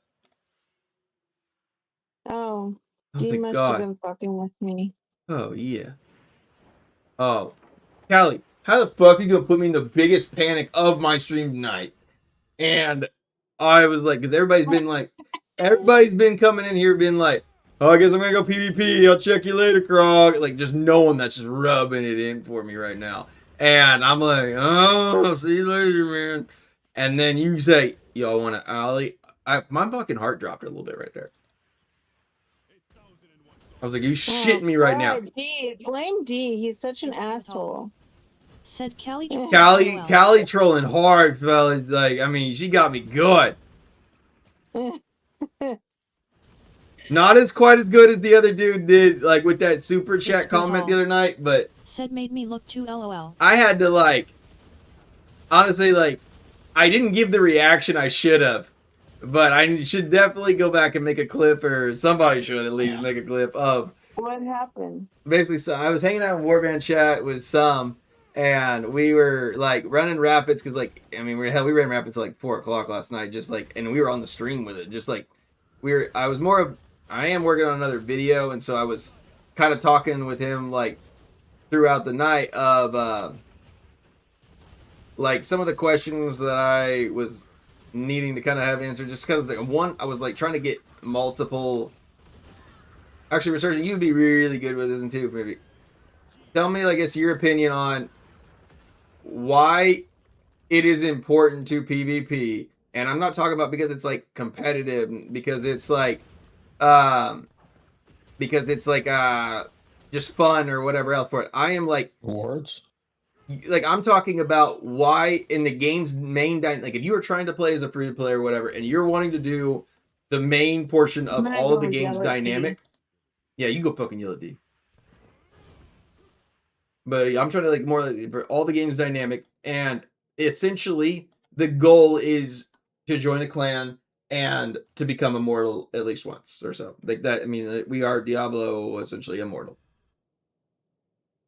Oh, you must have been fucking with me. Oh yeah. Oh, Callie, how the fuck are you gonna put me in the biggest panic of my stream tonight? And I was like, because everybody's been coming in here being like, oh, I guess I'm gonna go PvP. I'll check you later, Krog. Like, just no one that's just rubbing it in for me right now. And I'm like, oh, I'll see you later, man. And then you say, yo, I want to Allie. My fucking heart dropped a little bit right there. I was like, you shitting me right now. D, blame D. He's such an asshole. Said Callie. Callie trolling hard, fellas. Like, I mean, she got me good. Not as quite as good as the other dude did, like with that super chat It's good comment the all. other night, but Said made me look too lol. I had to like, honestly, like, I didn't give the reaction I should have, but I should definitely go back and make a clip, or somebody should at least make a clip of. What happened? Basically, so I was hanging out in Warband chat with some, and we were like running rapids because, like, I mean, we ran rapids at like 4 o'clock last night, just like, and we were on the stream with it, just like I am working on another video, and so I was kind of talking with him like throughout the night of like some of the questions that I was needing to kind of have answered. Just kind of like one, I was like trying to get multiple. Actually, researching, you'd be really good with it too, maybe. Tell me, I guess, your opinion on why it is important to PvP, and I'm not talking about because it's like competitive, because it's like just fun or whatever else. But I am like Rewards. Like, I'm talking about why in the game's main like if you are trying to play as a free to play or whatever, and you're wanting to do the main portion of all of the game's dynamic. Yeah, you go fucking yellow D. But I'm trying to like more like, for all the game's dynamic, and essentially the goal is to join a clan and to become immortal at least once or so. Like that. I mean, we are Diablo essentially immortal.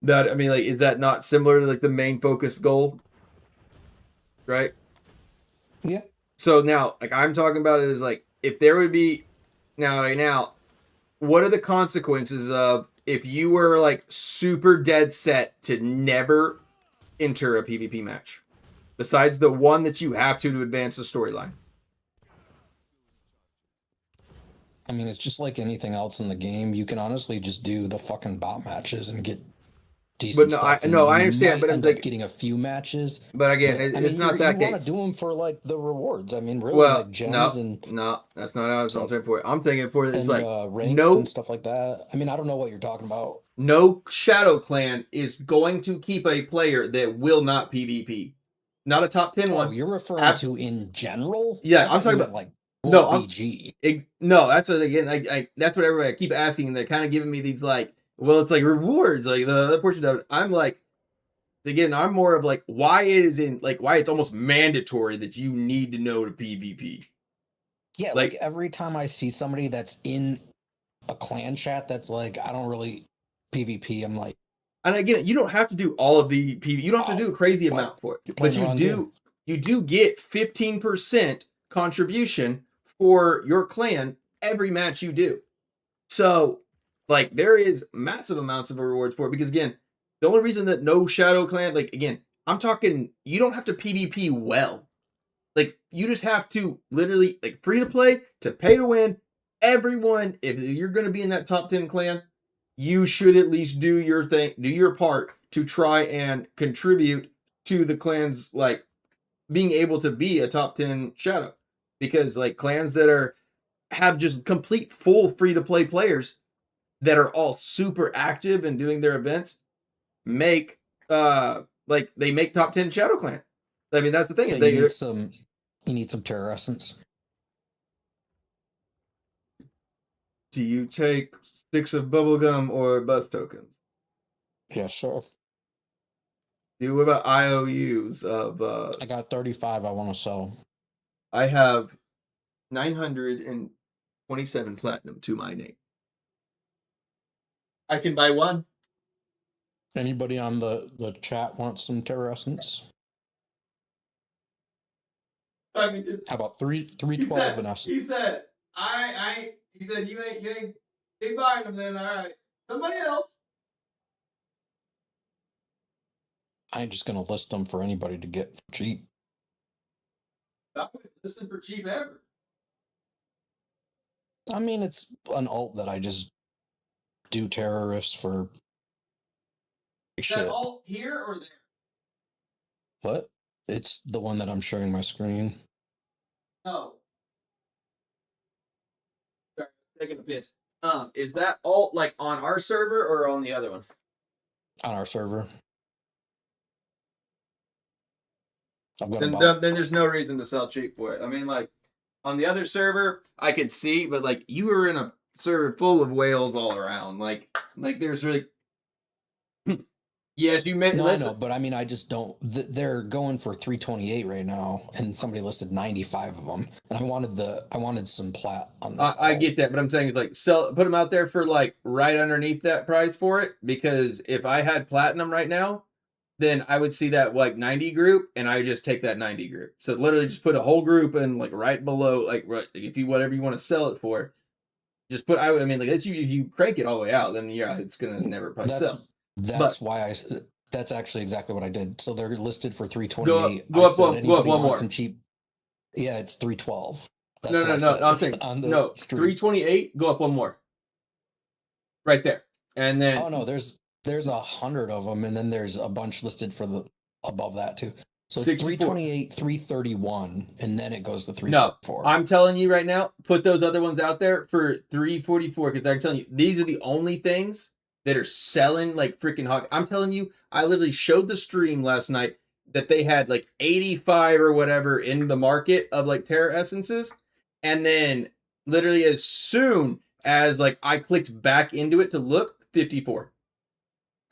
That, I mean, like, is that not similar to like the main focus goal? Right? Yeah. So now, like, I'm talking about it as like, if there would be now, what are the consequences of if you were like super dead set to never enter a PvP match, besides the one that you have to advance the storyline? I mean, it's just like anything else in the game. You can honestly just do the fucking bot matches and get decent But no, stuff. I understand, but I'm end like up getting a few matches. But again, But, it's not that you want case. to do them for like the rewards. I mean, really, Well, like gems and no, that's not how I'm thinking for it. I'm thinking for it. It's and like ranks and stuff like that. I mean, I don't know what you're talking about. No Shadow Clan is going to keep a player that will not PvP. Not a top 10 one. You're referring to in general? Yeah, I'm talking about like no, BG. No, that's what again. I that's what everybody I keep asking, and they're kind of giving me these like, well, it's like rewards, like the portion of it. I'm like, again, I'm more of like why it's almost mandatory that you need to know to PvP. Yeah, like every time I see somebody that's in a clan chat that's like, I don't really PvP, I'm like, and again, you don't have to do all of the PvP. You don't have to do a crazy amount for it, but you do get 15% contribution for your clan every match you do. So, like, there is massive amounts of rewards for it, because again, the only reason that no Shadow Clan, like, again, I'm talking, you don't have to PvP well. Like, you just have to literally, like, free to play, to pay to win. Everyone, if you're going to be in that top 10 clan, you should at least do your thing, do your part to try and contribute to the clan's, like, being able to be a top 10 Shadow. Because, like, clans that have just complete full free to play players that are all super active and doing their events make they make top 10 Shadow Clan. I mean, that's the thing. Yeah, you need some Terror Essence. Do you take sticks of bubblegum or buzz tokens? Yeah, sure. What about IOUs of I got 35 I want to sell. I have 927 platinum to my name. I can buy one. Anybody on the chat want some Terror Essence? I mean, how about 312 and essence? He said, he said, you ain't buying them then, all right. Somebody else. I ain't just gonna list them for anybody to get for cheap. Not listing for cheap ever. I mean, it's an alt that I just do terrorists for Is that alt here or there? What? It's the one that I'm sharing my screen. No. Sorry, taking a piss. Is that alt like on our server or on the other one? On our server. Then there's no reason to sell cheap for it. I mean, like, on the other server, I could see, but like, you were in a server full of whales all around. Like there's really. Yes, you may. No, I Listen, know, but I mean, I just don't. They're going for 328 right now, and somebody listed 95 of them, and I wanted some plat on this. I get that, but I'm saying is like put them out there for like right underneath that price for it, because if I had platinum right now, then I would see that like 90 group, and I just take that 90 group. So literally just put a whole group in like right below, like right, if you whatever you want to sell it for, just put. I mean, like if you crank it all the way out, then yeah, it's gonna never probably sell. That's why I. That's actually exactly what I did. So they're listed for 328. Go up one more. Some cheap. Yeah, it's 312. That's No, I'm saying on the no. 328. Go up one more. Right there, and then. Oh no, there's 100 of them, and then there's a bunch listed for the above that too. So it's 328, 331, and then it goes to 344. No, I'm telling you right now, put those other ones out there for 344, because I'm telling you, these are the only things that are selling like freaking hot. I'm telling you, I literally showed the stream last night that they had like 85 or whatever in the market of like Terra Essences, and then literally as soon as like I clicked back into it to look, 54.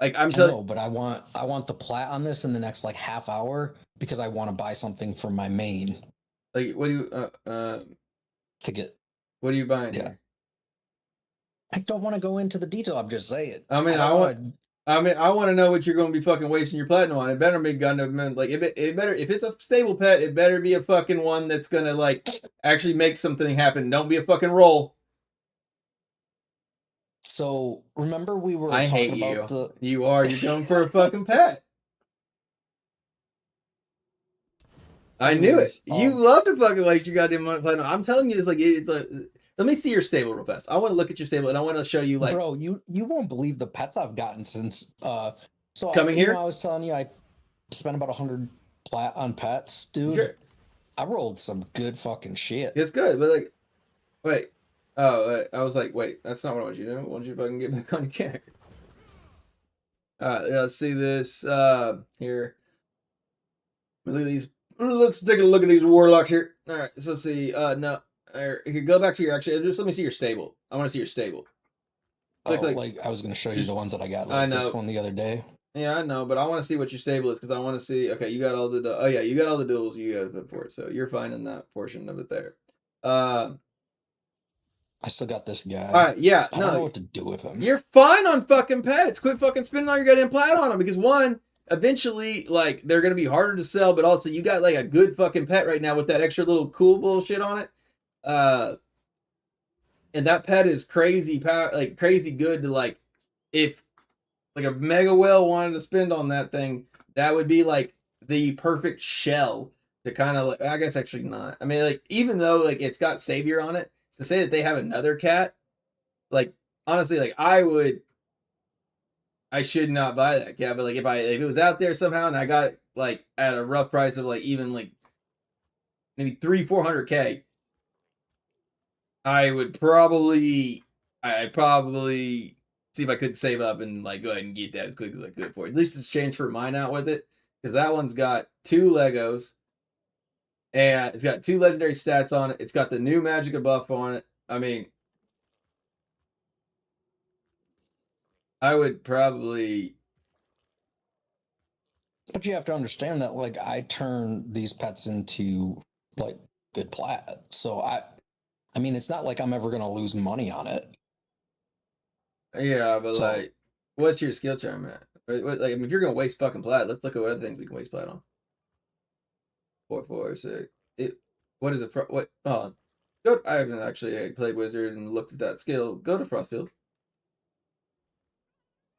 Like I'm telling you, but I want the plat on this in the next like half hour, because I want to buy something for my main. Like what do you to get? What are you buying? Yeah. Here? I don't want to go into the detail. I'm just saying. I mean, I want to know what you're going to be fucking wasting your platinum on. It better be Gundam. Like it better, if it's a stable pet, it better be a fucking one that's gonna like actually make something happen. Don't be a fucking roll. So remember we were I talking hate about you. You're going for a fucking pet. I knew it. You love to fucking waste your goddamn money platinum. I'm telling you, it's like let me see your stable real fast. I want to look at your stable, and I want to show you like. Bro, you won't believe the pets I've gotten since so coming here. I was telling you I spent about 100 plat on pets, dude. Sure. I rolled some good fucking shit. It's good, but like, wait. Oh, I was like, wait, that's not what I want you to do. I want you to fucking get back on your character. Let's see this here. Look at these. Let's take a look at these warlocks here. All right, so let's see. No, here, go back to your actually. Just let me see your stable. I want to see your stable. Like I was going to show you the ones that I got. Like I know. This one the other day. Yeah, I know, but I want to see what your stable is, because I want to see. Okay, you got all the. Oh yeah, you got all the duels you got for it, so you're fine in that portion of it there. I still got this guy. All right, yeah, I don't know what to do with him. You're fine on fucking pets. Quit fucking spending all your goddamn plat on them, because one, eventually, like, they're gonna be harder to sell, but also you got like a good fucking pet right now with that extra little cool bullshit on it. And that pet is crazy crazy good to like, if like a mega whale wanted to spend on that thing, that would be like the perfect shell to kind of like, I guess actually not. I mean, like, even though like it's got Savior on it, to say that they have another cat, like honestly, like I should not buy that cat, but like if it was out there somehow and I got it like at a rough price of like even like maybe 300-400K, I'd probably see if I could save up and like go ahead and get that as quick as I could for it. At least exchange for mine out with it, because that one's got 2 Legos. And it's got 2 legendary stats on it. It's got the new Magicka buff on it. I mean, I would probably. But you have to understand that, like, I turn these pets into like good plat. So I mean, it's not like I'm ever gonna lose money on it. Yeah, but so, like, what's your skill charm at? Like, I mean, if you're gonna waste fucking plat, let's look at what other things we can waste plat on. 4, 4, 6. What is it? What? Oh, I haven't actually played Wizard and looked at that skill. Go to Frostfield.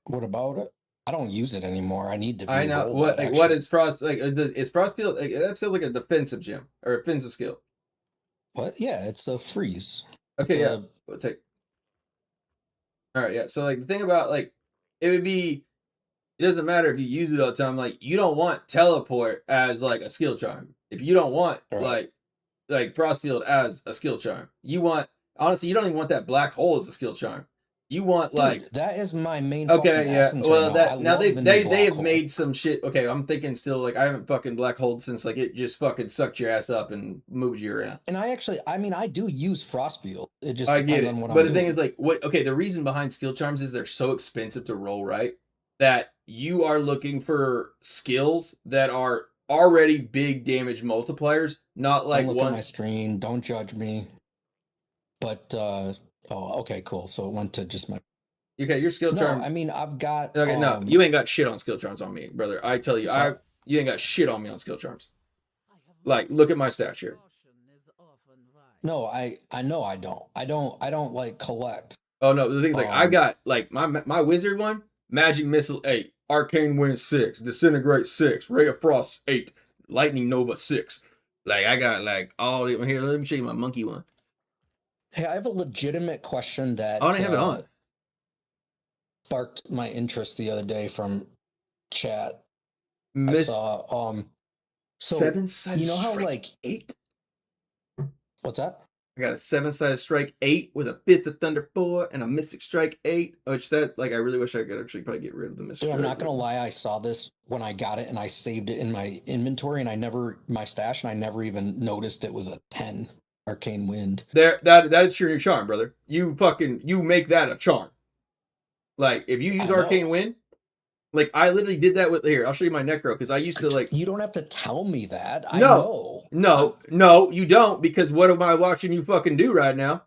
What about it? I don't use it anymore. I need to. I know what is Frost like? Is Frostfield like, that feels like a defensive gem or a offensive skill? What? Yeah, it's a freeze. Okay, yeah. We'll take. All right, yeah. So like the thing about like, it would be. It doesn't matter if you use it all the time. Like, you don't want teleport as like a skill charm. If you don't want like Frostfield as a skill charm, you want, honestly, you don't even want that black hole as a skill charm. You want like Dude, that is my main okay, fucking yeah. essence Well, right now. I that now love they the they new they black have hole. made some shit. Okay, I'm thinking still like I haven't fucking black holed since like it just fucking sucked your ass up and moved you around. And I mean, I do use Frostfield. It just I get depends it, on what but I'm the doing. thing is like what? Okay, the reason behind skill charms is they're so expensive to roll, right? That you are looking for skills that are already big damage multipliers, not like Don't look at one. my screen. Don't judge me. But oh, okay, cool. So it went to just my. Okay, your skill No, charm. I mean I've got. Okay, no, you ain't got shit on skill charms on me, brother. I tell you, So- you ain't got shit on me on skill charms. Like, look at my stats here. No, I know I don't. I don't like collect. Oh no, the thing is like I Um, got like my wizard one, magic missile 8, arcane wind 6, disintegrate 6, ray of frost 8, lightning nova 6. Like I got like all the here. Let me show you my monkey one. Hey, I have a legitimate question that I don't have it on. sparked my interest the other day from chat. I Miss saw so 7-sided you know how strike like 8. what's that? I got a 7-sided strike 8 with a Fist of Thunder 4 and a Mystic Strike 8. Which that like I really wish I could actually probably get rid of the Mystic Dude, I'm Strike. not gonna lie, I saw this when I got it and I saved it in my inventory and I never my stash and I never even noticed it was a 10 arcane wind. That's your new charm, brother. You make that a charm. Like if you use I know. arcane wind, like I literally did that with here. I'll show you my necro because I used to like. You don't have to tell me that. I No, know. no, you don't because what am I watching you fucking do right now?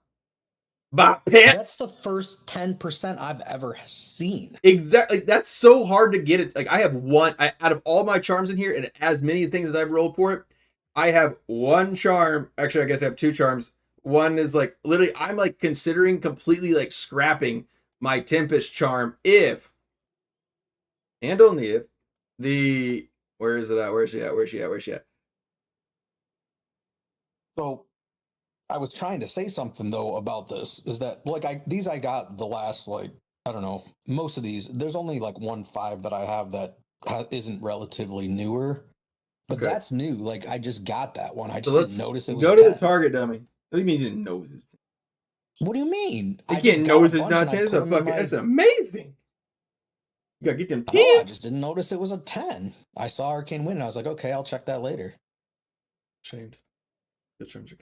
Buy pets. That's the first 10% I've ever seen. Exactly. That's so hard to get it. Like I have one out of all my charms in here, and as many things as I've rolled for it, I have one charm. Actually, I guess I have 2 charms. One is like literally, I'm like considering completely like scrapping my Tempest charm if, and only if, the where is it at? Where's she at? So I was trying to say something though about this is that like I got the last like I don't know most of these there's only like 1.5 that I have that isn't relatively newer, but Okay. that's new. Like I just got that one. I just So didn't notice it was go a to 10. the target dummy. What do you mean you didn't know this? What do you mean? You I can't just know got it's a not bunch and I 10. That's put a them in fucking. my- That's amazing. You gotta get them I know, I pins. just didn't notice it was a 10. I saw Arcane Wind and I was like, okay, I'll check that later. Shamed. The charms are.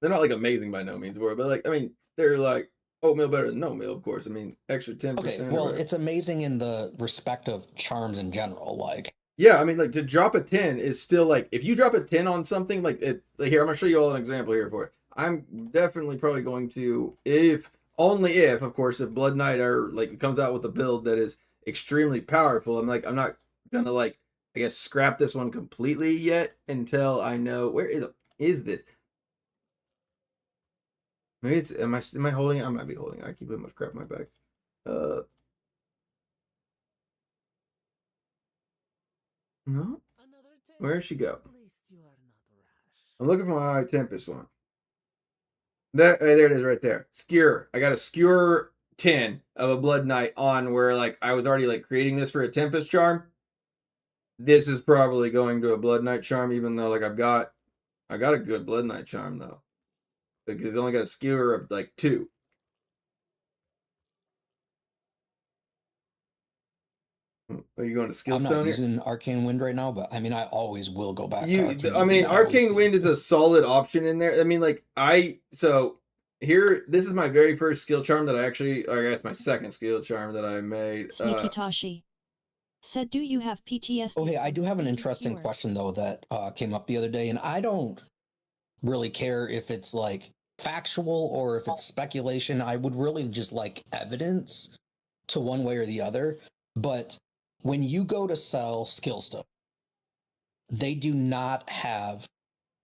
They're not like amazing by no means, but like I mean, they're like oatmeal better than no meal, of course. I mean, extra 10%. Okay, well, it's amazing in the respect of charms in general. Like, yeah, I mean, like to drop a 10 is still like if you drop a 10 on something like it. Like, here, I'm gonna show you all an example here for it. I'm definitely probably going to, if only if, of course, if Blood Knight or like comes out with a build that is extremely powerful. I'm not gonna like I guess scrap this one completely yet until I know where is this. Maybe it's am I holding it? I might be holding it. I keep putting much crap in my bag. No. Where'd she go? I'm looking for my Tempest one. There it is right there. Skewer. I got a Skewer 10 of a Blood Knight on where like I was already like creating this for a Tempest charm. This is probably going to a Blood Knight charm, even though like I got a good Blood Knight charm though. Because it's only got a Skewer of like 2. Are you going to skill I'm stone not here? using Arcane Wind right now, but I mean, I always will go back. I mean, Arcane Wind is a solid option in there. I mean, like so here, this is my very first skill charm that I guess my second skill charm that I made. Sneaky Tashi said, "Do you have PTSD?" Oh, hey, I do have an from interesting viewers? question though that came up the other day, and I don't really care if it's like factual or if it's speculation. I would really just like evidence to one way or the other. But when you go to sell skill stuff, they do not have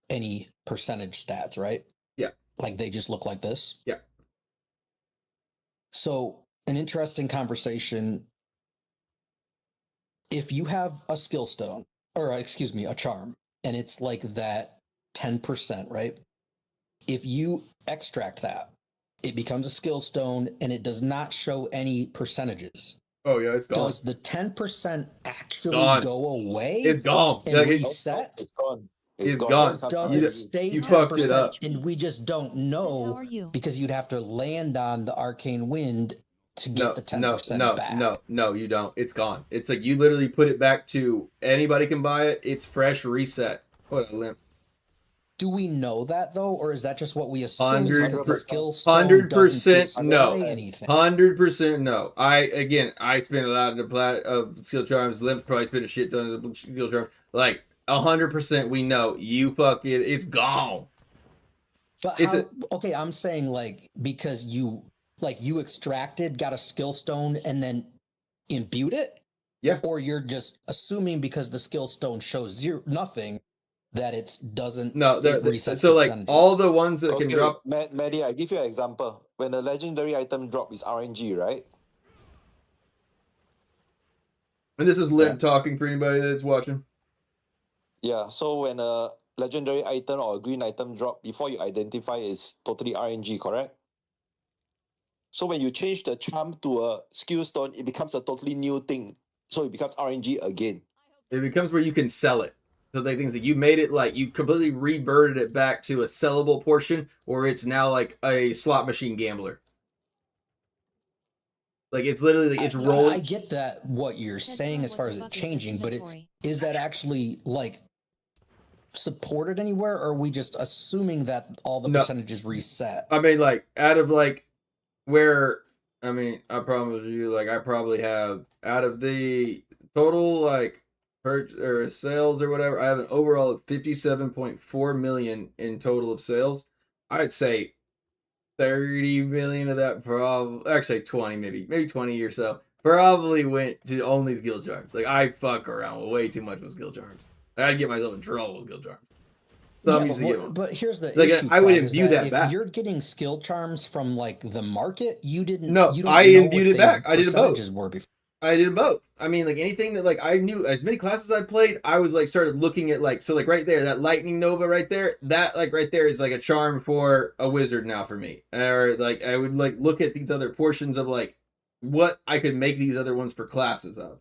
any percentage stats, right? Yeah. Like they just look like this. Yeah. So an interesting conversation. If you have a skill stone, or excuse me, a charm, and it's like that 10%, right? If you extract that, it becomes a skill stone and it does not show any percentages. Oh yeah, it's gone. Does the 10% actually Gone. go away? It's gone. And Like, reset? It's gone. It's gone. gone. It comes Does You it RNG. stay you 10%? fucked it up. And we just don't How know are you? because you'd have to land on the arcane wind to get the 10% back. No, you don't. It's gone. It's like you literally put it back to anybody can buy it. It's fresh reset. What a limp. Do we know that though, or is that just what we assume? Because the 100%. skill stone doesn't 100% no. display anything. 100% no. I spent a lot of skill charms. Limp probably spent a shit ton of skill charms. Like 100% we know. You fuck it. It's gone. But It's how, okay, I'm saying like because you extracted, got a skill stone, and then imbued it. Yeah. Or you're just assuming because the skill stone shows nothing that it doesn't. No. It resets So the like percentages. all the ones that can Okay, drop. Maddie, I give you an example. When a legendary item drop is RNG, right? And this is Limp talking for anybody that's watching. Yeah, so when a legendary item or a green item drop, before you identify is totally RNG, correct? So when you change the charm to a skill stone, it becomes a totally new thing. So it becomes RNG again. It becomes where you can sell it. So they things like you made it like you completely reverted it back to a sellable portion, or it's now like a slot machine gambler. Like it's literally like it's rolling. I get that what you're saying as far as it changing, but is that actually like supported anywhere, or are we just assuming that all the percentages reset? I mean, like out of like where I mean, I promise you, like I probably have out of the total like or sales or whatever, I have an overall of 57.4 million in total of sales. I'd say 30 million of that probably actually 20 maybe 20 or so probably went to only skill charms. Like I fuck around way too much with skill charms. I'd get myself in trouble with skill charms. So I'm used to getting them. But here's the Like, issue. I would Craig, is imbue that if back. you're getting skill charms from like the market, you didn't. No, you don't I know imbued what it back. I did it both. percentages were before. I did both. I mean, like anything that like I knew, as many classes I played, I was like started looking at like so like right there, that lightning nova right there, that like right there is like a charm for a wizard now for me. Or like I would like look at these other portions of like what I could make these other ones for classes of.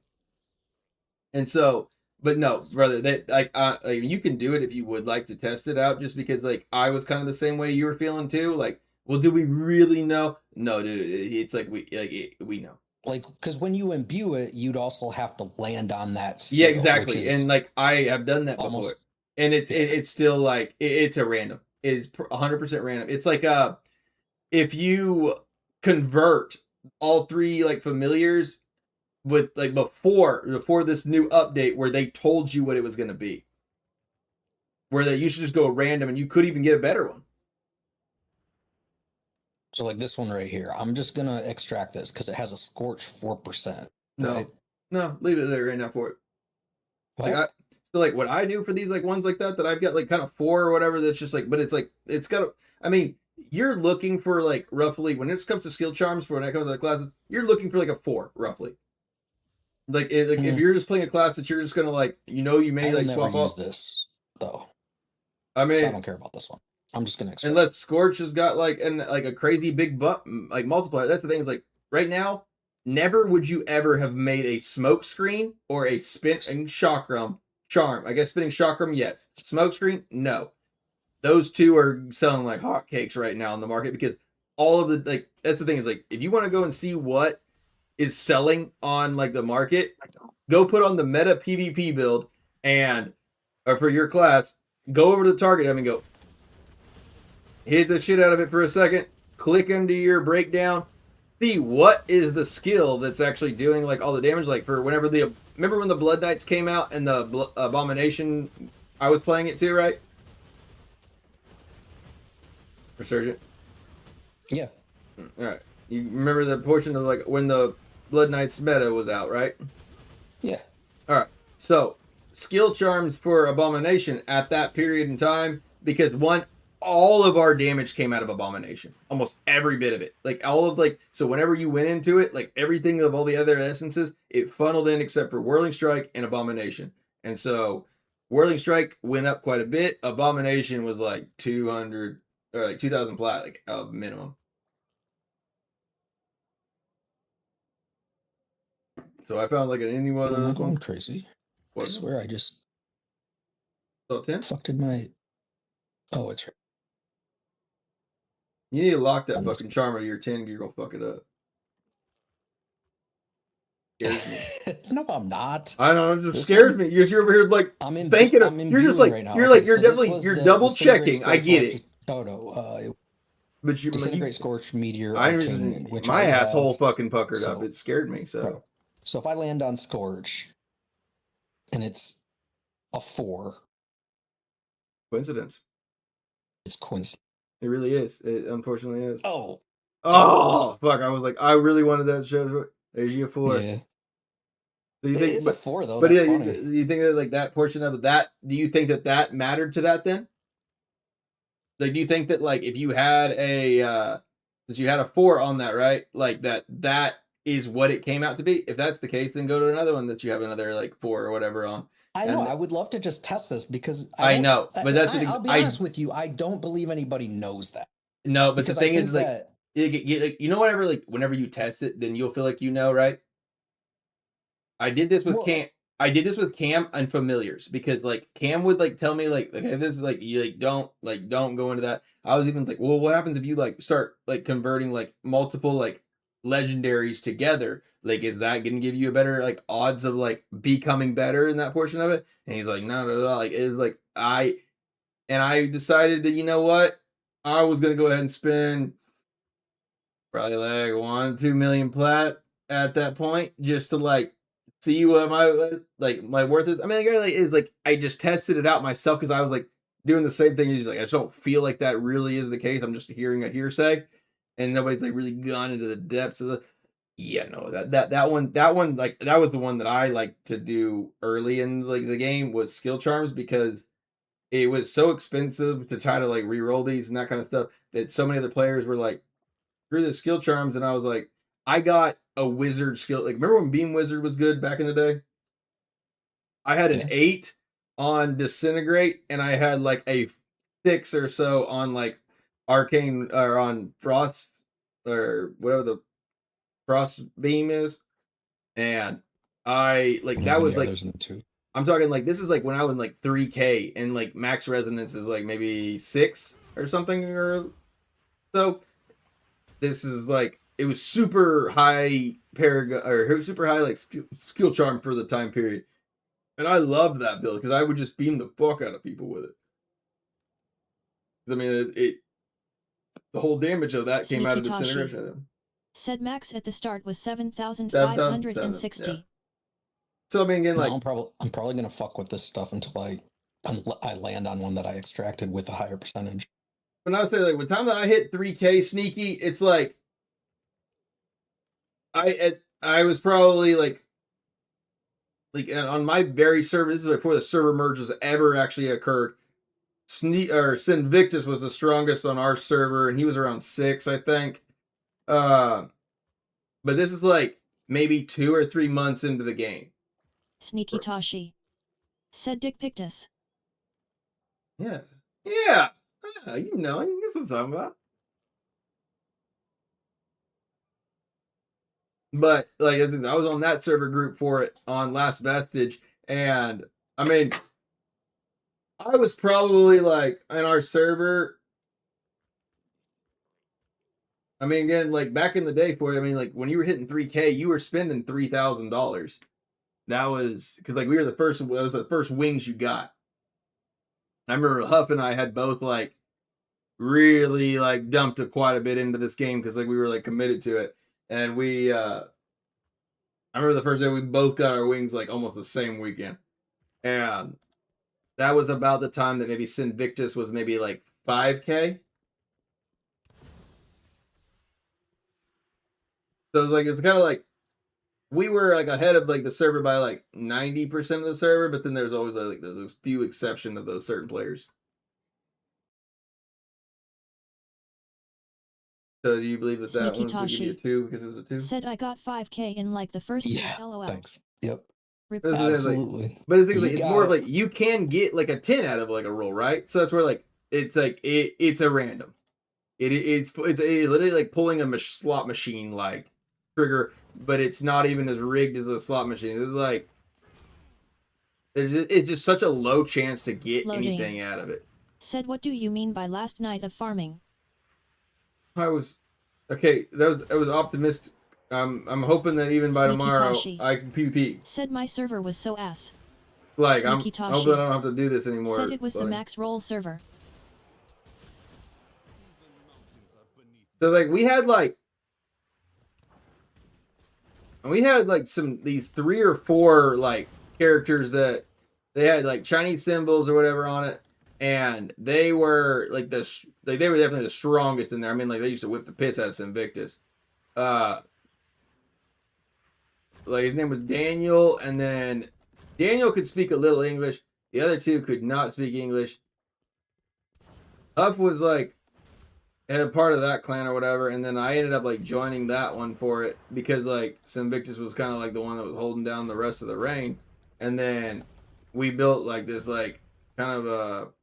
And so, but no, brother, that like you can do it if you would like to test it out, just because like I was kind of the same way you were feeling too. Like, well, do we really know? No, dude, it's like we know. Like, because when you imbue it, you'd also have to land on that skill. Yeah, exactly. And like I have done that before, and it's still like it's a random. It's 100% random. It's like if you convert all three like familiars with like before this new update where they told you what it was going to be, where that you should just go random and you could even get a better one. So like this one right here, I'm just gonna extract this because it has a scorch 4%. Right? No, leave it there right now for it. What? Like what I do for these like ones like that I've got like kind of 4 or whatever. That's just like, but it's like it's got. I mean, you're looking for like roughly when it comes to skill charms for when it comes to the classes, you're looking for like a 4 roughly. Like, if you're just playing a class that you're just gonna like, you may like swap off this though. I mean, so I don't care about this one. I'm just gonna extract. Unless Scorch has got like a crazy big butt like multiplier. That's the thing. Is like right now, never would you ever have made a smoke screen or a spinning chakram charm. I guess spinning chakram, yes. Smoke screen, no. Those two are selling like hotcakes right now in the market because all of the like that's the thing is like if you want to go and see what is selling on like the market, go put on the meta PvP build and or for your class, go over to the target and go hit the shit out of it for a second, click into your breakdown, see what is the skill that's actually doing like all the damage. Like for whenever remember when the Blood Knights came out and the Abomination, I was playing it too, right? Resurgent. Yeah. All right. You remember the portion of like when the Blood Knights meta was out, right? Yeah. All right. So skill charms for Abomination at that period in time, because all of our damage came out of Abomination. Almost every bit of it. Like all of like, so whenever you went into it, like everything of all the other essences, it funneled in except for Whirling Strike and Abomination. And so Whirling Strike went up quite a bit. Abomination was like 200 or like 2,000 plat, like a minimum. So I found like any one of those going ones. crazy. What? I swear I just So 10? Fuck did my... Oh, it's right. You need to lock that Almost. fucking charm or your 10, you're gonna fuck it up. Scares me. No, I'm not. I know, it just This scares one- me. You're over here like I'm in. thinking I'm in you're just viewing like right now. you're like Okay, you're so this definitely was you're the double Disintegrate checking. I Scorch get it. Toto. But you Disintegrate Scorch Meteor I Arcane, which my I have. asshole fucking puckered up. So- It scared me. So So if I land on Scorch, and it's a 4, coincidence. it's coincidence. It really is. It unfortunately is. Oh, Oh fuck! I was like, I really wanted that show. There's you a 4. yeah. Do you think It's a 4 though. But That's yeah, funny. do you think that like that portion of that? Do you think that that mattered to that then? Like, do you think that like if you had a since you had a 4 on that, right? Like that is what it came out to be. If that's the case, then go to another one that you have another like 4 or whatever on. I know. And- I would love to just test this because I know, but that's the thing. I'll be honest with you. I don't believe anybody knows that. No, but Because the thing I is think like that you know whatever like whenever you test it, then you'll feel like you know, right? I did this with Well, Cam. I did this with Cam and familiars because like Cam would like tell me like okay, this is like you don't go into that. I was even like, well, what happens if you like start like converting like multiple like legendaries together? Like, is that gonna give you a better like odds of like becoming better in that portion of it? And he's like, no. Like it was like I decided that you know what, I was gonna go ahead and spend probably like 1-2 million plat at that point just to like see what my worth is. I mean, it really is like I just tested it out myself because I was like doing the same thing. He's like, I just don't feel like that really is the case. I'm just hearing a hearsay, and nobody's like really gone into the depths of the. Yeah, no, that one like that was the one that I like to do early in like the game was skill charms because it was so expensive to try to like re-roll these and that kind of stuff that so many other players were like screw the skill charms, and I was like, I got a wizard skill. Like, remember when Beam Wizard was good back in the day? I had an 8 on Disintegrate, and I had like a 6 or so on like Arcane or on Frost or whatever the Frost Beam is, and I like that was like I'm talking like this is like when I was like 3K and like max resonance is like maybe 6 or something or so. This is like it was super high super high like skill charm for the time period, and I loved that build because I would just beam the fuck out of people with it. I mean, it the whole damage of that came out of disintegration. Said max at the start was 7,560. Yeah. So I mean, again, like I'm probably gonna fuck with this stuff until I land on one that I extracted with a higher percentage. When I was saying, like, by the time that I hit 3K sneaky, it's like I was probably like on my very server. This is before the server merges ever actually occurred. Sinvictus was the strongest on our server, and he was around 6, I think. But this is like maybe 2 or 3 months into the game. Sneaky Tashi. Said Dick Pictus. Yeah. You know, you get what I'm talking about. But like I was on that server group for it on Last Vestige, and I mean, I was probably like in our server. I mean, again, like back in the day, like when you were hitting 3K, you were spending $3,000. That was because like we were the first. That was the first wings you got. I remember Huff and I had both like really like dumped quite a bit into this game because like we were like committed to it, and we. I remember the first day we both got our wings like almost the same weekend, and that was about the time that maybe Sinvictus was maybe like 5K. So it's kind of like we were like ahead of like the server by like 90% of the server, but then there's always like those few exception of those certain players. So do you believe that that one's gonna give you a 2 because it was a 2? Said I got 5K in like the first week. LOL. Thanks. Yep. Absolutely. But the thing is, like, it's more of like you can get like a 10 out of like a roll, right? So that's where like it's a random. It's literally like pulling a slot machine like trigger, but it's not even as rigged as a slot machine. It's like it's just such a low chance to get Loading. anything out of it. Said what do you mean by last night of farming? I was okay. I was optimistic. I'm hoping that even by Sneaky tomorrow Toshi. I can PvP. Said my server was so ass. Like I'm Sneaky Toshi. hoping I don't have to do this anymore. Said it was the like, max roll server. So like we had like these 3 or 4 like characters that they had like Chinese symbols or whatever on it, and they were like they were definitely the strongest in there. I mean, like they used to whip the piss out of Invictus. Like his name was Daniel, and then Daniel could speak a little English. The other 2 could not speak English. Huff was like had a part of that clan or whatever, and then I ended up like joining that one for it because like Invictus was kind of like the one that was holding down the rest of the reign, and then we built like this like kind of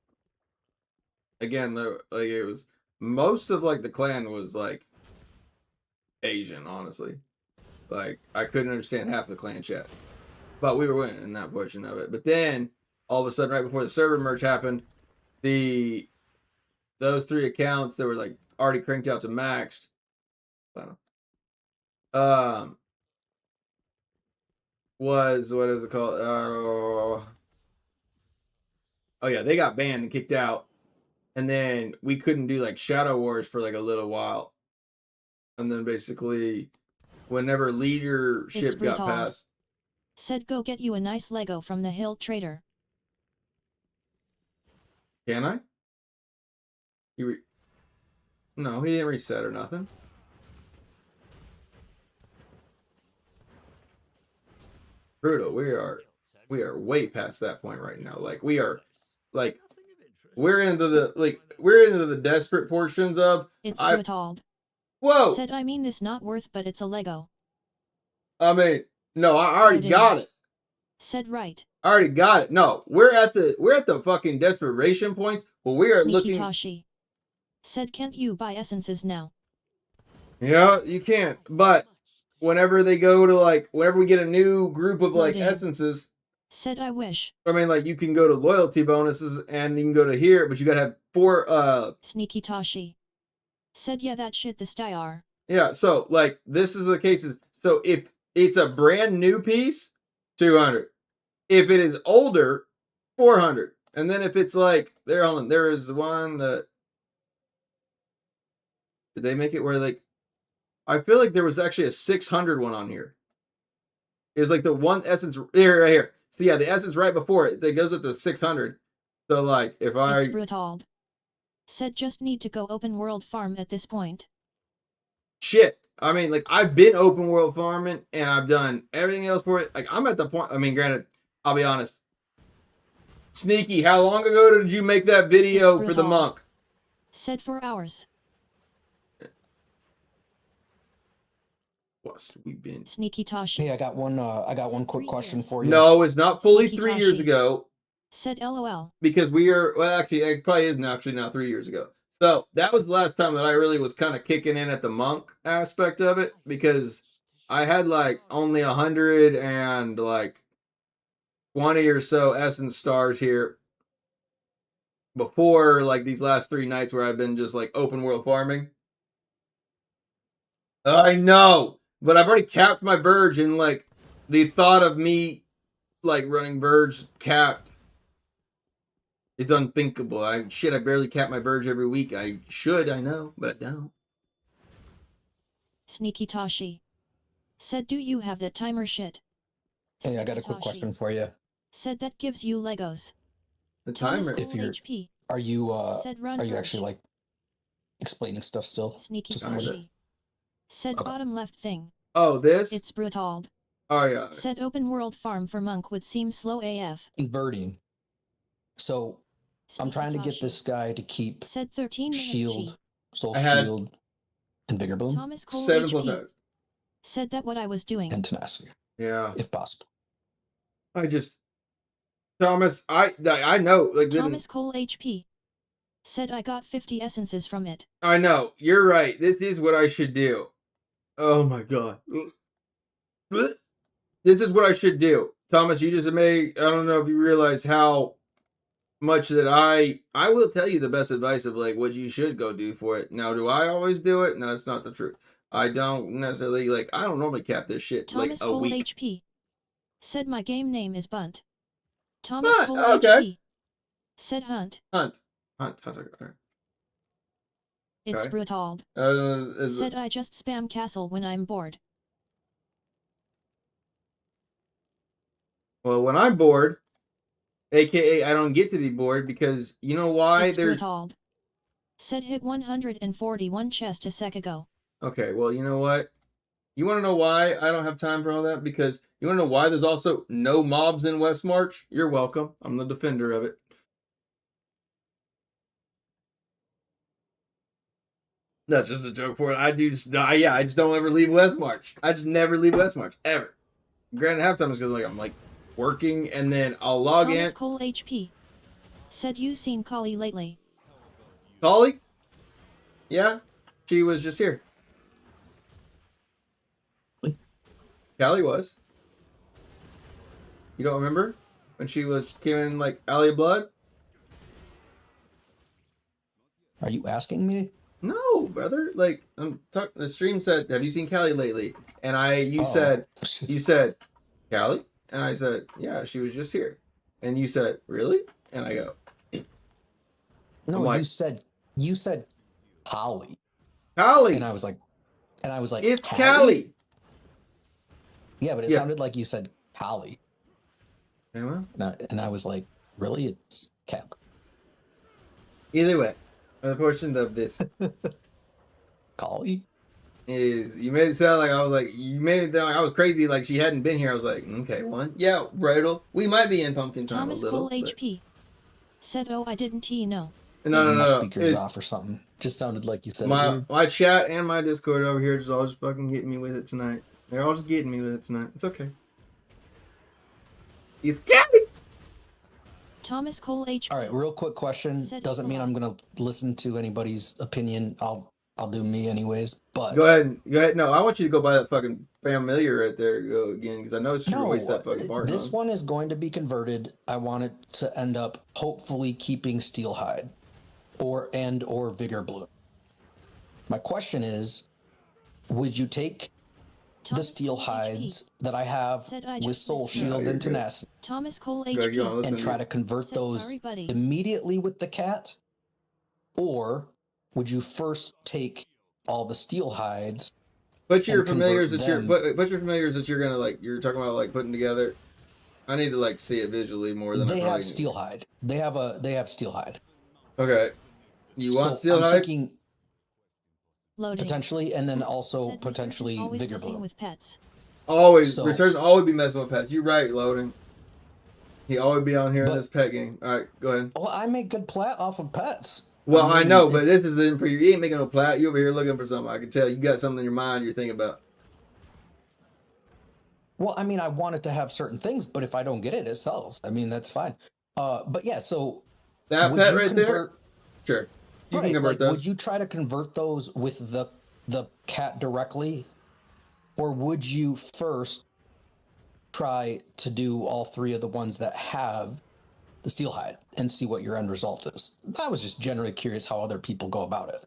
again like it was most of like the clan was like Asian, honestly. Like I couldn't understand half the clan chat, but we were winning that portion of it. But then all of a sudden, right before the server merge happened, those 3 accounts that were like already cranked out to maxed. Was what is it called? Oh yeah, they got banned and kicked out, and then we couldn't do like Shadow Wars for like a little while, and then basically, whenever leadership got passed, said go get you a nice Lego from the Hill Trader. Can I? No, he didn't reset or nothing. Brutal. We are way past that point right now. Like we are, like we're into the desperate portions of. It's brutal. Whoa. Said I mean this not worth, but it's a Lego. I mean, no, I already got it. Said right. I already got it. No, we're at the fucking desperation points where we are Sneaky looking. Toshi. Said can't you buy essences now? Yeah, you can't. But whenever they go to like, whenever we get a new group of like essences. Said I wish. I mean, like you can go to loyalty bonuses and you can go to here, but you gotta have 4. Sneaky Toshi. Said yeah, that shit the styar. Yeah, so like this is the case. So if it's a brand new piece, 200. If it is older, 400. And then if it's like there is one that did they make it where like I feel like there was actually a 600 one on here. It was like the one essence here right here. So yeah, the essence right before it that goes up to 600. So like if I it's brutal. Said just need to go open world farm at this point. Shit. I mean, like I've been open world farming and I've done everything else for it. Like I'm at the point. I mean, granted, I'll be honest. Sneaky, how long ago did you make that video for the monk? Said 4 hours. What's we been? Sneaky Toshi. Hey, I got one quick question for you. No, it's not fully Sneaky 3 Toshi. years ago. Said LOL. Because we are, well, actually, it probably is actually not 3 years ago. So that was the last time that I really was kind of kicking in at the monk aspect of it, because I had like only 100 and like 20 or so essence stars here before like these last 3 nights where I've been just like open world farming. I know, but I've already capped my Verge, and like the thought of me like running Verge capped is unthinkable. I barely cap my Verge every week. I should, I know, but I don't. Sneaky Toshi. Said do you have that timer shit? Hey, I got a quick question for you. Said that gives you Legos. The timer. If you're, HP. are you Verge. actually like explaining stuff still? Sneaky Just Toshi. Said bottom left thing. Oh, this? It's brutal. Oh yeah. Said open world farm for monk would seem slow AF. Converting. So I'm trying to get this guy to keep said 13 shield, soul I had shield, and vigor bloom. Thomas Cole 7 HP. plus 8. Said that what I was doing. And tenacity. Yeah. If possible. I just Thomas, I know, like Thomas Cole HP. Said I got 50 essences from it. I know, you're right. This is what I should do. Oh my god. This is what I should do. Thomas, you just made. I don't know if you realize how much that I will tell you the best advice of like what you should go do for it. Now, do I always do it? No, it's not the truth. I don't necessarily like. I don't normally cap this shit Thomas like a week. HP said my game name is Bunt. Thomas Bunt, Cole okay. HP said Hunt. Hunt. Okay. It's brutal. Said I just spam castle when I'm bored. Well, when I'm bored, aka I don't get to be bored because you know why? It's brutal. Said hit 141 chest a sec ago. Okay, well, you know what? You want to know why I don't have time for all that? Because you want to know why there's also no mobs in West March? You're welcome. I'm the defender of it. That's just a joke for it. I just don't ever leave West March. I just never leave West March ever. Granted, half time is because I'm like working and then I'll log in. Thomas Cole HP said you seen Kali lately. Kali? Yeah, she was just here. Callie was. You don't remember when she came in like Alley of Blood? Are you asking me? No, brother. Like the stream said, "Have you seen Callie lately?" And you said, "Callie," and I said, "Yeah, she was just here." And you said, "Really?" And I go, "No." Like, you said, Holly. Callie. And I was like, "It's Callie." Yeah, but it sounded like you said Callie. Yeah, well. And I was like, really? It's Cap. Either way, the portion of this Callie is you made it sound like I was crazy, like she hadn't been here. I was like, okay, one, yeah, Bridal. We might be in pumpkin time Thomas a little. Cole HP said, "Oh, I didn't know." No. Speakers off or something. Just sounded like you said. My chat and my Discord over here just all just fucking getting me with it tonight. They're all just getting me with it tonight. It's okay. It's Gabby. Thomas Cole HP. All right, real quick question. Doesn't mean I'm gonna listen to anybody's opinion. I'll do me anyways. But go ahead. No, I want you to go buy that fucking familiar right there. Go again because I know it's true to waste that fucking part. This one is going to be converted. I want it to end up hopefully keeping Steelhide, or Vigor Bloom. My question is, would you take the steel hides that I have with Soul Shield and Tenacity Thomas Cole HP and try to convert those immediately with the cat? Or would you first take all the steel hides? Put your familiars that you're gonna like. You're talking about like putting together. I need to like see it visually more than they have steel hide. They have steel hide. Okay, you want steel hide? Thinking potentially, and then also potentially Vigor Bloom. With pets. Always, Resurgent always be messing with pets. You're right, Loading. He always be on here in this pet game. All right, go ahead. Well, I make good plat off of pets. Well, I know, but this is in for you. You ain't making no plat. You over here looking for something. I can tell you got something in your mind you're thinking about. Well, I mean, I want it to have certain things, but if I don't get it, it sells. I mean, that's fine. But yeah, so that pet right there. Sure. You can convert those. Would you try to convert those with the cat directly, or would you first try to do all three of the ones that have the steel hide and see what your end result is? I was just generally curious how other people go about it.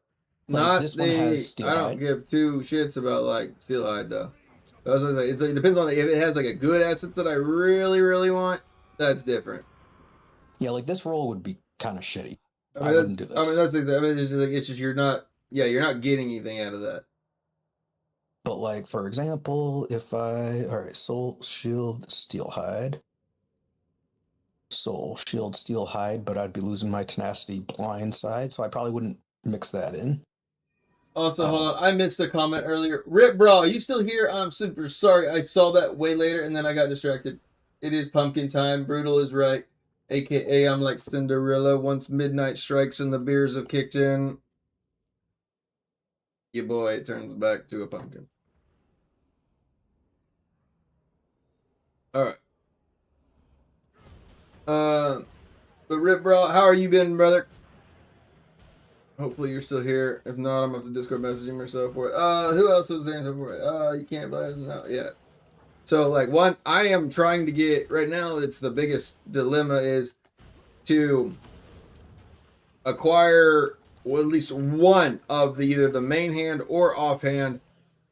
Like, this one has steel hide. I don't give two shits about like steel hide though. It depends on if it has like a good asset that I really, really want. That's different. Yeah, like this roll would be kind of shitty. I wouldn't do this. I mean, that's the thing. I mean, it's just you're not getting anything out of that. But like, for example, if Soul Shield Steel Hide, but I'd be losing my Tenacity Blind side, so I probably wouldn't mix that in. Also, hold on, I missed a comment earlier. Rip, bro, are you still here? I'm super sorry. I saw that way later, and then I got distracted. It is pumpkin time. Brutal is right. AKA, I'm like Cinderella. Once midnight strikes and the beers have kicked in, your boy turns back to a pumpkin. All right. But Rip, bro, how are you been, brother? Hopefully you're still here. If not, I'm gonna have to Discord message him or so forth. Who else was answering for it? You can't buy it now. Yeah. So like one, I am trying to get right now. It's the biggest dilemma is to acquire at least one of the either the main hand or offhand,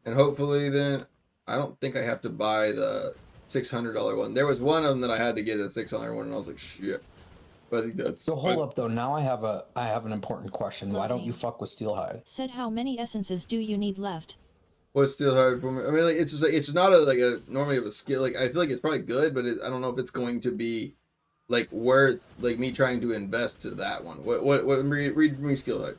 and hopefully then I don't think I have to buy the $600 one. There was one of them that I had to get that $600 one, and I was like, shit. But I think that's So hold up though. Now I have an important question. Why don't you fuck with Steelhide? Said how many essences do you need left? what's still hard for me. I mean, like it's just like it's not a normally of a skill. Like I feel like it's probably good, but I don't know if it's going to be like worth like me trying to invest to that one. What read me skill like.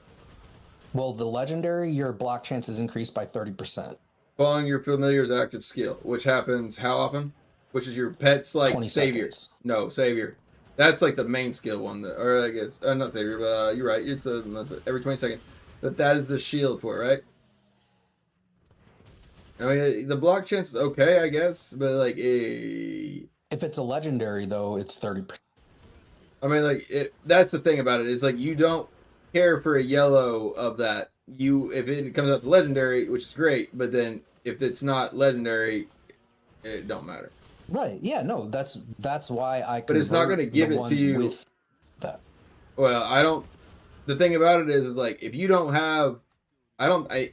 Well, the legendary, your block chance is increased by 30%. Following your familiar's active skill, which happens how often? Which is your pet's like 20 savior. seconds. No, savior. That's like the main skill one. Or I guess not savior, but you're right. It's the every 20 seconds. But that is the shield for it, right? I mean, the block chance is okay, I guess, but like If it's a legendary though, it's 30%. I mean, like that's the thing about it. It's like you don't care for a yellow of that. If it comes out to legendary, which is great, but then if it's not legendary, it don't matter. Right. Yeah. No. That's why I. But it's not going to give it to you with that. Well, I don't. The thing about it is like if you don't have, let me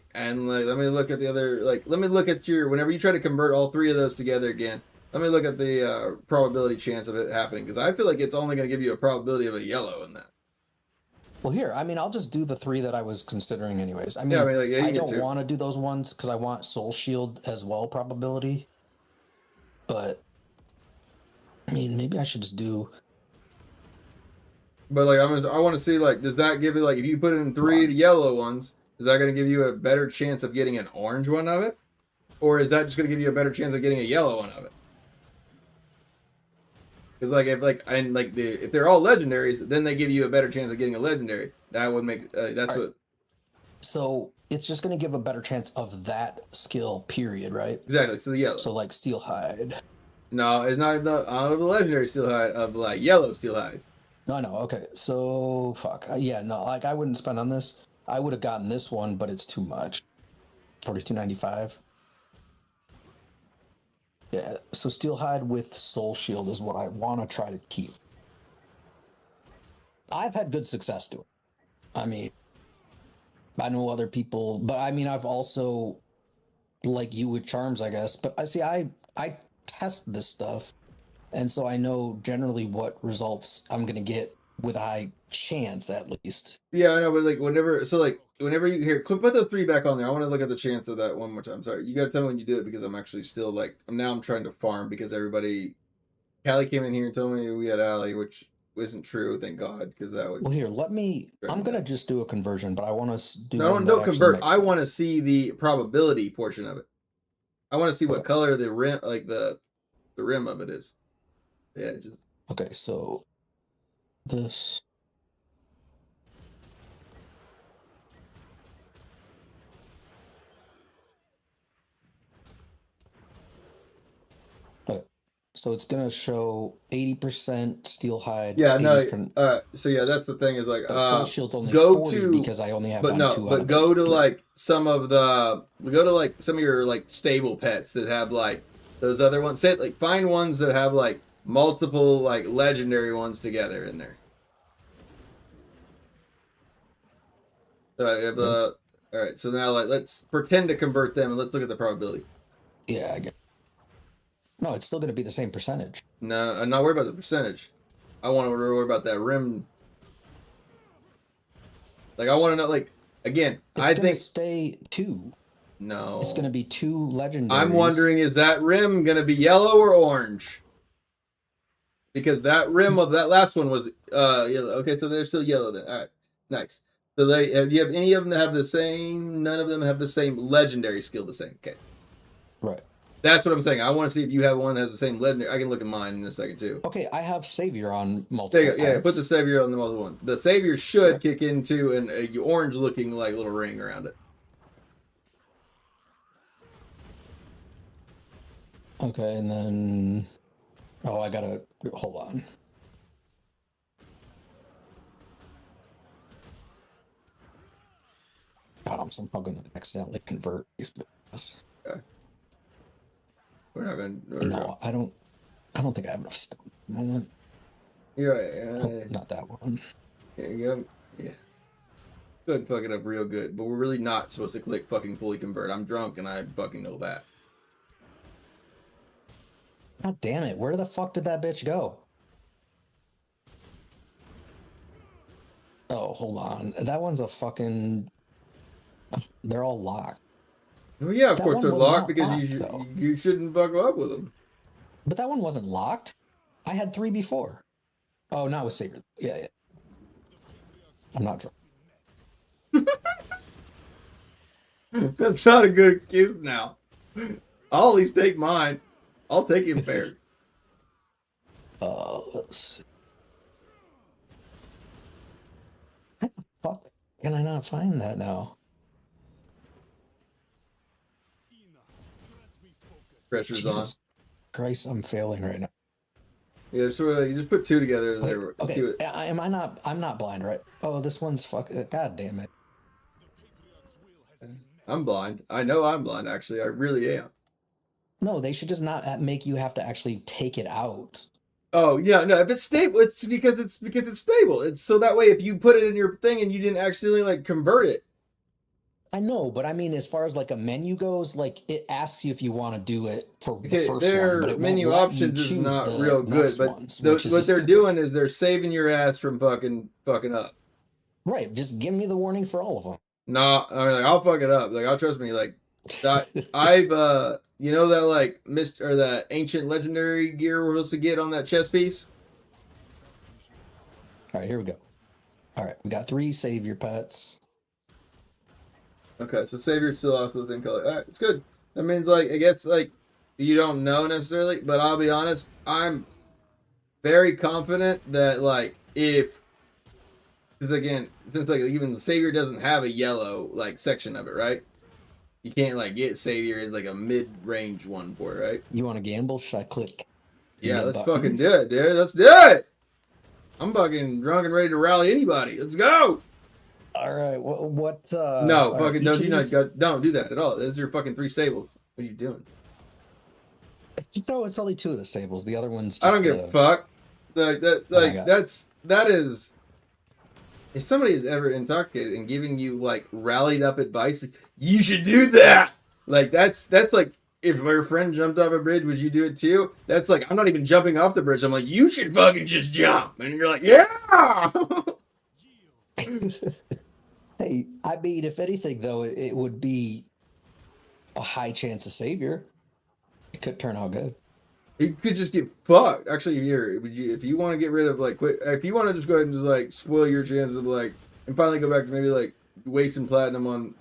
look at the other. Like, let me look at your whenever you try to convert all three of those together again. Let me look at the probability chance of it happening because I feel like it's only going to give you a probability of a yellow in that. Well, here, I mean, I'll just do the three that I was considering, anyways. I mean, I don't want to do those ones because I want Soul Shield as well, probability. But I mean, maybe I should just do. But like, I want to see like, does that give it like if you put in three yellow ones, is that going to give you a better chance of getting an orange one of it, or is that just going to give you a better chance of getting a yellow one of it? Because like if they're all legendaries, then they give you a better chance of getting a legendary. That would make that's what. So it's just going to give a better chance of that skill, period, right? Exactly. So the yellow. So like Steelhide. No, it's not the legendary Steelhide of like yellow Steelhide. No, okay. So fuck. Yeah, no. Like I wouldn't spend on this. I would have gotten this one, but it's too much. $42.95. Yeah, so Steelhide with Soul Shield is what I want to try to keep. I've had good success doing it. I mean, I know other people, but I mean, I've also, like you with charms, I guess. But I test this stuff, and so I know generally what results I'm going to get with a high chance, at least. Yeah, I know, but like whenever you hear, put those three back on there. I want to look at the chance of that one more time. Sorry, you got to tell me when you do it because I'm actually still like I'm trying to farm because everybody. Callie came in here and told me we had Allie, which isn't true. Thank God, because that would. Well, here, I'm gonna just do a conversion, but I want to do. No, convert. I want to see the probability portion of it. I want to see what color the rim, like the rim of it is. Yeah, just. Okay, so this. Okay, so it's gonna show 80% Steelhide. Yeah, no. So yeah, that's the thing is like Soul Shield's only go 40 to because I only have but no, two but go to like some of your like stable pets that have like those other ones. Say like find ones that have like multiple like legendary ones together in there. All right, so now like let's pretend to convert them and let's look at the probability. Yeah, I get. No, it's still going to be the same percentage. No, I'm not worried about the percentage. I want to worry about that rim. Like I want to know, like again, I think stay 2. No, it's going to be 2 legendaries. I'm wondering, is that rim going to be yellow or orange? Because that rim of that last one was yellow. Okay, so they're still yellow then. All right, nice. So do you have any of them that have the same? None of them have the same legendary skill. The same. Okay. Right. That's what I'm saying. I want to see if you have one that has the same legendary. I can look at mine in a second too. Okay, I have Savior on multiple. There you go. Yeah, put the Savior on the multiple one. The Savior should kick into an orange looking like little ring around it. Okay, and then I gotta hold on. God, I'm somehow gonna accidentally convert these. Okay. We're not gonna. No, I don't think I have enough stuff. You're right. Oh, not that one. There you go. Yeah. Go ahead and fuck it up real good. But we're really not supposed to click fucking fully convert. I'm drunk and I fucking know that. God damn it. Where the fuck did that bitch go? Oh, hold on. That one's a fucking... They're all locked. Well, yeah, of That course one they're was locked not because locked, you shouldn't fuck up with them. But that one wasn't locked. I had 3 before. Oh, not with Saber. Yeah. I'm not drunk. That's not a good excuse now. I'll at least take mine. I'll take impaired. Let's see. How the fuck can I not find that now? Pressure's Jesus Christ, I'm failing right now. Yeah, sort of. You just put 2 together. Okay, There. okay. See what... I'm not blind, right? Oh, this one's fuck. God damn it. I'm blind. I know I'm blind. Actually, I really am. No, they should just not make you have to actually take it out. Oh yeah, no. If it's stable, it's because it's stable. It's so that way if you put it in your thing and you didn't actually like convert it. I know, but I mean, as far as like a menu goes, like it asks you if you want to do it for the first their one, but it menu won't let options you is choose not the real good. next But ones, what which is they're stupid. doing is they're saving your ass from fucking up. Right, just give me the warning for all of them. No, I mean, like, I'll fuck it up. Like, I'll trust me. Like, I've you know that like or that ancient legendary gear we're supposed to get on that chest piece. All right, here we go. All right, we got 3 savior pets. Okay, so Savior's still also within color. All right, it's good. That means, like, I guess, like, you don't know necessarily, but I'll be honest, I'm very confident that, like, because, again, since, like, even the Savior doesn't have a yellow, like, section of it, right? You can't, like, get Savior as, like, a mid-range one for it, right? You want to gamble? Should I click? Yeah, let's button? fucking do it, dude. Let's do it! I'm fucking drunk and ready to rally anybody. Let's go! All right. What? No, all fucking right, don't do that at all. Those are fucking 3 stables. What are you doing? No, it's only 2 of the stables. The other one's just, I don't give a fuck. Like that. Like that is. If somebody is ever intoxicated and giving you like rallied up advice, you should do that. Like that's like if your friend jumped off a bridge, would you do it too? That's like I'm not even jumping off the bridge. I'm like, you should fucking just jump, and you're like, yeah. Hey, I mean, if anything, though, it would be a high chance of savior. It could turn out good. It could just get fucked. Actually, if you want to get rid of like if you want to just go ahead and just like spoil your chances of like and finally go back to maybe like wasting platinum on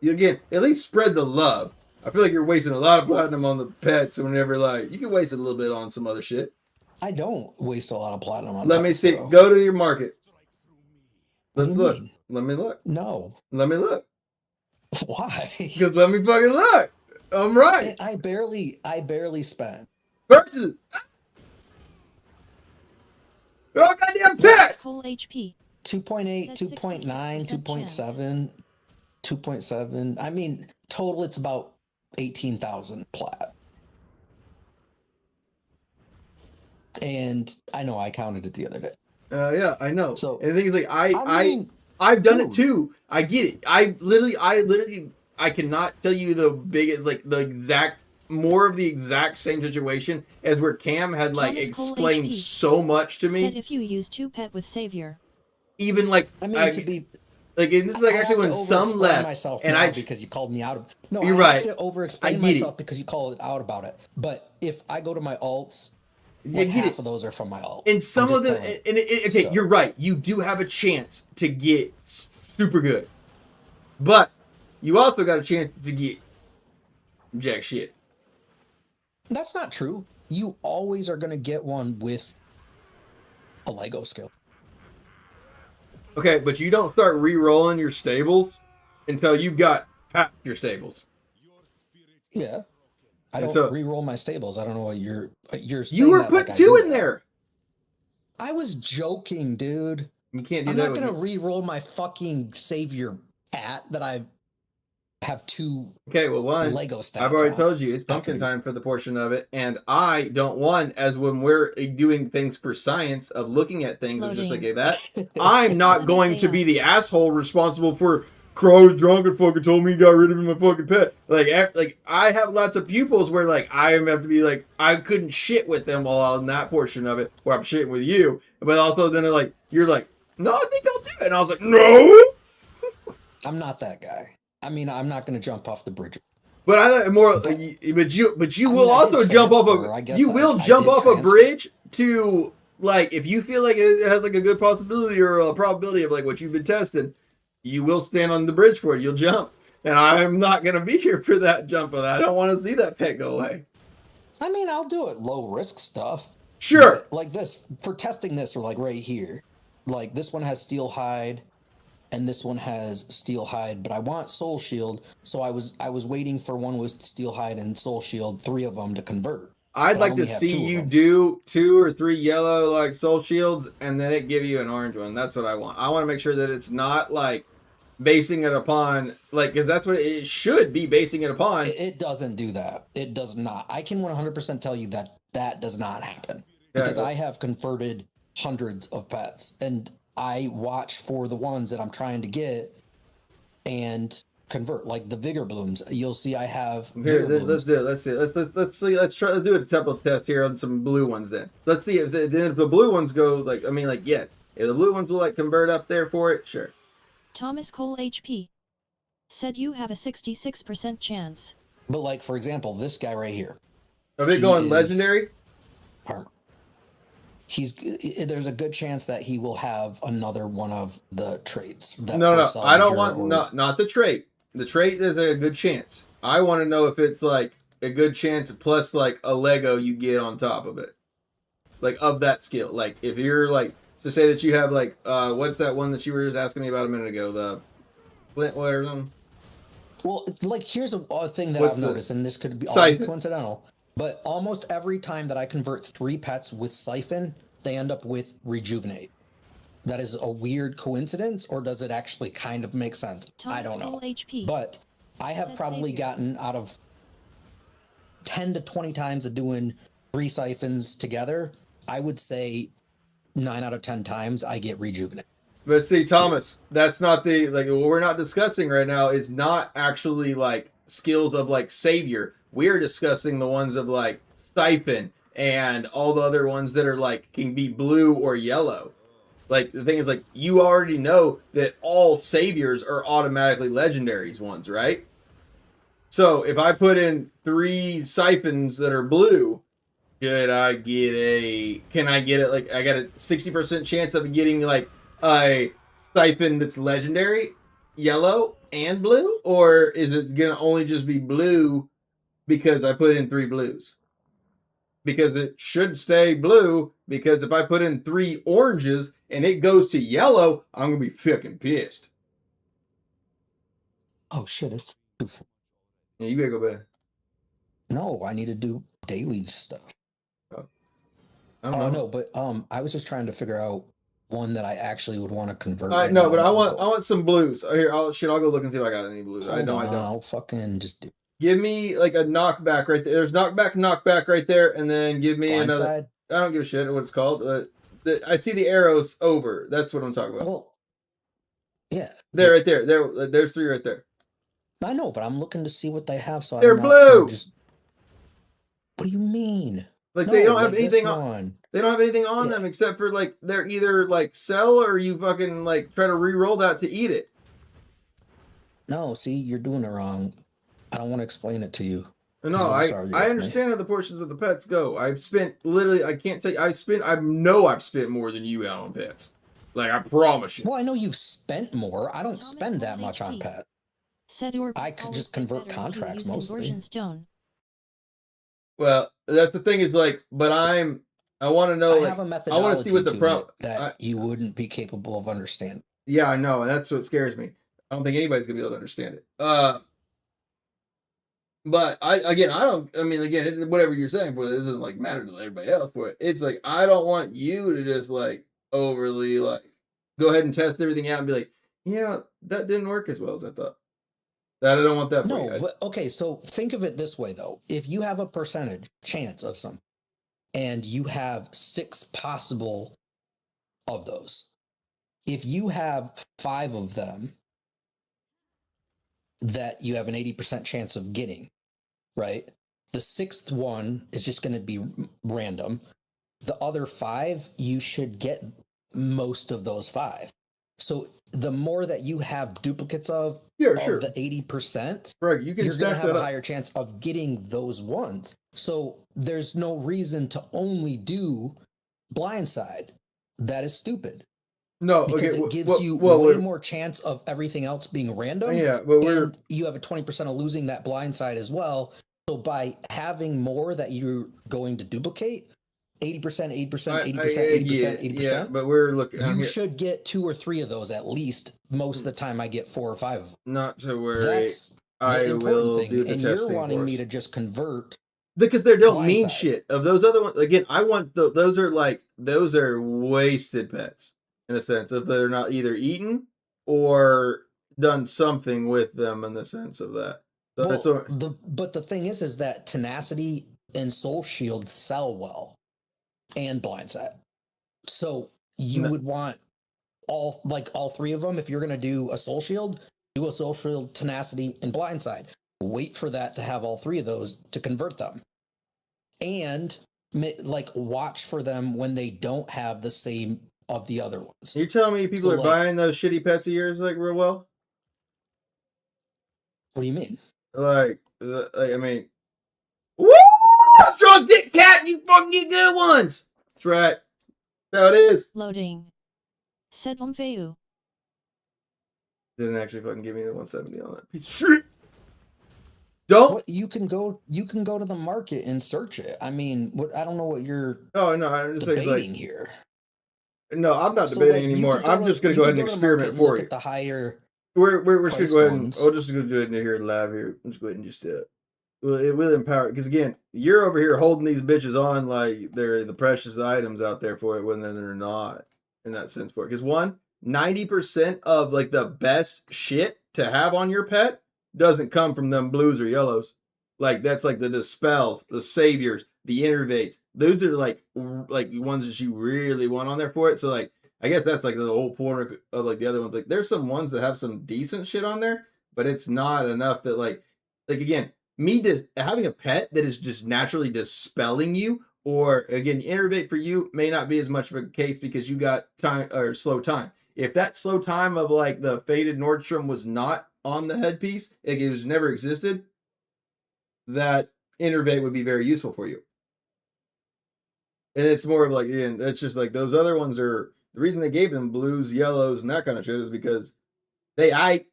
again, at least spread the love. I feel like you're wasting a lot of platinum on the pets whenever like you can waste a little bit on some other shit. I don't waste a lot of platinum on Let me pets, see. though. Go to your market. What Let's do you look. mean? Let me look. No. Let me look. Why? Because let me fucking look. I'm right. I barely spent. Versus. Oh, goddamn pets! Full HP. 2.8, That's 2.9, 66% 2.7, 2.7. I mean, total, it's about 18,000 plat. And I know I counted it the other day. Yeah, I know. So, and the thing is, like, I mean, I've done dude. it too. I get it. I literally, I cannot tell you the biggest, like, the exact, more of the exact same situation as where Cam had, like, Thomas Cole explained HP so much to me. Said if you use 2 pet with savior. Even, like, I mean, to be... like, and this is, like, I actually have when to some over-explain left, myself and now because you called me out of... No, You're I right. have to over-explain I get myself it. because you called out about it. But if I go to my alts, Yeah, like get half it. of those are from my alt. And some I'm of them, just telling and you. okay, So- you're right. You do have a chance to get super good, but you also got a chance to get jack shit. That's not true. You always are going to get one with a Lego skill. Okay, but you don't start re-rolling your stables until you've got past your stables. Yeah. I And don't so- re-roll my stables. I don't know what you're saying. You were that put like I 2 do in that. there. I was joking, dude. You can't do I'm that. not with going to me. re-roll my fucking savior hat that I have two Okay, well, one, Lego stats. I've already on. told you it's pumpkin time for the portion of it, and I don't want, as when we're doing things for science of looking at things and just like Loading. that, I'm not 11 going to be a.m. the asshole responsible for Crow was drunk and fucking told me he got rid of my fucking pet. Like I have lots of pupils where like I have to be like I couldn't shit with them while on that portion of it where I'm shitting with you, but also then they're like you're like no, I think I'll do it, and I was like no. I'm not that guy. I mean, I'm not going to jump off the bridge. But I thought more, but you I will mean, I also did jump off transfer, I a guess you will I jump did off a transfer. bridge to like if you feel like it has like a good possibility or a probability of like what you've been testing, you will stand on the bridge for it. You'll jump, and I'm not gonna be here for that jump of that. I don't want to see that pet go away. I mean, I'll do it low risk stuff. Sure. But like this for testing this, or like right here, like this one has steel hide, and this one has steel hide. But I want soul shield, so I was waiting for one with steel hide and soul shield, 3 of them to convert. I'd But I like to only have see 2 of you them. do 2 or 3 yellow like soul shields, and then it give you an orange one. That's what I want. I want to make sure that it's not like basing it upon like because that's what it should be basing it upon. It doesn't do that. It does not. I can 100% tell you that that does not happen Yeah, because I have converted hundreds of pets, and I watch for the ones that I'm trying to get and convert, like the vigor blooms. You'll see I have Here, vigor let's blooms. do it. Let's see. Let's see. Let's do a couple test here on some blue ones. Then let's see if the blue ones go like I mean like yes, if the blue ones will like convert up there for it, sure. Thomas Cole HP said you have a 66% chance. But like for example, this guy right here. Are they He going is- legendary? There's a good chance that he will have another one of the traits. That No, for I don't Salvager want or- not the trait. The trait is a good chance. I want to know if it's like a good chance plus like a Lego you get on top of it, like of that skill. Like if you're like to say that you have like what's that one that you were just asking me about a minute ago, the Flint what or something. Well, like here's a thing that What's I've the- noticed, and this could be all Siphon. be coincidental, but almost every time that I convert 3 pets with Siphon, they end up with Rejuvenate. That is a weird coincidence, or does it actually kind of make sense? I don't know. Cole HP. But I have Said probably Xavier. gotten out of 10 to 20 times of doing 3 Siphons together, I would say 9 out of 10 times I get Rejuvenate. But see, Thomas, that's not the like what we're not discussing right now. It's not actually like skills of like savior. We're discussing the ones of like Siphon and all the other ones that are like can be blue or yellow. Like the thing is like you already know that all saviors are automatically legendaries ones, right? So if I put in 3 Siphons that are blue, can I get it like I got a 60% chance of getting like a Siphon that's legendary, yellow and blue, or is it gonna only just be blue because I put in 3 blues? Because it should stay blue, because if I put in 3 oranges and it goes to yellow, I'm gonna be fucking pissed. Oh shit, it's Yeah, you gotta go back. no, I need to do daily stuff. I don't Oh know. no, but I was just trying to figure out one that I actually would want to convert. No, now. but I want some blues. Here, I'll go look and see if I got any blues. I Hold know on, I don't. I'll fucking just do Give me like a knockback right there. There's knockback right there, and then give me another. blindside. I don't give a shit what it's called, but I see the arrows over. That's what I'm talking about. Well, yeah, There, right there. There's 3 right there. I know, but I'm looking to see what they have. So They're I'm not blue! Just what do you mean? Like No, they don't have like this anything on. one. They don't have anything on Yeah. them except for like they're either like sell or you fucking like try to re-roll that to eat it. No, see, you're doing it wrong. I don't want to explain it to you. No, I'm sorry, I you understand how the portions of the pets go. I've spent literally, I can't tell you, I know I've spent more than you out on pets. Like, I promise you. Well, I know you've spent more. I don't Thomas spend that Cole much on HP. pet. Said your I could always just get convert better if you contracts use mostly. conversion stone. Well, that's the thing is like, but I want to know, I like, have a I methodology want to see what the to it that I- you wouldn't be capable of understanding. Yeah, I know, and that's what scares me. I don't think anybody's gonna be able to understand it. But whatever you're saying for it doesn't like matter to everybody else. For it, it's like I don't want you to just like overly like go ahead and test everything out and be like, yeah, that didn't work as well as I thought. That I don't want that for No, you. but okay, so think of it this way though. If you have a percentage chance of something and you have 6 possible of those, if you have 5 of them that you have an 80% chance of getting, right? The 6th one is just going to be random. The other 5, you should get most of those 5. So the more that you have duplicates of sure. the 80%, Right, you can you're going to stack have that a up. higher chance of getting those ones. So there's no reason to only do blindside. That is stupid. No, Because okay. it gives you way more chance of everything else being random. Yeah, but and you have a 20% of losing that blind side as well. So by having more that you're going to duplicate, 80%, 80%, 80%, 80%, 80%. Yeah, but we're looking. You should get 2 or 3 of those at least. Most of the time, I get 4 or 5 of them. Not to worry. That's the I important will thing. do the and testing you're wanting for me us. to just convert because they don't mean blindside. shit. Of those other ones, again, I want those are wasted pets in a sense if they're not either eaten or done something with them in the sense of that. So But the thing is that tenacity and soul shield sell well, and blindside. So you would want all 3 of them. If you're going to do a soul shield, do a soul shield, tenacity, and blindside. Wait for that to have all 3 of those to convert them, and watch for them when they don't have the same of the other ones. You're telling me people are buying those shitty pets of yours real well? What do you mean? I mean, woo! Drunk dick cat, you fucking good ones. That's right. That's how it is. Loading. Said Umfeu. Didn't actually fucking give me the 170 on that piece of shit. Don't. You can go to the market and search it. I mean, I don't know what you're. Oh no, I'm just debating here. No, I'm not debating anymore. I'm just going to go ahead and experiment for you. At the higher. We're just going to go ahead and I'll just go do it in here live here. I'm just go ahead and just well, it will empower because again, you're over here holding these bitches on like they're the precious items out there for it when they're not in that sense for it. Because 90% of the best shit to have on your pet doesn't come from them blues or yellows. That's the dispels, the saviors, the innervates. Those are the ones that you really want on there for it. So I guess that's the whole point of the other ones. There's some ones that have some decent shit on there, but it's not enough that again, me just having a pet that is just naturally dispelling you, or again, innervate for you may not be as much of a case because you got time or slow time. If that slow time of the faded Nordstrom was not on the headpiece, it was never existed, that innervate would be very useful for you. And it's more of again, it's just those other ones are the reason they gave them blues, yellows, and that kind of shit is because they ain't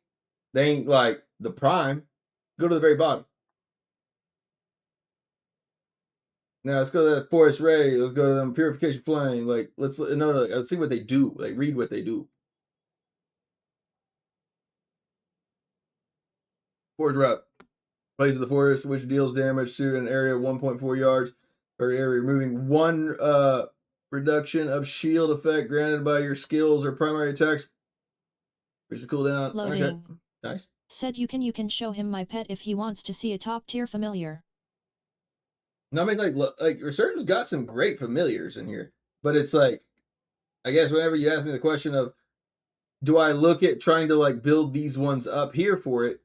the prime. Go to the very bottom. Now let's go to that forest ray. Let's go to them purification flame. Let's see what they do. Read what they do. Forest rep. Place of the forest which deals damage to an area of 1.4 yards per area, removing 1 reduction of shield effect granted by your skills or primary attacks. Increase the cooldown. Loading. Okay. Nice. Said you can show him my pet if he wants to see a top tier familiar. No, I mean Resurgence got some great familiars in here, but it's I guess whenever you ask me the question of, do I look at trying to build these ones up here for it?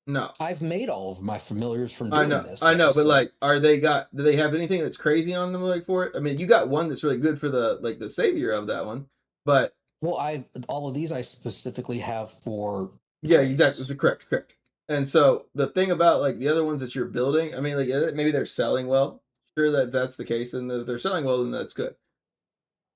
No, I've made all of my familiars from doing this. I know, but do they have anything that's crazy on them for it? I mean, you got one that's really good for the savior of that one, but all of these I specifically have for exactly, correct. And so the thing about the other ones that you're building, I mean, maybe they're selling well. Sure, that's the case, and if they're selling well, then that's good.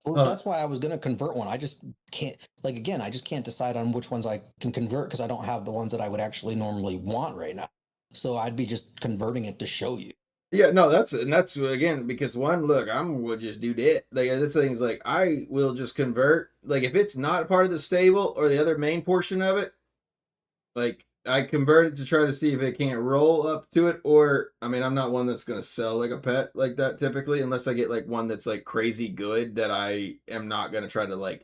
Well, that's why I was going to convert one. I just can't, I just can't decide on which ones I can convert because I don't have the ones that I would actually normally want right now. So I'd be just converting it to show you. Yeah, no, that's again because will just do that. That's things I will just convert. If it's not a part of the stable or the other main portion of it, I convert it to try to see if it can't roll up to it, or I mean, I'm not one that's gonna sell a pet like that typically, unless I get one that's crazy good that I am not gonna try to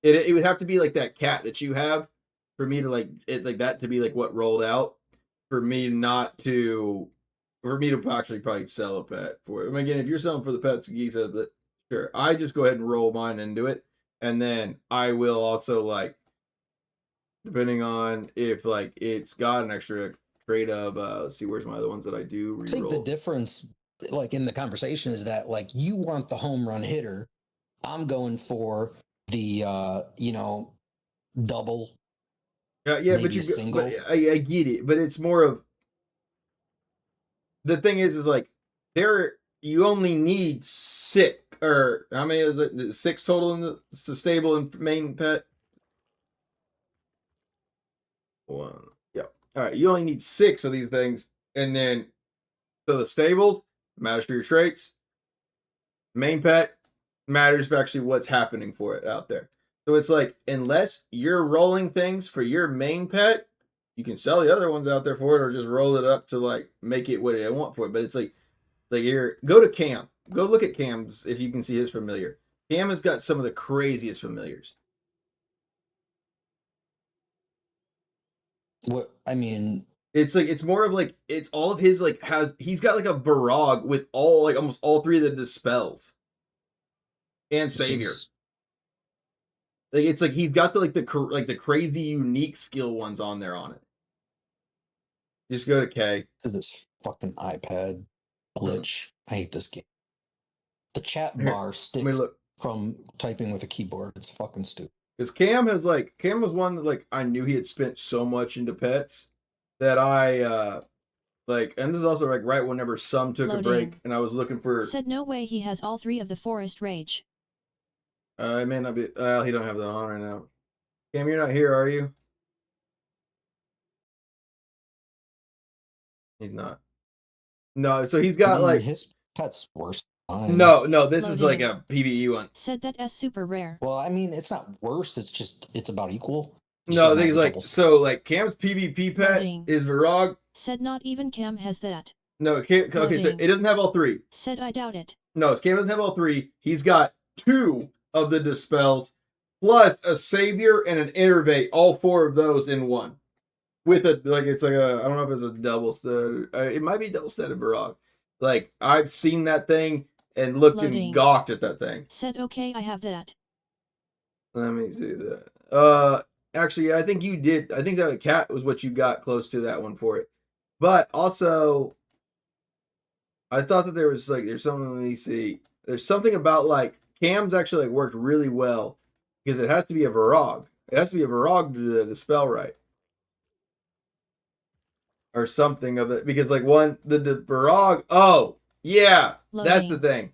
it would have to be that cat that you have for me to like it like that to be like what rolled out for me to actually probably sell a pet for it. I mean, again, if you're selling for the pets, geese, but sure, I just go ahead and roll mine into it, and then I will also like, depending on if like it's got an extra trait of let's see, where's my other ones that I do reroll. I think the difference, like in the conversation, is that like you want the home run hitter. I'm going for the double. Yeah, but maybe a single. But I get it, but it's more of the thing is like you only need 6 or how many is it? 6 total in the stable and main pet. 1. Yeah. All right. You only need 6 of these things, and then so the stables matters for your traits. Main pet matters for actually what's happening for it out there. So it's like unless you're rolling things for your main pet, you can sell the other ones out there for it, or just roll it up to like make it what I want for it. But it's like here, go to Cam. Go look at Cam's if you can see his familiar. Cam has got some of the craziest familiars. What I mean, it's like it's more of like it's all of his like he's got like a Varog with all like almost all 3 of the dispels and Savior. Like it's like he's got the crazy unique skill ones on there on it. Just go to K. This fucking iPad glitch. I hate this game. The chat bar sticks from typing with a keyboard. It's fucking stupid. Because Cam was one that like I knew he had spent so much into pets that I and this is also like right whenever Sum took a break and I was looking for. Said no way he has all 3 of the Forest Rage. It may not be. He don't have that on right now. Cam, you're not here, are you? He's not. No, so he's got like his pet's worse. No, this is like a PvE one. Said that S super rare. Well, I mean, it's not worse. It's about equal. No, the thing is like so like Cam's PvP pet is Varog. Said not even Cam has that. No, okay, so it doesn't have all 3. Said I doubt it. No, Cam doesn't have all 3. He's got 2 of the dispels plus a Savior and an Innervate, all 4 of those in one. With a like it's like a I don't know if it's a double stat. It might be double stat of Varog. Like I've seen that thing and looked and gawked at that thing. Said okay, I have that. Let me see that. Actually, I think you did. I think that a cat was what you got close to that one for it. But also, I thought that there's something. Let me see. There's something about like Cam's actually like worked really well because it has to be a Varog. It has to be a Varog to do the spell right. Or something of it because like the Varog. Oh yeah, that's the thing.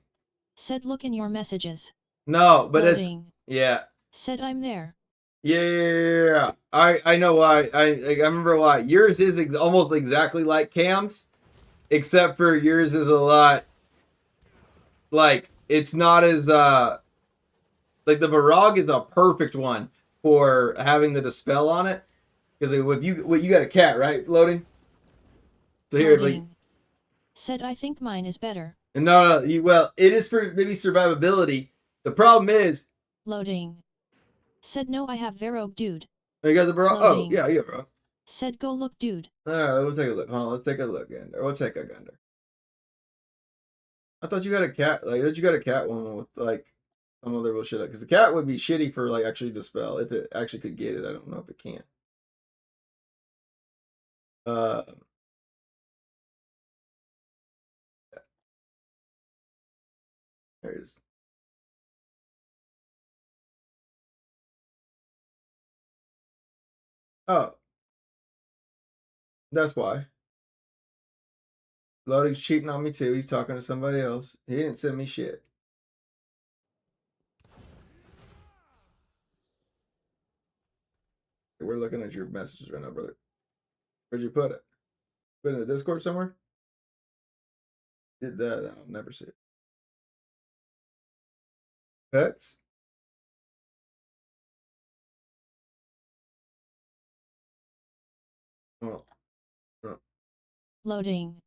Said look in your messages. No, but it's Said I'm there. Yeah. I know why. I remember why. Yours is almost exactly like Cam's, except for yours is a lot like it's not as like the Varog is a perfect one for having the dispel on it because you got a cat right loading. So here, like, said I think mine is better. No, well, it is for maybe survivability. The problem is loading. Said no, I have Varog, dude. Oh, you got the Varog? Oh, yeah, bro. Said go look, dude. All right, we'll take a look. Hold on, let's take a look, Gander. We'll take a Gander. I thought you had a cat. Like, that you got a cat one with like some other bullshit. Because the cat would be shitty for like actually dispel if it actually could get it. I don't know if it can. There it is. Oh. That's why. Loading's cheating on me too. He's talking to somebody else. He didn't send me shit. We're looking at your messages right now, brother. Where'd you put it? Put it in the Discord somewhere? Did that? I'll never see it. Pets? Oh. Loading.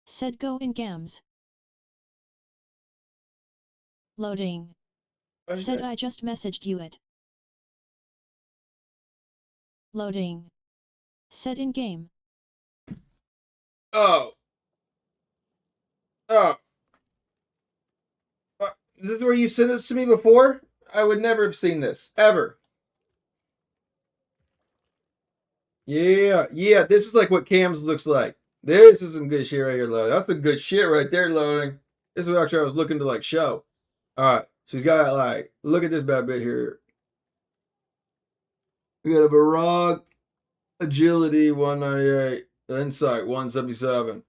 Said go in Gams. Loading. Said I just messaged you it. Loading. Said in game. Oh. Oh. This is where you sent this to me before? I would never have seen this. Ever. Yeah. Yeah. This is like what Cam's looks like. This is some good shit right here, loading. That's some good shit right there, loading. This is what actually I was looking to like show. Alright. So he's got like, look at this bad bit here. We got a Barag Agility 198. Insight 177.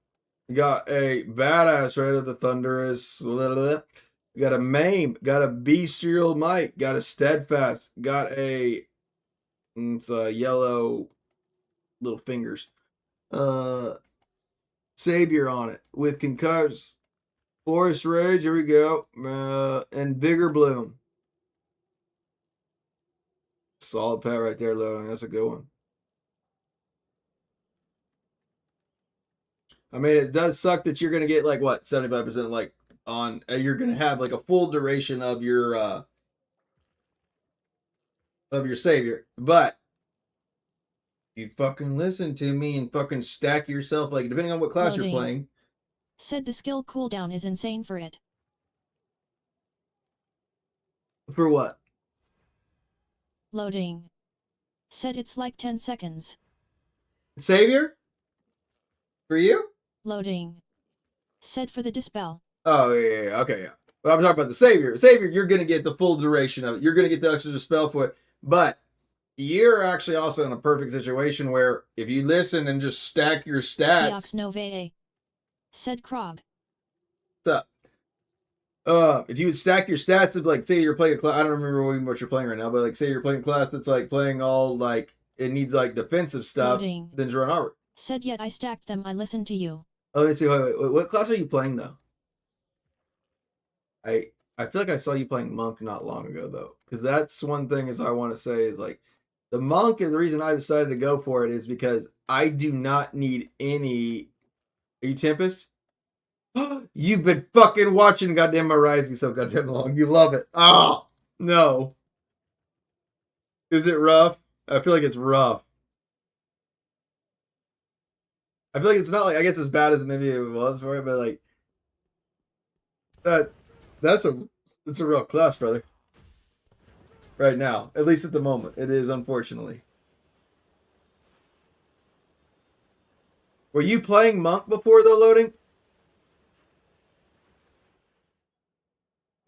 We got a Badass Right of the Thunderous. Blah, blah, blah. We got a Maim. Got a Bestial Might. Got a Steadfast. Got a... It's a yellow little fingers. Savior on it. With Concuss. Forest Rage. Here we go. And Vigor Bloom. Solid pet right there, loading. That's a good one. I mean, it does suck that you're going to get like what 75% like on. You're going to have like a full duration of your savior, but you fucking listen to me and fucking stack yourself like depending on what class Loading. you're playing. Said the skill cooldown is insane for it. For what? Loading. Said it's like 10 seconds. Savior? For you? Loading. Said for the dispel. Oh yeah, okay, yeah. But I'm talking about the savior. Savior, you're gonna get the full duration of it. You're gonna get the extra dispel for it. But you're actually also in a perfect situation where if you listen and just stack your stats. Eox Novae. Said Krog. What's up? If you would stack your stats of like, say you're playing a class, I don't remember what you're playing right now, but like, say you're playing a class that's like playing all like it needs like defensive stuff, Loading. then just run armor. Said yet I stacked them. I listened to you. Oh, let me see. Wait. What class are you playing though? I feel like I saw you playing monk not long ago though, because that's one thing is I want to say is like the monk, and the reason I decided to go for it is because I do not need any. Are you Tempest? You've been fucking watching goddamn Rising so goddamn long. You love it. Oh, no. Is it rough? I feel like it's rough. I feel like it's not like, I guess as bad as maybe it was for it, but like, that's a rough class, brother. Right now. At least at the moment. It is, unfortunately. Were you playing monk before though, loading?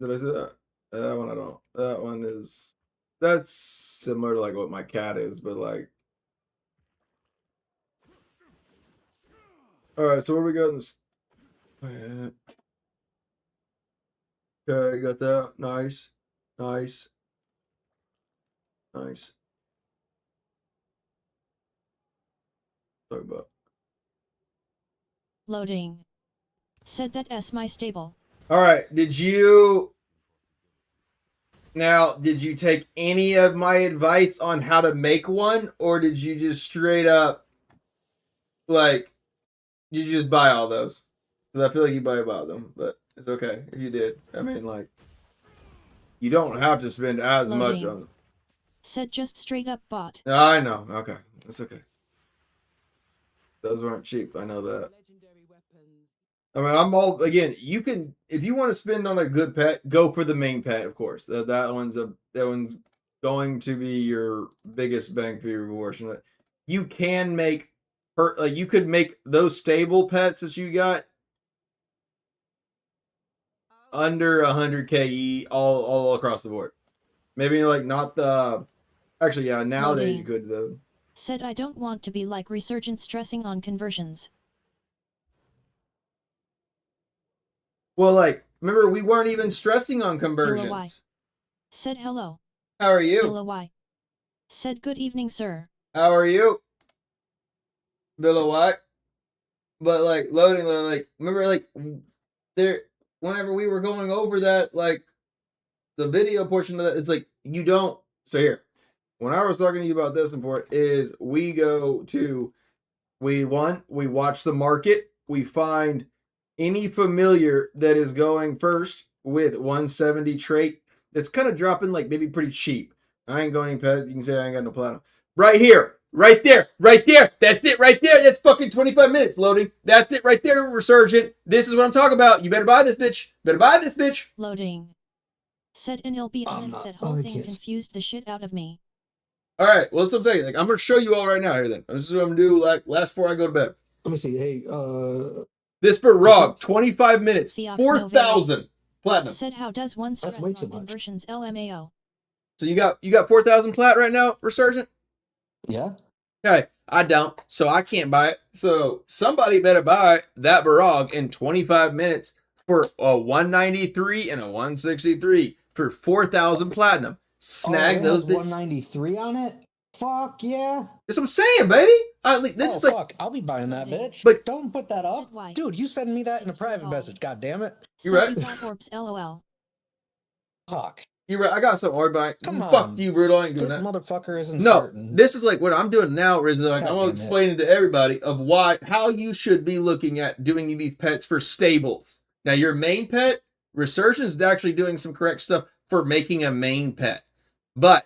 Did I say that? That one I don't. That one is. That's similar to like what my cat is, but like. Alright, so where we got in this? Okay, got that. Nice. Nice. Nice. Talk about. Loading. Said that S my stable. Alright, did you take any of my advice on how to make one, or did you just straight up, like, you just buy all those? Because I feel like you buy about them, but it's okay if you did. I mean, like, you don't have to spend as much on them. Said just straight up bought. I know, okay, that's okay. Those weren't cheap, I know that. I mean, I'm all, again, you can, if you want to spend on a good pet, go for the main pet, of course. That one's going to be your biggest bang for your reward. You can make, you could make those stable pets that you got under 100k all across the board. Maybe like not the, actually, yeah, nowadays you could though. Said I don't want to be like Resurgent stressing on conversions. Well, like, remember, we weren't even stressing on conversions. Said hello. How are you? Hello. Said good evening, sir. How are you? Billow. But, like, loading, like, remember, like, there, whenever we were going over that, like, the video portion of that, it's like, you don't, so here, when I was talking to you about this before, is we go to, we watch the market, we find any familiar that is going first with 170 trait that's kind of dropping like maybe pretty cheap. I ain't going any pet. You can say I ain't got no platinum. Right here. Right there. Right there. That's it right there. That's fucking 25 minutes loading. That's it right there, Resurgent. This is what I'm talking about. You better buy this bitch. Better buy this bitch. Loading. Said, and I'll be honest, that whole thing confused the shit out of me. All right. Well, that's what I'm saying. Like, I'm going to show you all right now here then. This is what I'm going to do like last before I go to bed. Let me see. Hey, This Barog, 25 minutes, Theox 4,000 platinum. Said, how does one stress way too on much. conversions LMAO? So you got 4,000 plat right now, Resurgent? yeah. Okay, I don't, so I can't buy it. So somebody better buy that Barog in 25 minutes for a 193 and a 163 for 4,000 platinum. Snag those. 193 on it. Fuck yeah. That's what I'm saying, baby. This is like, fuck. I'll be buying that bitch. But- Don't put that up. Dude, you send me that in a private message. God damn it. You're right. Orbs, LOL. Fuck. You're right. I got something more buying. Come Fuck on. you, Brutal. I ain't doing This that. motherfucker isn't No, starting. this is like what I'm doing now is like God I'm damn it. explaining to everybody of how you should be looking at doing these pets for stables. Now your main pet, Resurgence is actually doing some correct stuff for making a main pet. But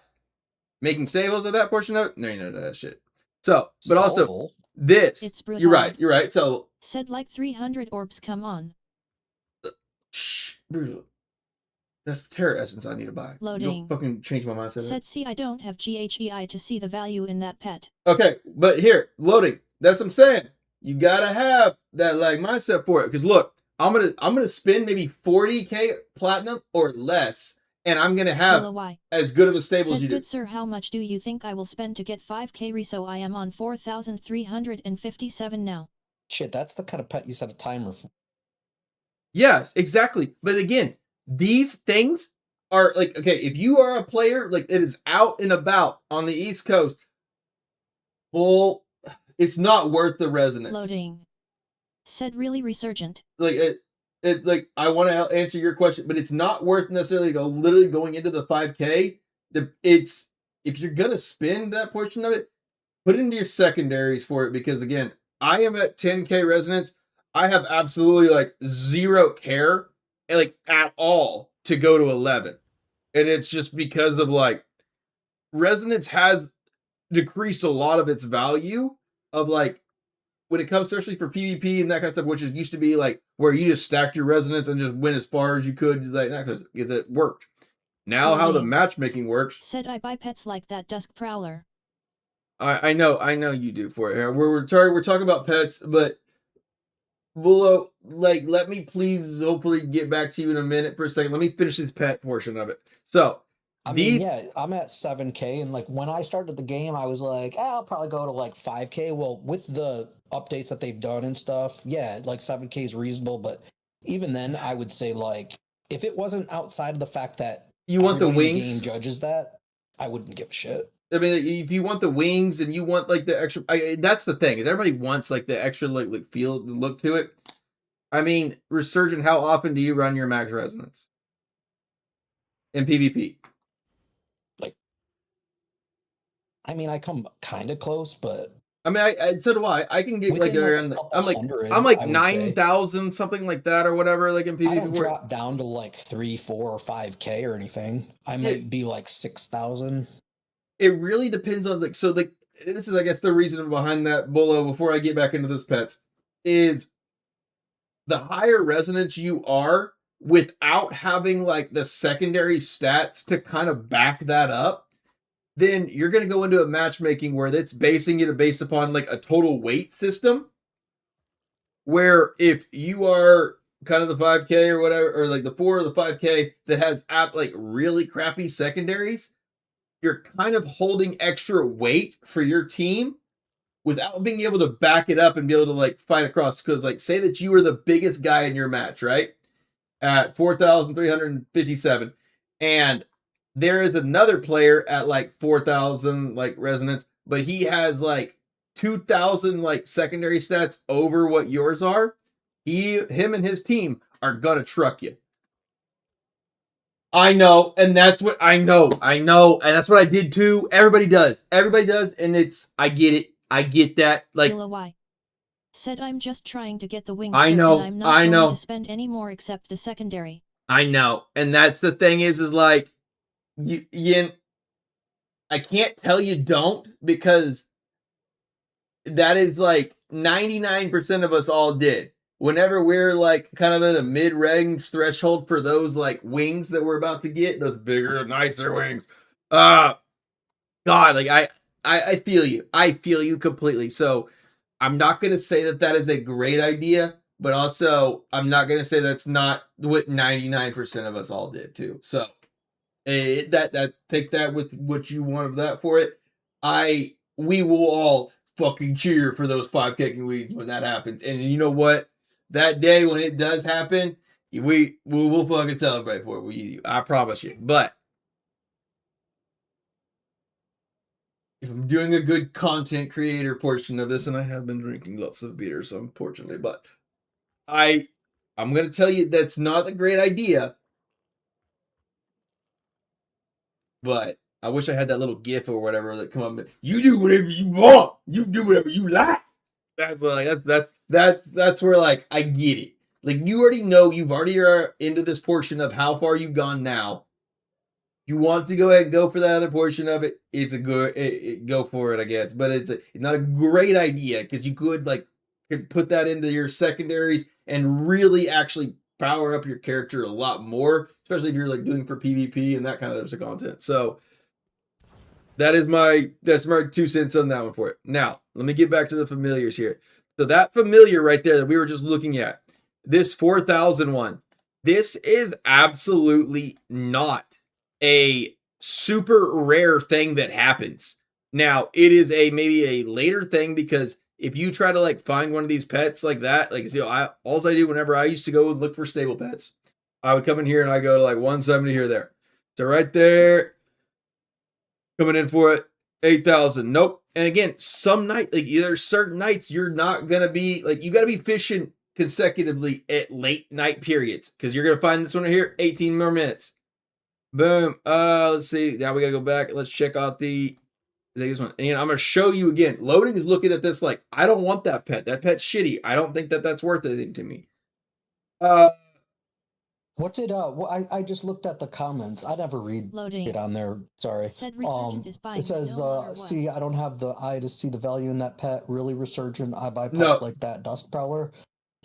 making stables of that portion of it, there ain't none of that shit. So, but also Soul. this. It's brutal. You're right. So Said like 300 orbs, come on. shh, Brutal. That's Terra Essence I need to buy. Loading. You don't fucking change my mindset. Said, see, I don't have GHEI to see the value in that pet. Okay, but here, loading. That's what I'm saying. You gotta have that like mindset for it. Because look, I'm gonna spend maybe 40k platinum or less, and I'm gonna have as good of a stable as you do. Good sir, how much do you think I will spend to get 5k reso? I am on 4,357 now. Shit, that's the kind of pet you set a timer for. Yes, exactly. But again, these things are like, okay, if you are a player like it is out and about on the East Coast, well, it's not worth the resonance. Loading. Said really Resurgent. Like it like I want to answer your question, but it's not worth necessarily literally going into the 5k. It's if you're gonna spend that portion of it, put it into your secondaries for it, because again, I am at 10k resonance. I have absolutely like zero care like at all to go to 11, and it's just because of like resonance has decreased a lot of its value of like when it comes especially for PvP and that kind of stuff, which is used to be like where you just stacked your resonance and just went as far as you could, like that because it worked. Now how the matchmaking works. Said I buy pets like that Dusk Prowler. I know you do for it. We're talking about pets, but Willow, like, let me please hopefully get back to you in a minute for a second. Let me finish this pet portion of it. So I mean, yeah, I'm at 7k, and like when I started the game, I was like, I'll probably go to like 5k. Well, with the updates that they've done and stuff, yeah, like 7k is reasonable. But even then, I would say like if it wasn't outside of the fact that you want the wings, the game judges that, I wouldn't give a shit. I mean, if you want the wings and you want like the extra, that's the thing is everybody wants like the extra like feel and look to it. I mean, Resurgent, how often do you run your max resonance in PvP? Like, I mean, I come kind of close, but I mean, so do I. I can get like around. I'm like 9,000 something like that or whatever. Like in PvP, I don't drop down to like 3, 4, or 5k or anything. I might be like 6,000. It really depends on like so like this is I guess the reason behind that Bolo before I get back into this pets is the higher resonance you are without having like the secondary stats to kind of back that up, then you're going to go into a matchmaking where that's basing it based upon like a total weight system, where if you are kind of the 5k or whatever, or like the 4 or the 5k that has like really crappy secondaries, you're kind of holding extra weight for your team without being able to back it up and be able to like fight across. Because like say that you were the biggest guy in your match, right? At 4,357. And there is another player at like 4,000 like resonance, but he has like 2,000 like secondary stats over what yours are. Him and his team are gonna truck you. I know, and that's what I know, and that's what I did too. Everybody does, and I get it, I get that. Like, said I'm just trying to get the wings. I know, and I'm not going to spend any more except the secondary. I know, and that's the thing is like, you I can't tell you don't, because that is like 99% of us all did. Whenever we're like kind of at a mid-range threshold for those like wings that we're about to get, those bigger, nicer wings. God, like I feel you. I feel you completely. So I'm not gonna say that that is a great idea, but also I'm not gonna say that's not what 99% of us all did too. So that take that with what you want of that for it. We will all fucking cheer for those 5 kicking weeds when that happens. And you know what? That day when it does happen, we'll fucking celebrate for it. I promise you. But if I'm doing a good content creator portion of this, and I have been drinking lots of beer, so unfortunately, but I'm gonna tell you that's not a great idea. But I wish I had that little GIF or whatever that come up. You do whatever you want. You do whatever you like. That's like that's where like I get it. Like you already know you've already are into this portion of how far you've gone now. You want to go ahead and go for that other portion of it. It's a good go for it, I guess. But it's not a great idea because you could put that into your secondaries and really actually power up your character a lot more, especially if you're like doing for PvP and that kind of content. So that's my 2 cents on that one for it. Now, let me get back to the familiars here. So that familiar right there that we were just looking at, this 4,000 one, this is absolutely not a super rare thing that happens. Now, it is maybe a later thing because if you try to like find one of these pets like that, like all I do whenever I used to go and look for stable pets, I would come in here and I go to like 170 here there. So right there, coming in for it, 8,000. Nope. And again, some night, like either certain nights, you're not gonna be like you gotta be fishing consecutively at late night periods because you're gonna find this one right here, 18 more minutes. Boom. Let's see. Now we gotta go back. Let's check out this one. And I'm gonna show you again. Loading is looking at this like I don't want that pet. That pet's shitty. I don't think that that's worth anything to me. What did I just looked at the comments. I never read Loading. it on there. Sorry. Said Resurgent is buying It says, no matter what. see, I don't have the eye to see the value in that pet. Really Resurgent. I buy pets No. like that Dust Prowler.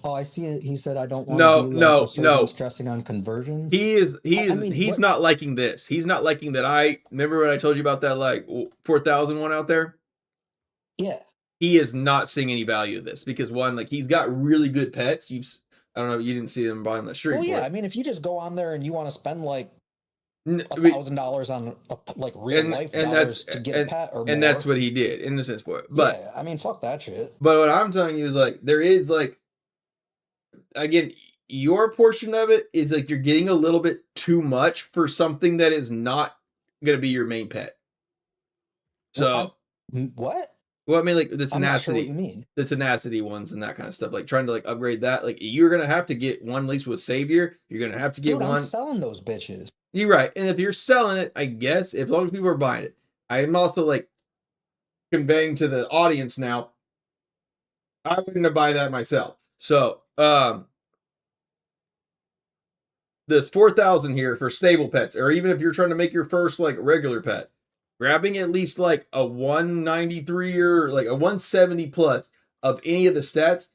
Oh, I see it. He said I don't want No, to be no, Resurgent no. stressing on conversions. He's what- not liking this. He's not liking that. I remember when I told you about that like 4,000 one out there. Yeah. He is not seeing any value of this because one, like he's got really good pets. I don't know, you didn't see them buying the stream. Well, yeah. for it. I mean, if you just go on there and you want to spend like $1,000 on like real life dollars to get a pet or more, and that's what he did in a sense for it. But yeah, I mean, fuck that shit. But what I'm telling you is like there is like again, your portion of it is like you're getting a little bit too much for something that is not going to be your main pet. So what? Well, I mean, like the I'm not sure what tenacity, you mean. the tenacity ones and that kind of stuff. Like trying to like upgrade that. Like you're gonna have to get one at least with Savior. You're gonna have to get Dude, one. I'm selling those bitches. You're right. And if you're selling it, I guess, as long as people are buying it, I am also like conveying to the audience now, I wouldn't buy that myself. So, this 4,000 here for stable pets, or even if you're trying to make your first like regular pet, grabbing at least like a 193 or like a 170 plus of any of the stats.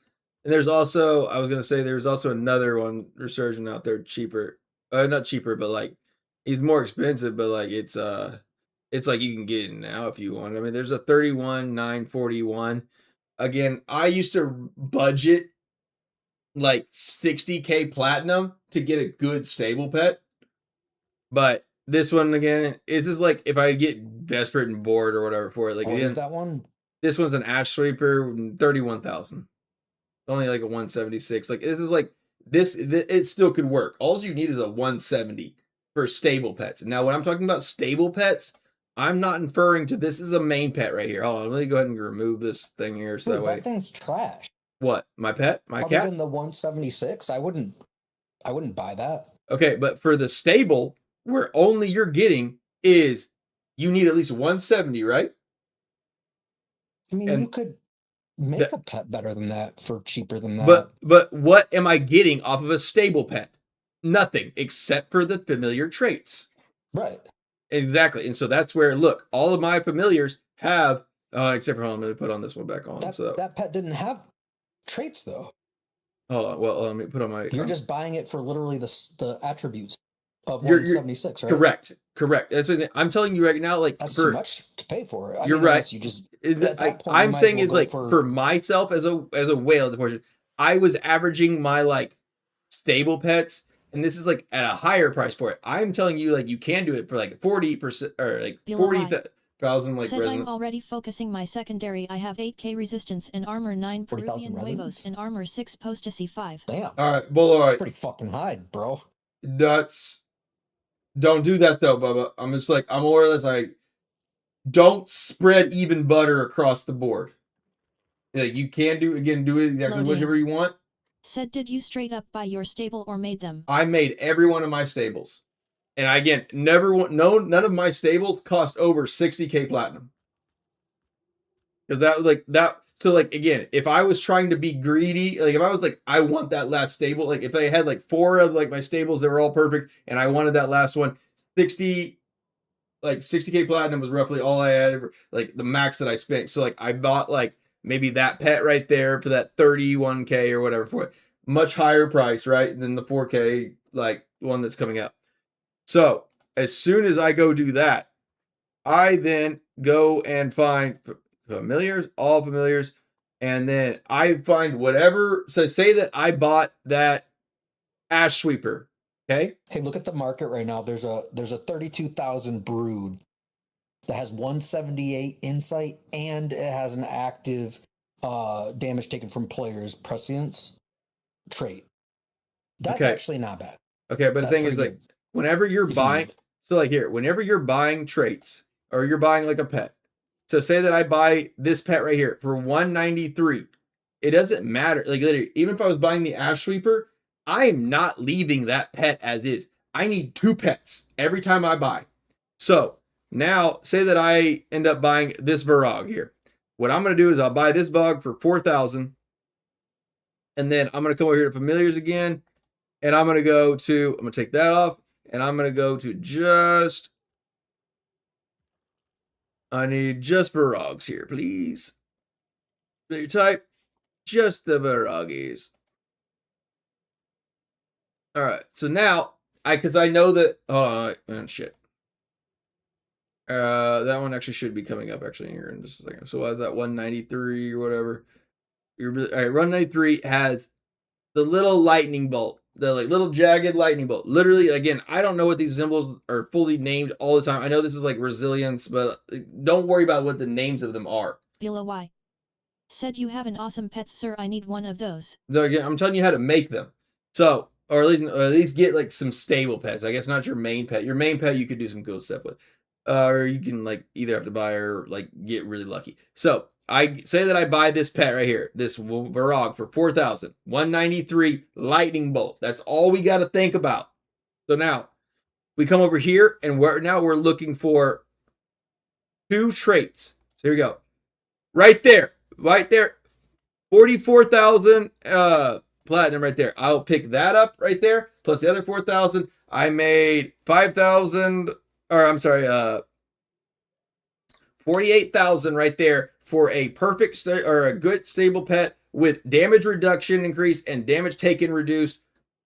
And there's also, I was going to say, there's also another one Resurgent out there cheaper. Not cheaper, but like he's more expensive, but like it's like you can get it now if you want. I mean, there's a 31,941. Again, I used to budget like 60K platinum to get a good stable pet. But this one again, this is like if I get desperate and bored or whatever for it. Like what is that one? This one's an Ash Sweeper, 31,000. Only like a 176. Like this is like this. It still could work. All you need is a 170 for stable pets. Now, when I'm talking about stable pets, I'm not inferring to this is a main pet right here. Hold on, let me go ahead and remove this thing here so Dude, that way. That thing's trash. What? My pet? My Other cat? than the 176, I wouldn't buy that. Okay, but for the stable, where only you're getting is you need at least 170, right? I mean, And you could make a pet better than that for cheaper than that. But what am I getting off of a stable pet? Nothing except for the familiar traits. Right. Exactly. And so that's where, look, all of my familiars have Except for hold on, let me put on this one back on. That pet didn't have traits though. Hold on. Well, let me put on my. You're just buying it for literally the attributes of You're 176, right? Correct. That's what I'm telling you right now. Like that's too much to pay for it. You're right. You just I'm saying is like for myself as a whale portion, I was averaging my like stable pets, and this is like at a higher price for it. I'm telling you, like you can do it for like 40% or like 40,000 like said residents. I'm already focusing my secondary. I have 8k resistance and armor 9 Peruvian huevos and armor 6 postasy 5. Damn. All right, well, That's pretty fucking high, bro. Don't do that though, Bubba. I'm just like I'm more or less like don't spread even butter across the board. Like you can do it exactly whatever you want. Said did you straight up buy your stable or made them? I made every one of my stables. And again, none of my stables cost over 60k platinum. Because that was like that. So like again, if I was trying to be greedy, like if I was like I want that last stable, like if I had like 4 of like my stables that were all perfect, and I wanted that last one, 60k platinum was roughly all I had, like the max that I spent. So like I bought like maybe that pet right there for that 31k or whatever for it, much higher price, right, than the 4k like one that's coming out. So as soon as I go do that, I then go and find familiars, all familiars, and then I find whatever. So say that I bought that ash sweeper. Okay. Hey, look at the market right now. There's a 32,000 brood that has 178 insight and it has an active damage taken from players prescience trait. That's actually not bad. Okay, but the thing is like whenever you're buying, so like here, whenever you're buying traits or you're buying like a pet. So say that I buy this pet right here for 193. It doesn't matter. Like literally, even if I was buying the ash sweeper, I am not leaving that pet as is. I need 2 pets every time I buy. So now say that I end up buying this Varog here. What I'm going to do is I'll buy this bug for 4,000. And then I'm going to come over here to familiars again. And I'm going to take that off. And I'm going to go to I need just Varogs here, please. Familiar type, just the Varoggies. All right, so now because I know that. Oh shit. That one actually should be coming up actually here in just a second. So was that 193 or whatever? All right, 193 has the little lightning bolt, the like little jagged lightning bolt. Literally, again, I don't know what these symbols are fully named all the time. I know this is like resilience, but don't worry about what the names of them are. Bila Y. Said you have an awesome pet, sir. I need one of those. So again, I'm telling you how to make them. So, or at least get like some stable pets. I guess not your main pet. Your main pet you could do some cool stuff with. Or you can like either have to buy or like get really lucky. So I say that I buy this pet right here, this Varog for 4,000, 193 lightning bolt. That's all we got to think about. So now we come over here and we're looking for 2 traits. So here we go. Right there, 44,000 platinum right there. I'll pick that up right there plus the other 4,000. I made 5,000. Or I'm sorry, 48,000 right there for a perfect or a good stable pet with damage reduction increased and damage taken reduced.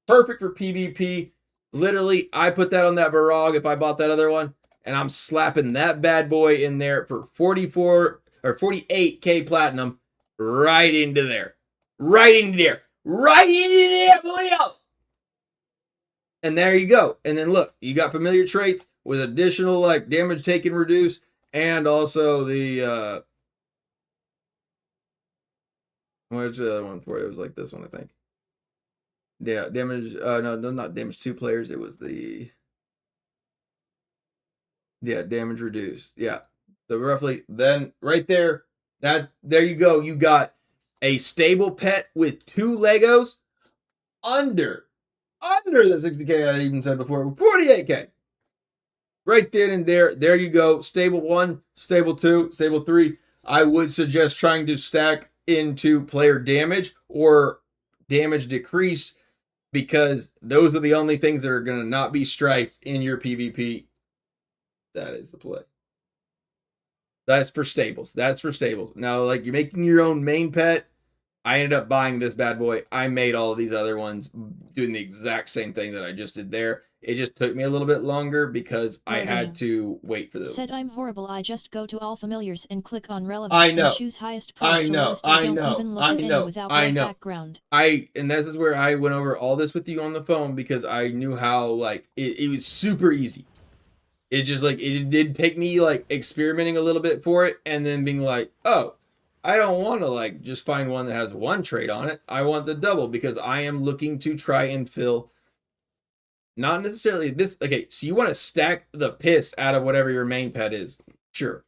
Perfect for PvP. Literally, I put that on that Varog if I bought that other one, and I'm slapping that bad boy in there for 44 or 48k platinum right into there. Right into there. And there you go. And then look, you got familiar traits with additional like damage taken reduced, and also the what's the other one for it? It was like this one, I think. Yeah, damage no, not damage 2 players, it was the damage reduced. Yeah. So roughly then right there, there you go. You got a stable pet with 2 Legos under the 60k I even said before, 48k. Right then and there you go. Stable 1, stable 2, stable 3. I would suggest trying to stack into player damage or damage decreased, because those are the only things that are going to not be striped in your PvP. That is the play. That's for stables. That's for stables. Now, like you're making your own main pet. I ended up buying this bad boy. I made all of these other ones doing the exact same thing that I just did there. It just took me a little bit longer because I had to wait for those. Said I'm horrible. I just go to all familiars and click on relevant I know. and choose highest price to lowest. I don't even look at any without white background. And this is where I went over all this with you on the phone because I knew how like it was super easy. It just like it did take me like experimenting a little bit for it and then being like, oh, I don't want to like just find one that has one trait on it. I want the double because I am looking to try and fill not necessarily this. Okay, so you want to stack the piss out of whatever your main pet is. Sure.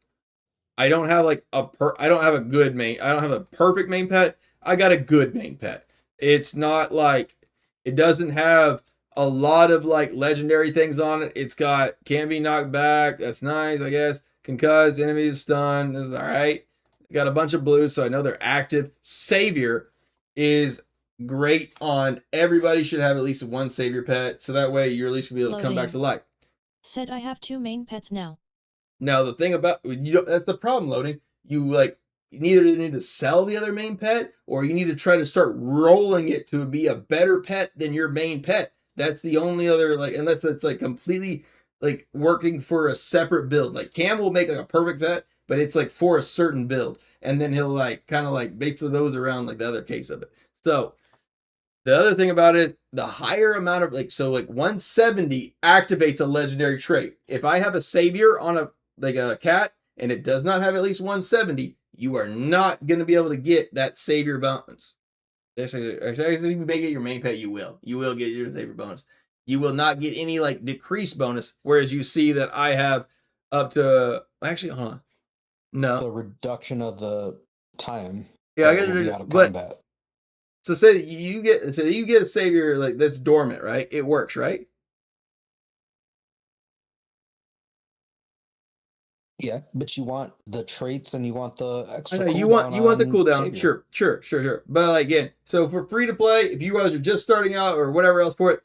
I don't have like I don't have a good main. I don't have a perfect main pet. I got a good main pet. It's not like it doesn't have a lot of like legendary things on it. It's got can be knocked back. That's nice, I guess. Concussed, enemies stunned. This is all right. Got a bunch of blues, so I know they're active. Savior is great on everybody should have at least one savior pet, so that way you're at least gonna be able to come back to life. Said I have 2 main pets now. Now the thing about that's the problem, loading. You like you either need to sell the other main pet or you need to try to start rolling it to be a better pet than your main pet. That's the only other like unless it's like completely like working for a separate build. Like Cam will make like a perfect pet, but it's like for a certain build. And then he'll like kind of like base those around like the other case of it. So the other thing about it is the higher amount of like, so like 170 activates a legendary trait. If I have a savior on a like a cat and it does not have at least 170, you are not going to be able to get that savior bonus. Actually, if you may get your main pet, you will. You will get your savior bonus. You will not get any like decrease bonus. Whereas you see that I have up to actually, hold on. No. The reduction of the time. Yeah, I will be out of but combat. so say that you get a savior like that's dormant, right? It works, right? Yeah, but you want the traits and you want the extra. I know, you want the cooldown. Savior. Sure. But like, again, so for free to play, if you guys are just starting out or whatever else for it,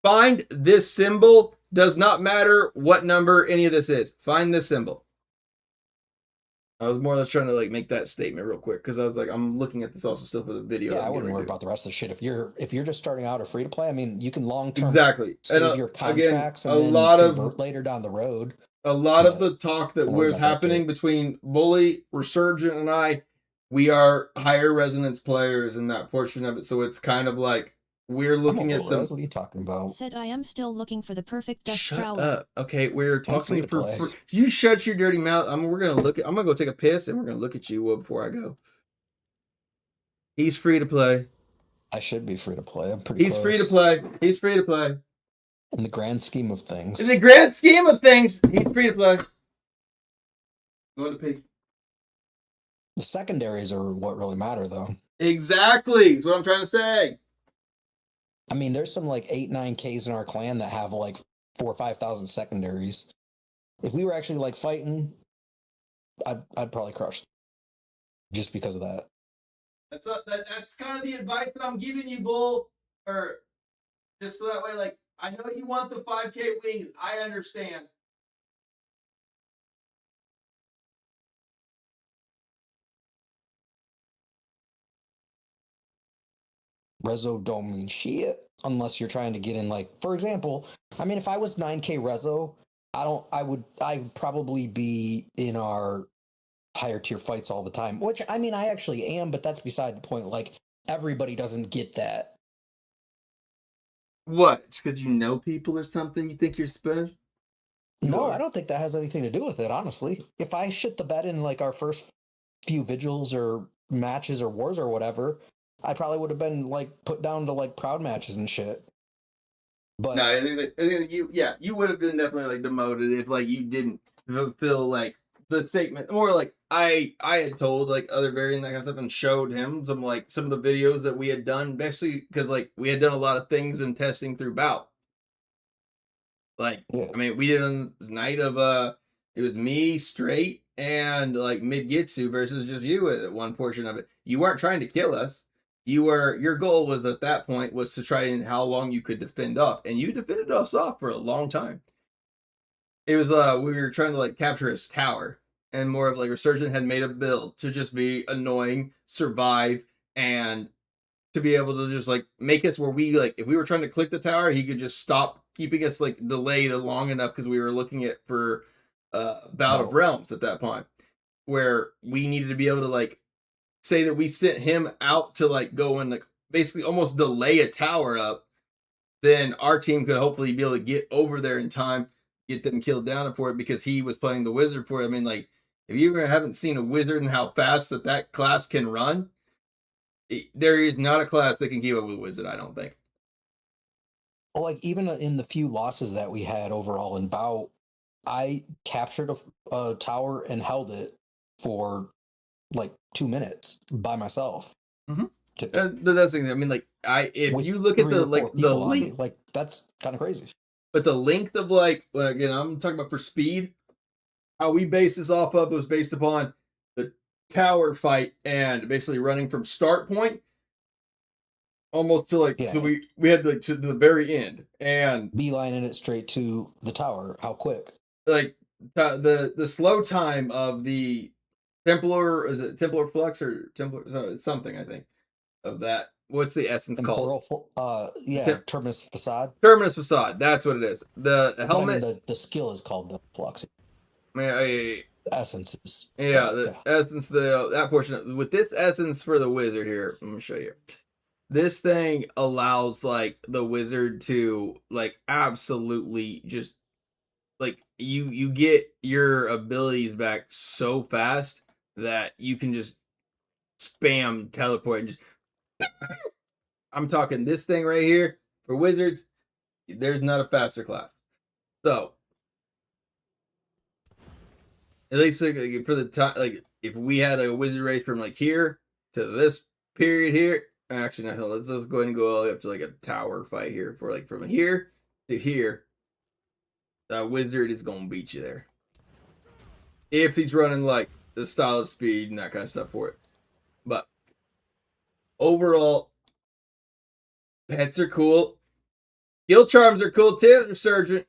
find this symbol. Does not matter what number any of this is. Find this symbol. I was more or less trying to like make that statement real quick because I was like, I'm looking at this also still for the video. Yeah, I wouldn't worry about the rest of the shit. If you're just starting out or free to play, I mean, you can long term save your contracts and then convert later down the road. A lot of the talk that was happening between Bully, Resurgent, and I, we are higher resonance players in that portion of it. So it's kind of like we're looking at some. What are you talking about? Said I am still looking for the perfect dust Shut prowler. up. Okay, we're talking for you. Shut your dirty mouth. We're gonna look at. I'm gonna go take a piss and we're gonna look at you before I go. He's free to play. I should be free to play. I'm pretty. He's free to play. He's free to play. In the grand scheme of things. In the grand scheme of things, he's free to play. Going to pee. The secondaries are what really matter, though. Exactly. That's what I'm trying to say. I mean, there's some like 8-9Ks in our clan that have like 4,000 or 5,000 secondaries. If we were actually like fighting, I'd probably crush them just because of that. That's kind of the advice that I'm giving you, Bull. Or just so that way, like, I know you want the 5K wings. I understand. Rezo don't mean shit unless you're trying to get in, like, for example, I mean, if I was 9K Rezo, I'd probably be in our higher tier fights all the time, which I mean, I actually am, but that's beside the point. Like, everybody doesn't get that. What? It's because you know people or something? You think you're special? No, I don't think that has anything to do with it, honestly. If I shit the bed in like our first few vigils or matches or wars or whatever, I probably would have been like put down to like proud matches and shit. But no, I think you would have been definitely like demoted if like you didn't fulfill like the statement, or like I had told like other variant that kind of stuff and showed him some of the videos that we had done, basically because like we had done a lot of things and testing through bout. Like, yeah. I mean, we did on the night of it was me straight and like Mid-Gitsu versus just you at one portion of it. You weren't trying to kill us. Your goal was at that point was to try and how long you could defend off, and you defended us off for a long time. It was we were trying to like capture his tower. and more of like Resurgent had made a build to just be annoying, survive, and to be able to just like make us where we like if we were trying to click the tower, he could just stop keeping us like delayed long enough because we were looking at for Bout of Realms at that point, where we needed to be able to like say that we sent him out to like go and like basically almost delay a tower up, then our team could hopefully be able to get over there in time, get them killed down for it because he was playing the wizard for it. I mean, like if you haven't seen a wizard and how fast that class can run, there is not a class that can keep up with wizard. I don't think. Well, like even in the few losses that we had overall in bout, I captured a tower and held it for like 2 minutes by myself. Mm-hmm. That's the thing. I mean, like if with you look at the like the length, like that's kind of crazy. But the length of like, well, again, I'm talking about for speed. How we base this off of was based upon the tower fight and basically running from start point almost to like so we had like to the very end and beelining it straight to the tower. How quick? Like the slow time of the Templar, is it Templar Flux or Templar? It's something I think of that. What's the essence called? Terminus Facade. Terminus Facade. That's what it is. The helmet. I mean, the skill is called the Flux. Essence is the essence. That portion with this essence for the wizard here. Let me show you. This thing allows like the wizard to like absolutely just like you get your abilities back so fast that you can just spam teleport and just I'm talking this thing right here for wizards. There's not a faster class. So at least like, for the time, like if we had a wizard race from like here to this period here, actually no, let's go ahead and go all the way up to like a tower fight here for like from here to here. Wizard is gonna beat you there if he's running like the style of speed and that kind of stuff for it. But overall, pets are cool. Skill charms are cool too, Resurgent.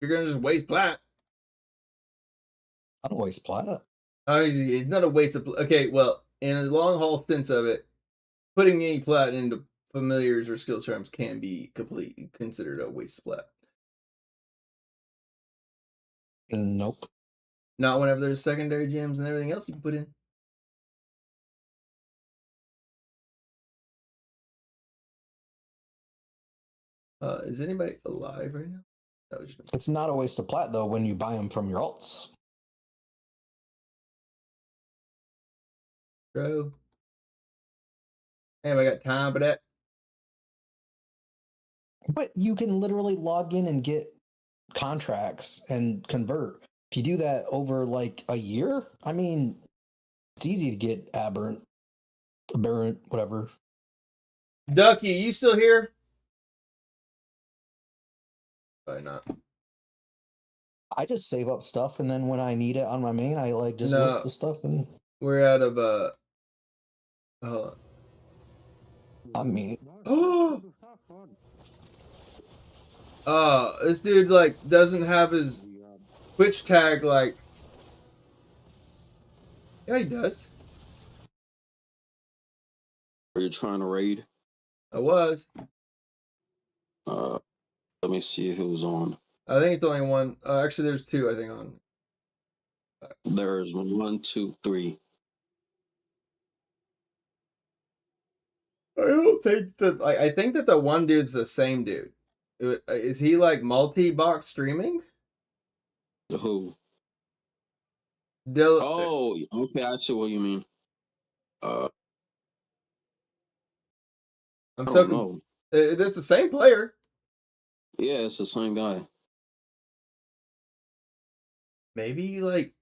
You're gonna just waste plat. I don't waste plat. It's not a waste of okay. Well, in a long haul sense of it, putting any plat into familiars or skill charms can be completely considered a waste of plat. Nope. Not whenever there's secondary gems and everything else you can put in. Is anybody alive right now? It's not a waste of plat though when you buy them from your alts. Bro. Anybody got time for that? But you can literally log in and get contracts and convert. If you do that over like a year, I mean, it's easy to get aberrant, whatever. Ducky, you still here? Probably not. I just save up stuff, and then when I need it on my main, I like just list the stuff. And we're out of hold on. I mean, this dude like doesn't have his Twitch tag like. Yeah, he does. Are you trying to raid? I was. Let me see who's on. I think it's only one. Actually, there's two. I think on. There's 1, 2, 3. I don't think that. I think that the one dude's the same dude. Is he like multi-box streaming? Who? Oh, okay. I see what you mean. I'm so know. That's the same player. Yeah, it's the same guy. Maybe like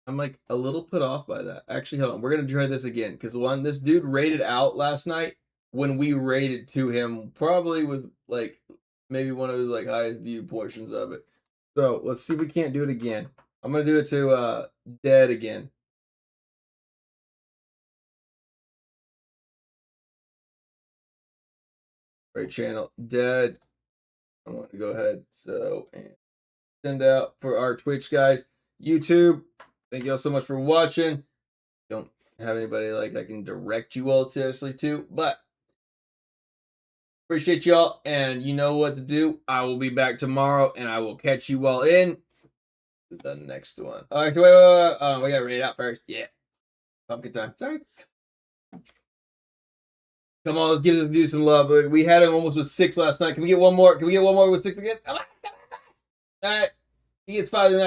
I'm like a little put off by that. Actually, hold on. We're gonna try this again because this dude raided out last night when we raided to him, probably with like maybe one of his like highest view portions of it. So let's see if we can't do it again. I'm gonna do it to Dead again. Right channel Dead. I want to go ahead. So and send out for our Twitch guys. YouTube, thank y'all so much for watching. Don't have anybody like I can direct you all seriously to, but appreciate y'all, and you know what to do. I will be back tomorrow, and I will catch you all in the next one. All right, so wait. We gotta read it out first. Yeah, pumpkin time. Sorry. Come on, let's give this dude some love. We had him almost with 6 last night. Can we get one more? Can we get one more with 6 again? All right, he gets 5 tonight.